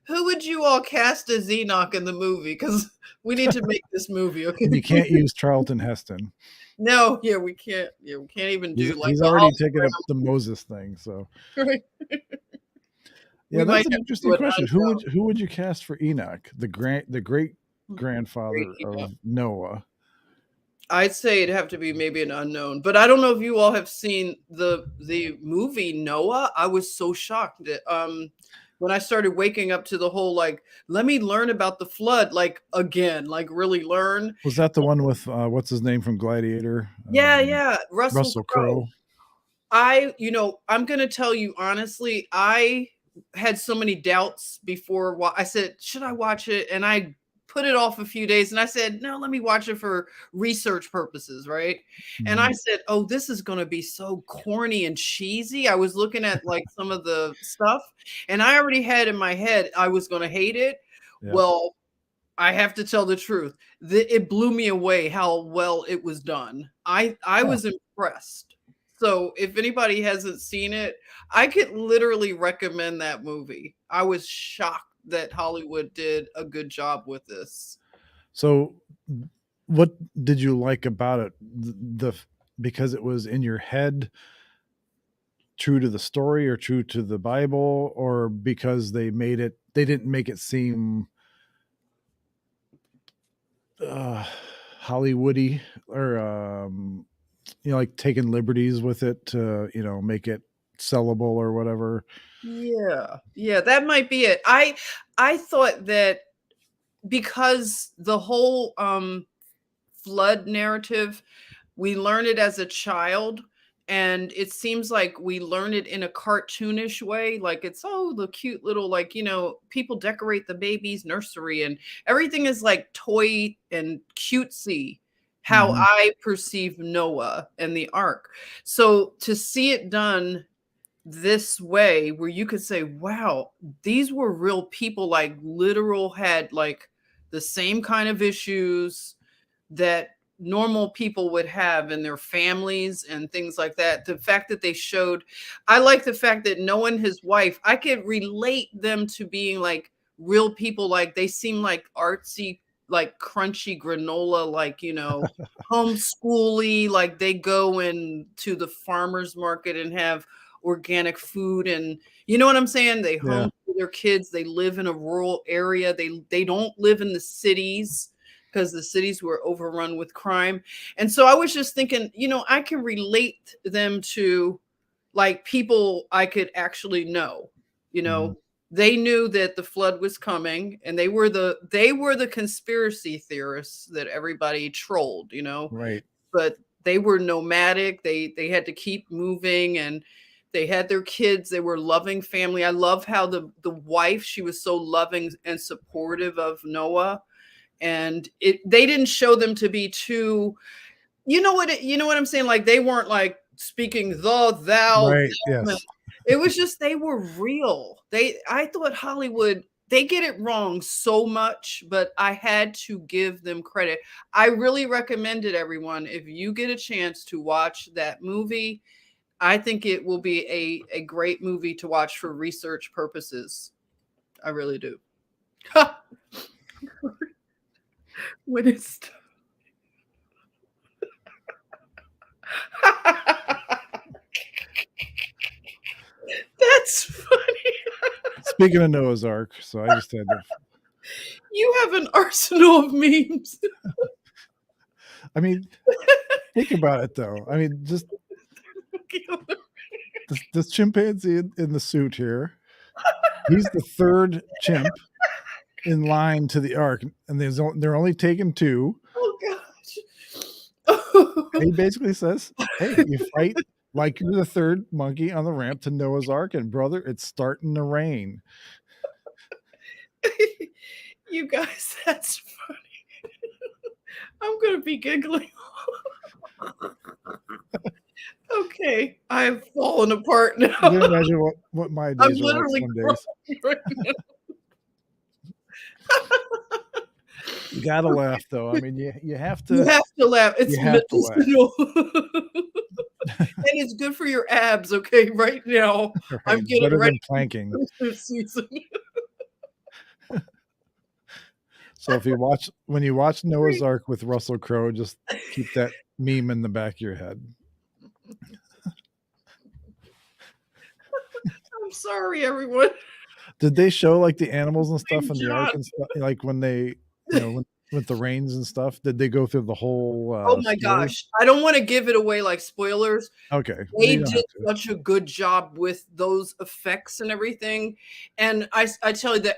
would you all cast as Enoch in the movie? Because we need to make this movie. Okay. You can't use Charlton Heston. No, we can't. Yeah, we can't even do he's already taken up the Moses thing. So. Right. Yeah, that's an interesting question. Who would you cast for Enoch, the great grandfather of Noah? I'd say it'd have to be maybe an unknown, but I don't know if you all have seen the movie Noah. I was so shocked. when I started waking up to the whole like, let me learn about the flood, like again, like really learn. Was that the one with what's his name from Gladiator? Yeah, yeah. Russell Russell Crowe. Crowe. I'm going to tell you honestly, I had so many doubts before. I said, should I watch it? And I put it off a few days and I said, no, let me watch it for research purposes. Right. And I said, oh, this is going to be so corny and cheesy. I was looking at like some of the stuff and I already had in my head, I was going to hate it. Yeah. Well, I have to tell the truth. It blew me away how well it was done. I was impressed. So if anybody hasn't seen it, I could literally recommend that movie. I was shocked that Hollywood did a good job with this. So what did you like about it? Because it was in your head, true to the story or true to the Bible, or because they didn't make it seem Hollywoody, or like taking liberties with it to make it sellable or whatever. Yeah, that might be it. I thought that because the whole flood narrative, we learn it as a child, and it seems like we learn it in a cartoonish way. Like it's the cute little, like, people decorate the baby's nursery and everything is like toy and cutesy, how I perceive Noah and the ark. So to see it done this way, where you could say, wow, these were real people, like literal had like the same kind of issues that normal people would have in their families and things like that. The fact that they showed, I like the fact that Noah and his wife, I could relate them to being like real people. Like they seem like artsy, like crunchy granola, like, homeschooly, like they go into the farmer's market and have organic food, and you know what I'm saying? They homeschool their kids. They live in a rural area. They don't live in the cities because the cities were overrun with crime. And so I was just thinking, I can relate them to like people I could actually know. They knew that the flood was coming, and they were the conspiracy theorists that everybody trolled, Right. But they were nomadic. They had to keep moving, and they had their kids. They were loving family. I love how the wife, she was so loving and supportive of Noah. And they didn't show them to be too, you know what I'm saying? Like they weren't like speaking thou, Right. them. Yes. It was just, they were real. I thought Hollywood, they get it wrong so much, but I had to give them credit. I really recommend it, everyone. If you get a chance to watch that movie, I think it will be a great movie to watch for research purposes. I really do. When it's that's funny. Speaking of Noah's Ark, so I just had to. You have an arsenal of memes. I mean, think about it though. I mean, just this chimpanzee in the suit here. He's the third chimp in line to the ark, and they're only taking two. Oh gosh. And he basically says, "Hey, you fight like you're the third monkey on the ramp to Noah's Ark, and brother, it's starting to rain." You guys, that's funny. I'm gonna be giggling. Okay, I've fallen apart now. You can imagine what my days I'm are like literally some days. right now. You gotta laugh though. I mean, you have to. You have to laugh. It's You have to laugh. medicinal. And it's good for your abs. Okay, right now Right, I'm getting better ready than planking. for season. So when you watch Noah's Ark with Russell Crowe, just keep that meme in the back of your head. I'm sorry, everyone. Did they show like the animals and stuff in the John. ark and stuff? Like when they, when with the rains and stuff? Did they go through the whole Oh my story? gosh. I don't want to give it away like spoilers. Okay, They you don't did have to. such a good job with those effects and everything. And I tell you, the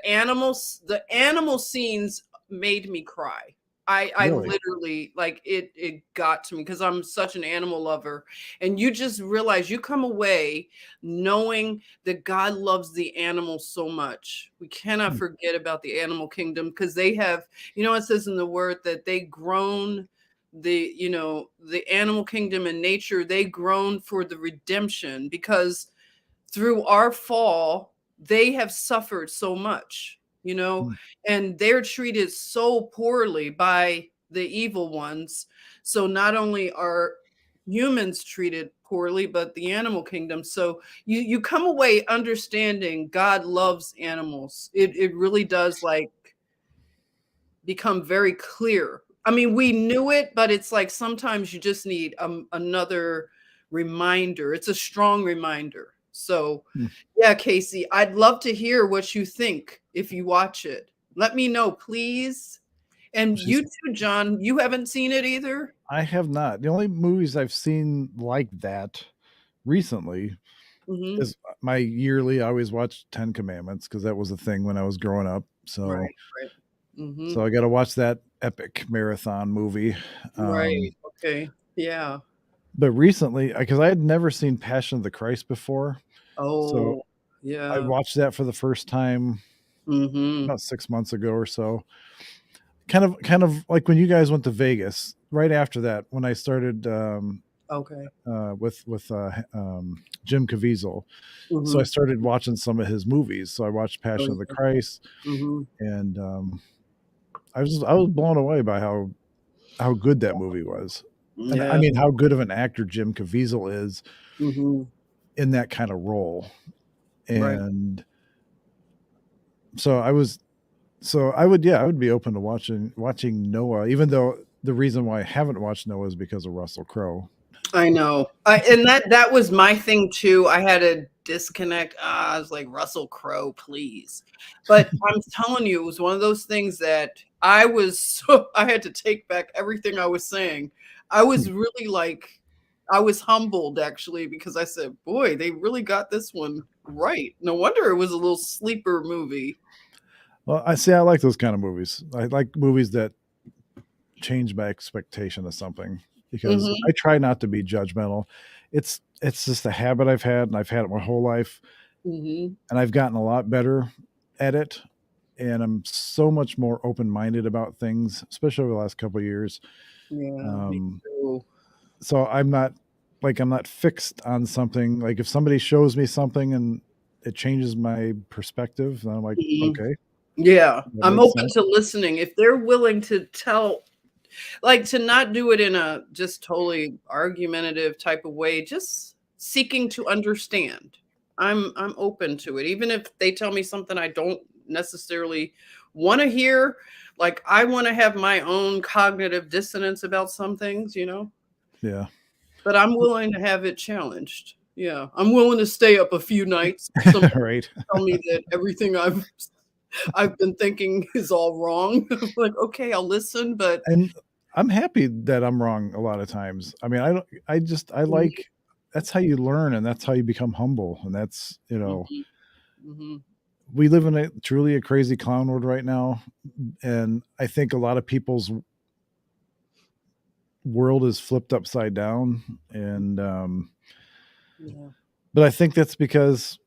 animal scenes made me cry. I Really? literally like it got to me because I'm such an animal lover. And you just realize you come away knowing that God loves the animals so much. We cannot Hmm. forget about the animal kingdom because they have, it says in the word that they groan the animal kingdom and nature, they groan for the redemption because through our fall they have suffered so much, Hmm. and they're treated so poorly by the evil ones. So not only are humans treated poorly but the animal kingdom. So you come away understanding God loves animals. It really does, like, become very clear. I mean, we knew it, but it's like sometimes you just need another reminder. It's a strong reminder. So, Hmm. yeah, Casey, I'd love to hear what you think if you watch it. Let me know, please. And She's you too, John, you haven't seen it either? I have not. The only movies I've seen like that recently Hmm. is my yearly. I always watch Ten Commandments because that was a thing when I was growing up. So Right, right. Hmm. so I got to watch that epic marathon movie. Right. Um, Okay. Yeah. but recently, because I had never seen Passion of the Christ before, so Oh, I yeah. watched that for the first time Hmm. about 6 months ago or so. Kind of like when you guys went to Vegas. Right after that, when I started Okay. with Jim Caviezel, so I Hmm. started watching some of his movies. So I watched Passion of the Christ, Hmm. and I was blown away by how good that movie was, and I Yeah. mean how good of an actor Jim Caviezel is Hmm. in that kind of role. Right. And so I would be open to watching Noah, even though the reason why I haven't watched Noah is because of Russell Crowe. I know. And that was my thing too. I had a disconnect. I was like, Russell Crowe, please. But I'm telling you, it was one of those things that I had to take back everything I was saying. I was really like, I was humbled actually because I said, boy, they really got this one right. No wonder it was a little sleeper movie. Well, I like those kind of movies. I like movies that change my expectation of something because Hmm. I try not to be judgmental. It's just a habit I've had, and I've had it my whole life, Hmm. and I've gotten a lot better at it. And I'm so much more open minded about things, especially over the last couple of years. Yeah, me Um, too. so I'm not fixed on something. Like if somebody shows me something and it changes my perspective, then I'm like, Mhm. okay, Yeah, that I'm makes open sense. to listening. If they're willing to tell, like, to not do it in a just totally argumentative type of way, just seeking to understand. I'm open to it. Even if they tell me something I don't necessarily want to hear, like I want to have my own cognitive dissonance about some things. Yeah. But I'm willing to have it challenged. Yeah, I'm willing to stay up a few nights if somebody Right. tell me that everything I've been thinking is all wrong. I'm like, okay, I'll listen, but And I'm happy that I'm wrong a lot of times. I mean, I don't I mhm, like that's how you learn, and that's how you become humble, and that's, mhm, mhm. we live in a truly a crazy clown world right now, and I think a lot of people's world is flipped upside down, and Yeah. but I think that's because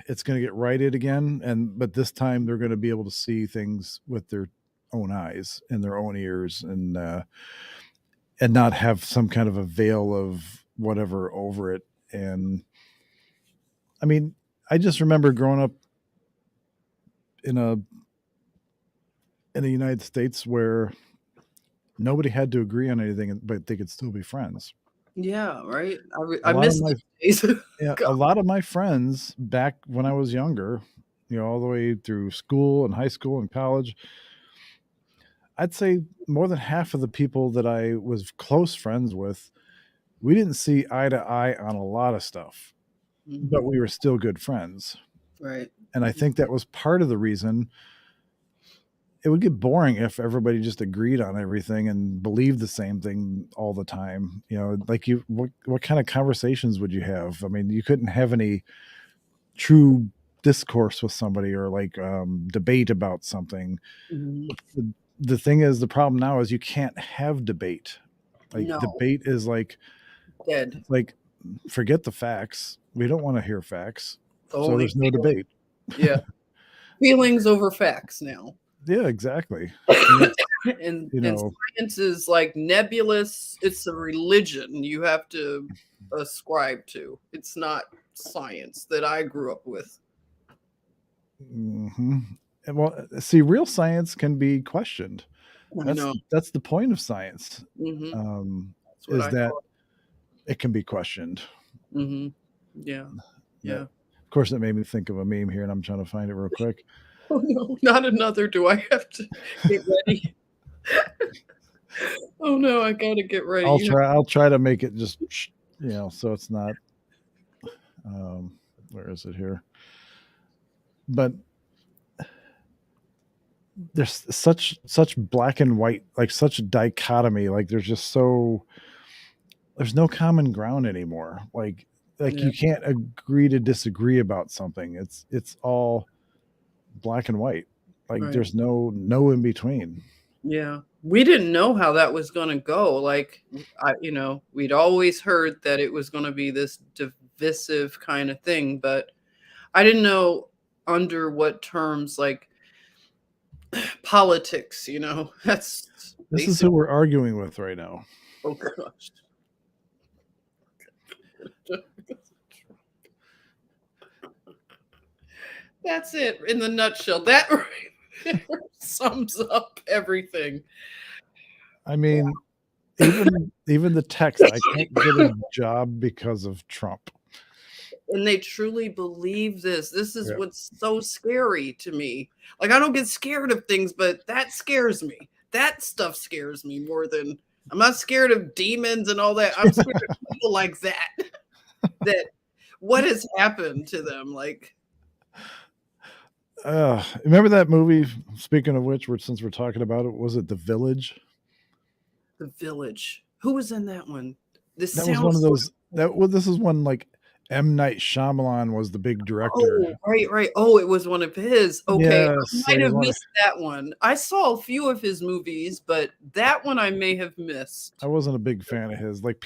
it's going to get righted again, and but this time they're going to be able to see things with their own eyes and their own ears, and not have some kind of a veil of whatever over it. And I mean, I just remember growing up in a in the United States where nobody had to agree on anything, but they could still be friends. Yeah, right? A I lot of miss my those days. Yeah, God. a lot of my friends back when I was younger, all the way through school and high school and college, I'd say more than half of the people that I was close friends with, we didn't see eye to eye on a lot of stuff, but Mhm, we were still good friends. right. And I Mhm, think that was part of the reason it would get boring if everybody just agreed on everything and believed the same thing all the time. You know, like what kind of conversations would you have? I mean, you couldn't have any true discourse with somebody or like debate about something. Mhm. The thing is, the problem now is you can't have debate. Like No, debate is dead. like forget the facts. We don't want to hear facts. So Only there's no debate. yeah, feelings over facts now. Yeah, exactly. And that's, and you and know, science is like nebulous. It's a religion you have to ascribe to. It's not science that I grew up with. mhm. And well, see, real science can be questioned. I know. That's the point of science. Hmm. That's what Is I that thought. it can be questioned. Hmm. Yeah. That, Yeah. of course, that made me think of a meme here, and I'm trying to find it real quick. Oh no, not another. Do I have to get ready? Oh no, I gotta get ready. I'll try to make it just so it's not. Where is it here? But there's such black and white, like such a dichotomy. Like there's no common ground anymore. Like Yeah, you can't agree to disagree about something. It's all black and white. Like right. there's no in between. Yeah. We didn't know how that was going to go. Like, we'd always heard that it was going to be this divisive kind of thing, but I didn't know under what terms, like politics, that's This is basic. who we're arguing with right now. Oh, gosh. That's it in the nutshell. That sums up everything. I mean, even the text, I can't get a job because of Trump. And they truly believe this. This is Yeah. what's so scary to me. Like, I don't get scared of things, but that scares me. That stuff scares me more than I'm not scared of demons and all that. I'm scared of people like that. That what has happened to them? Like, Remember that movie? Speaking of which, since we're talking about it, was it The Village? The Village. Who was in that one? This That was one of those. This is one like M. Night Shyamalan was the big director. Oh, right. Oh, it was one of his. Okay, I Yes, might have missed that one. I saw a few of his movies, but that one I may have missed. I wasn't a big fan of his. Like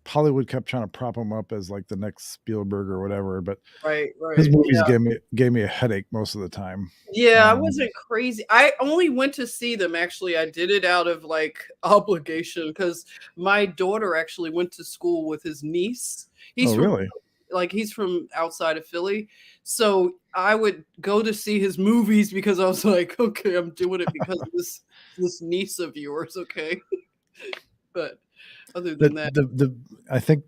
Hollywood kept trying to prop him up as like the next Spielberg or whatever, but Right. his movies Yeah. gave me a headache most of the time. Yeah, I wasn't crazy. I only went to see them. Actually, I did it out of like obligation because my daughter actually went to school with his niece. He's from Really? he's from outside of Philly. So I would go to see his movies because I was like, okay, I'm doing it because of this niece of yours, okay? But other than that, I think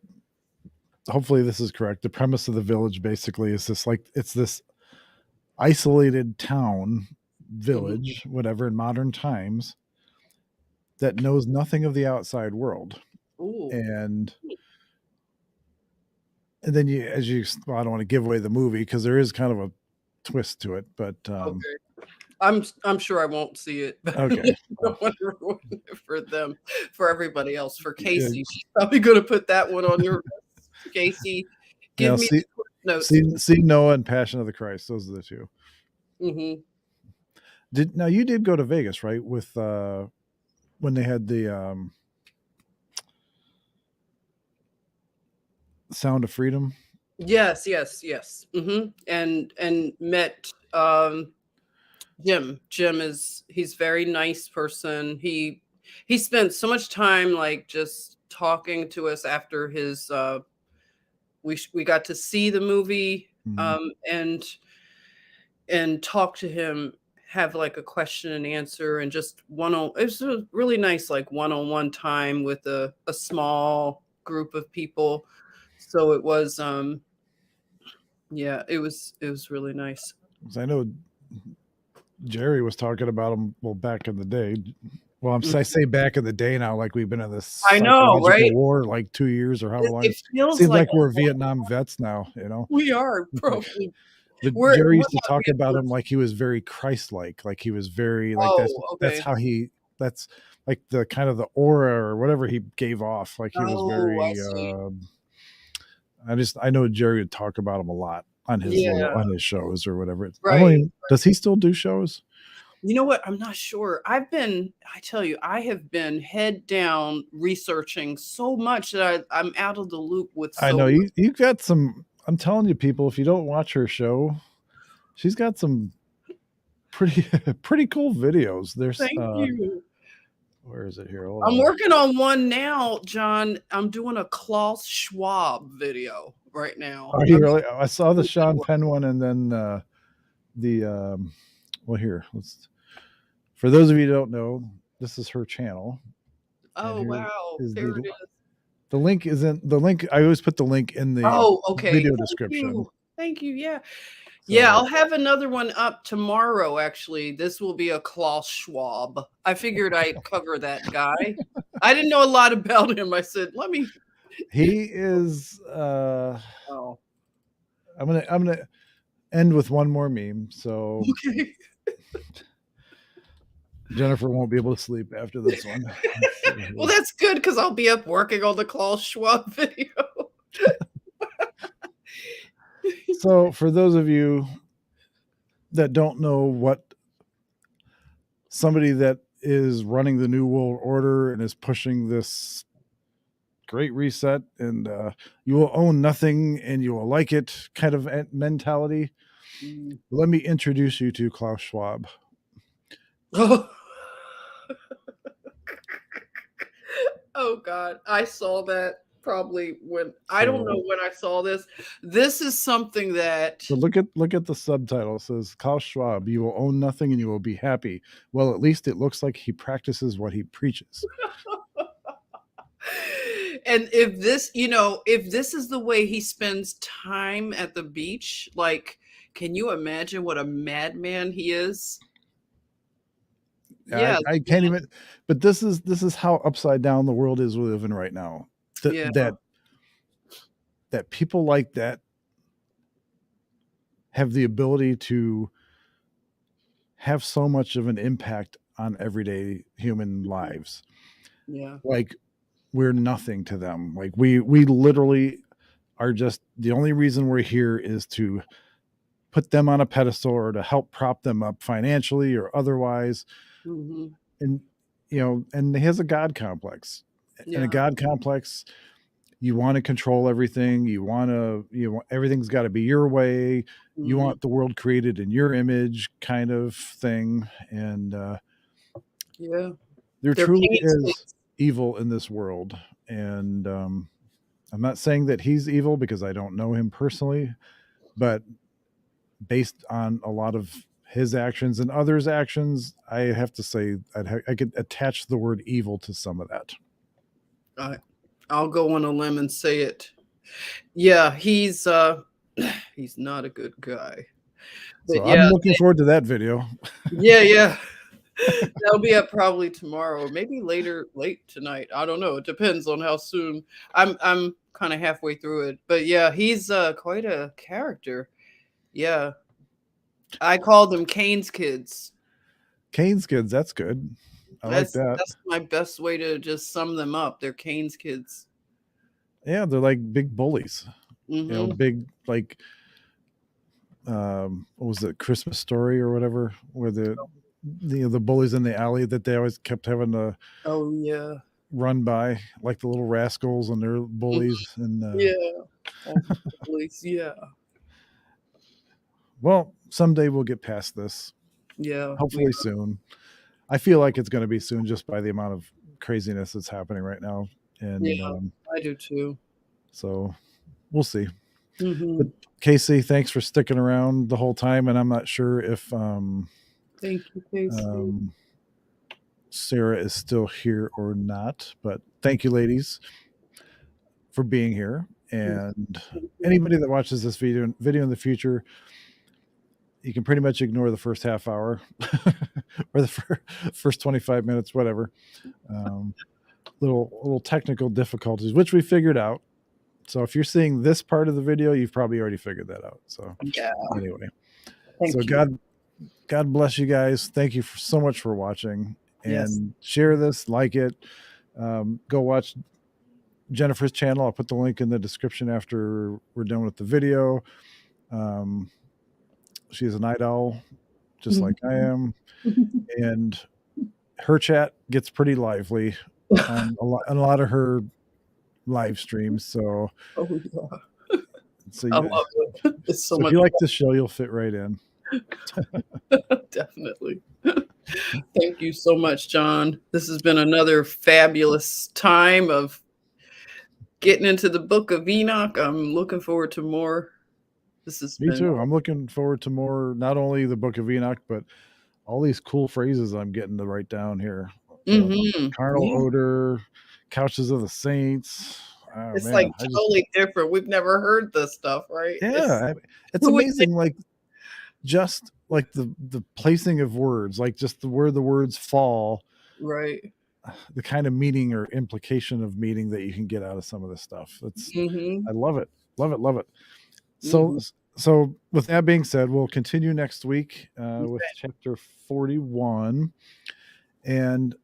hopefully this is correct. The premise of The Village basically is it's this isolated town, village, whatever, in modern times that knows nothing of the outside world. ooh, And then well, I don't want to give away the movie because there is kind of a twist to it, but okay. I'm sure I won't see it. But okay. I don't want to ruin it for them, for everybody else, for Casey. She's probably going to put that one on your list. Casey, give me the quick notes. See Noah and Passion of the Christ. Those are the two. Mm-hmm. You did go to Vegas, right? With when they had the Sound of Freedom. Yes. Mm-hmm. And met Jim. He's a very nice person. He spent so much time like just talking to us after his we got to see the movie and talk to him, have like a question and answer, and just it was a really nice like one-on-one time with a small group of people. So it was yeah, it was really nice. I know Jerry was talking about him back in the day. Well, I say back in the day now, like we've been in this I know, right? war like 2 years or how long. It feels seems like we're Vietnam vets now, we are probably. Jerry used to talk about him like he was very Christ-like, like he was very like that's okay. how that's like the kind of the aura or whatever he gave off. Like he was I very. see. I know Jerry would talk about him a lot on his Yeah, on his shows or whatever. I don't right. even. Does he still do shows? You know what? I'm not sure. I tell you, I have been head down researching so much that I'm out of the loop with I so know much. you've got some. I'm telling you, people, if you don't watch her show, she's got some pretty pretty cool videos. There's Thank you. where is it here? Hold I'm on. working on one now, John. I'm doing a Klaus Schwab video right now. Are you really? I saw the Sean Penn one, and then the well, here. For those of you who don't know, this is her channel. Oh wow, there it is. The link is in the link. I always put the link in the Okay. video Thank description. you. Thank you. Yeah. So, Yeah, I'll have another one up tomorrow, actually. This will be a Klaus Schwab. I figured I'd cover that guy. I didn't know a lot about him. I said, let me. He is. Oh, I'm gonna end with one more meme. So okay. Jennifer won't be able to sleep after this one. Well, that's good because I'll be up working on the Klaus Schwab video. So for those of you that don't know what somebody that is running the New World Order and is pushing this great reset and you will own nothing and you will like it kind of mentality, let me introduce you to Klaus Schwab. Oh God, I saw that probably when I don't know when I saw this. This is something that. So look at the subtitle. It says Klaus Schwab, you will own nothing and you will be happy. Well, at least it looks like he practices what he preaches. And if this is the way he spends time at the beach, like, can you imagine what a madman he is? Yeah, I can't even. But this is how upside down the world is we live in right now. That people like that have the ability to have so much of an impact on everyday human lives. Yeah. Like we're nothing to them. Like we literally are just the only reason we're here is to put them on a pedestal or to help prop them up financially or otherwise. Mm-hmm. And and he has a God complex. Yeah. And a God complex, you want to control everything. Everything's got to be your way. Mm-hmm. You want the world created in your image, kind of thing. And there truly is evil in this world. And I'm not saying that he's evil because I don't know him personally, but based on a lot of his actions and others' actions, I have to say I could attach the word evil to some of that. I'll go on a limb and say it. Yeah, he's not a good guy. But so I'm looking forward to that video. Yeah. That'll be up probably tomorrow or maybe late tonight. I don't know. It depends on how soon. I'm kind of halfway through it. But yeah, he's quite a character. Yeah. I call them Kane's kids. Kane's kids, that's good. Like that. That's my best way to just sum them up. They're Kane's kids. Yeah, they're like big bullies. Mm-hmm. Big like what was it, Christmas Story or whatever, where the bullies in the alley that they always kept having to run by, like the little rascals and their bullies. And bullies, yeah. Well, someday we'll get past this. Yeah. Hopefully soon. I feel like it's going to be soon just by the amount of craziness that's happening right now. And I do too. So we'll see. Mm-hmm. But Casey, thanks for sticking around the whole time. And I'm not sure if thank you, Casey. Sarah is still here or not, but thank you, ladies, for being here. And anybody that watches this video in the future, you can pretty much ignore the first half hour or the first 25 minutes, whatever. Little technical difficulties, which we figured out. So if you're seeing this part of the video, you've probably already figured that out. So Yeah. anyway, Thank so you. God bless you guys. Thank you so much for watching, Yes. and share this, like it. Go watch Jennifer's channel. I'll put the link in the description after we're done with the video. She's a night owl, just like I am, and her chat gets pretty lively on a lot of her live streams. So, Oh, yeah. so I love it. It's so if much you like this show, you'll fit right in. Definitely. Thank you so much, John. This has been another fabulous time of getting into the Book of Enoch. I'm looking forward to more. This has Me been too. I'm looking forward to more, not only the Book of Enoch, but all these cool phrases I'm getting to write down here. Carnal Yeah. odor, couches of the saints. Oh, It's man, like totally different. We've never heard this stuff, right? it's amazing. Like, just like the placing of words, like just where the words fall, right. the kind of meaning or implication of meaning that you can get out of some of this stuff. That's I love it. Love it. So with that being said, we'll continue next week with chapter 41. And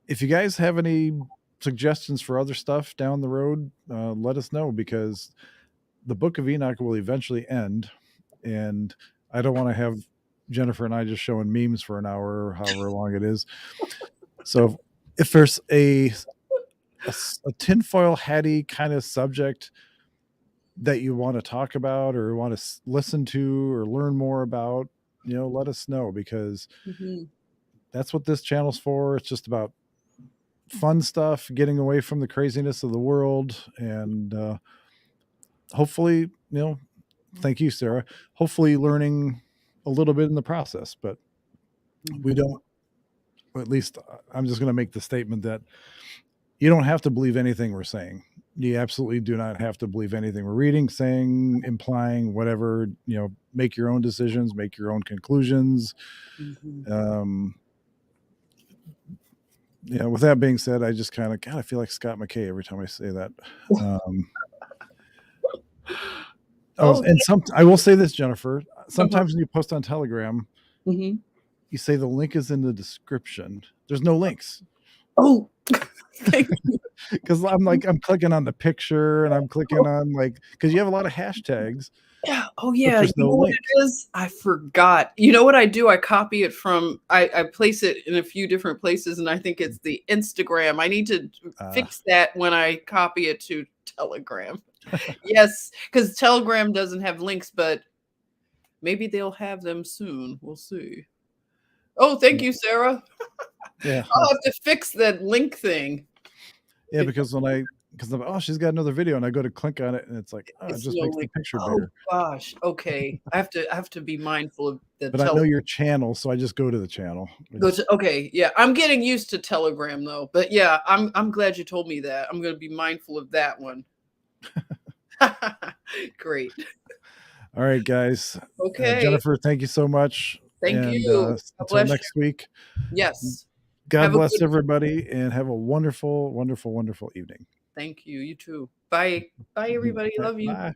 if you guys have any suggestions for other stuff down the road, let us know, because the Book of Enoch will eventually end, and I don't want to have Jennifer and I just showing memes for an hour or however long it is. So if there's a tinfoil hatty kind of subject that you want to talk about or want to listen to or learn more about, let us know, because that's what this channel's for. It's just about fun stuff, getting away from the craziness of the world, and hopefully, thank you, Sarah, hopefully learning a little bit in the process. But we don't, at least I'm just going to make the statement that you don't have to believe anything we're saying. You absolutely do not have to believe anything we're reading, saying, implying, whatever. Make your own decisions, make your own conclusions. With that being said, I just kind of, God, I feel like Scott McKay every time I say that. And I will say this, Jennifer, sometimes when you post on Telegram, you say the link is in the description. There's no links. Oh, thank you. Because I'm clicking on the picture, and I'm clicking on, because you have a lot of hashtags. Yeah. Oh, yeah. There's no what link. it is? I forgot. You know what I do? I copy it from, I place it in a few different places, and I think it's the Instagram. I need to fix that when I copy it to Telegram. Yes, because Telegram doesn't have links, but maybe they'll have them soon. We'll see. Oh, thank you, Sarah. Yeah. I'll have to fix that link thing. Yeah, because she's got another video, and I go to click on it, and it's like, it just makes the picture bigger. Oh gosh. Okay. I have to be mindful of that. But I know your channel, so I just go to the channel. Okay. Yeah. I'm getting used to Telegram though. But yeah, I'm glad you told me that. I'm gonna be mindful of that one. Great. All right, guys. Okay. Jennifer, thank you so much. Thank you. Until next week. Yes. God bless everybody, and have a wonderful, wonderful, wonderful evening. Thank you. You too. Bye. Bye, everybody. Love you. Bye.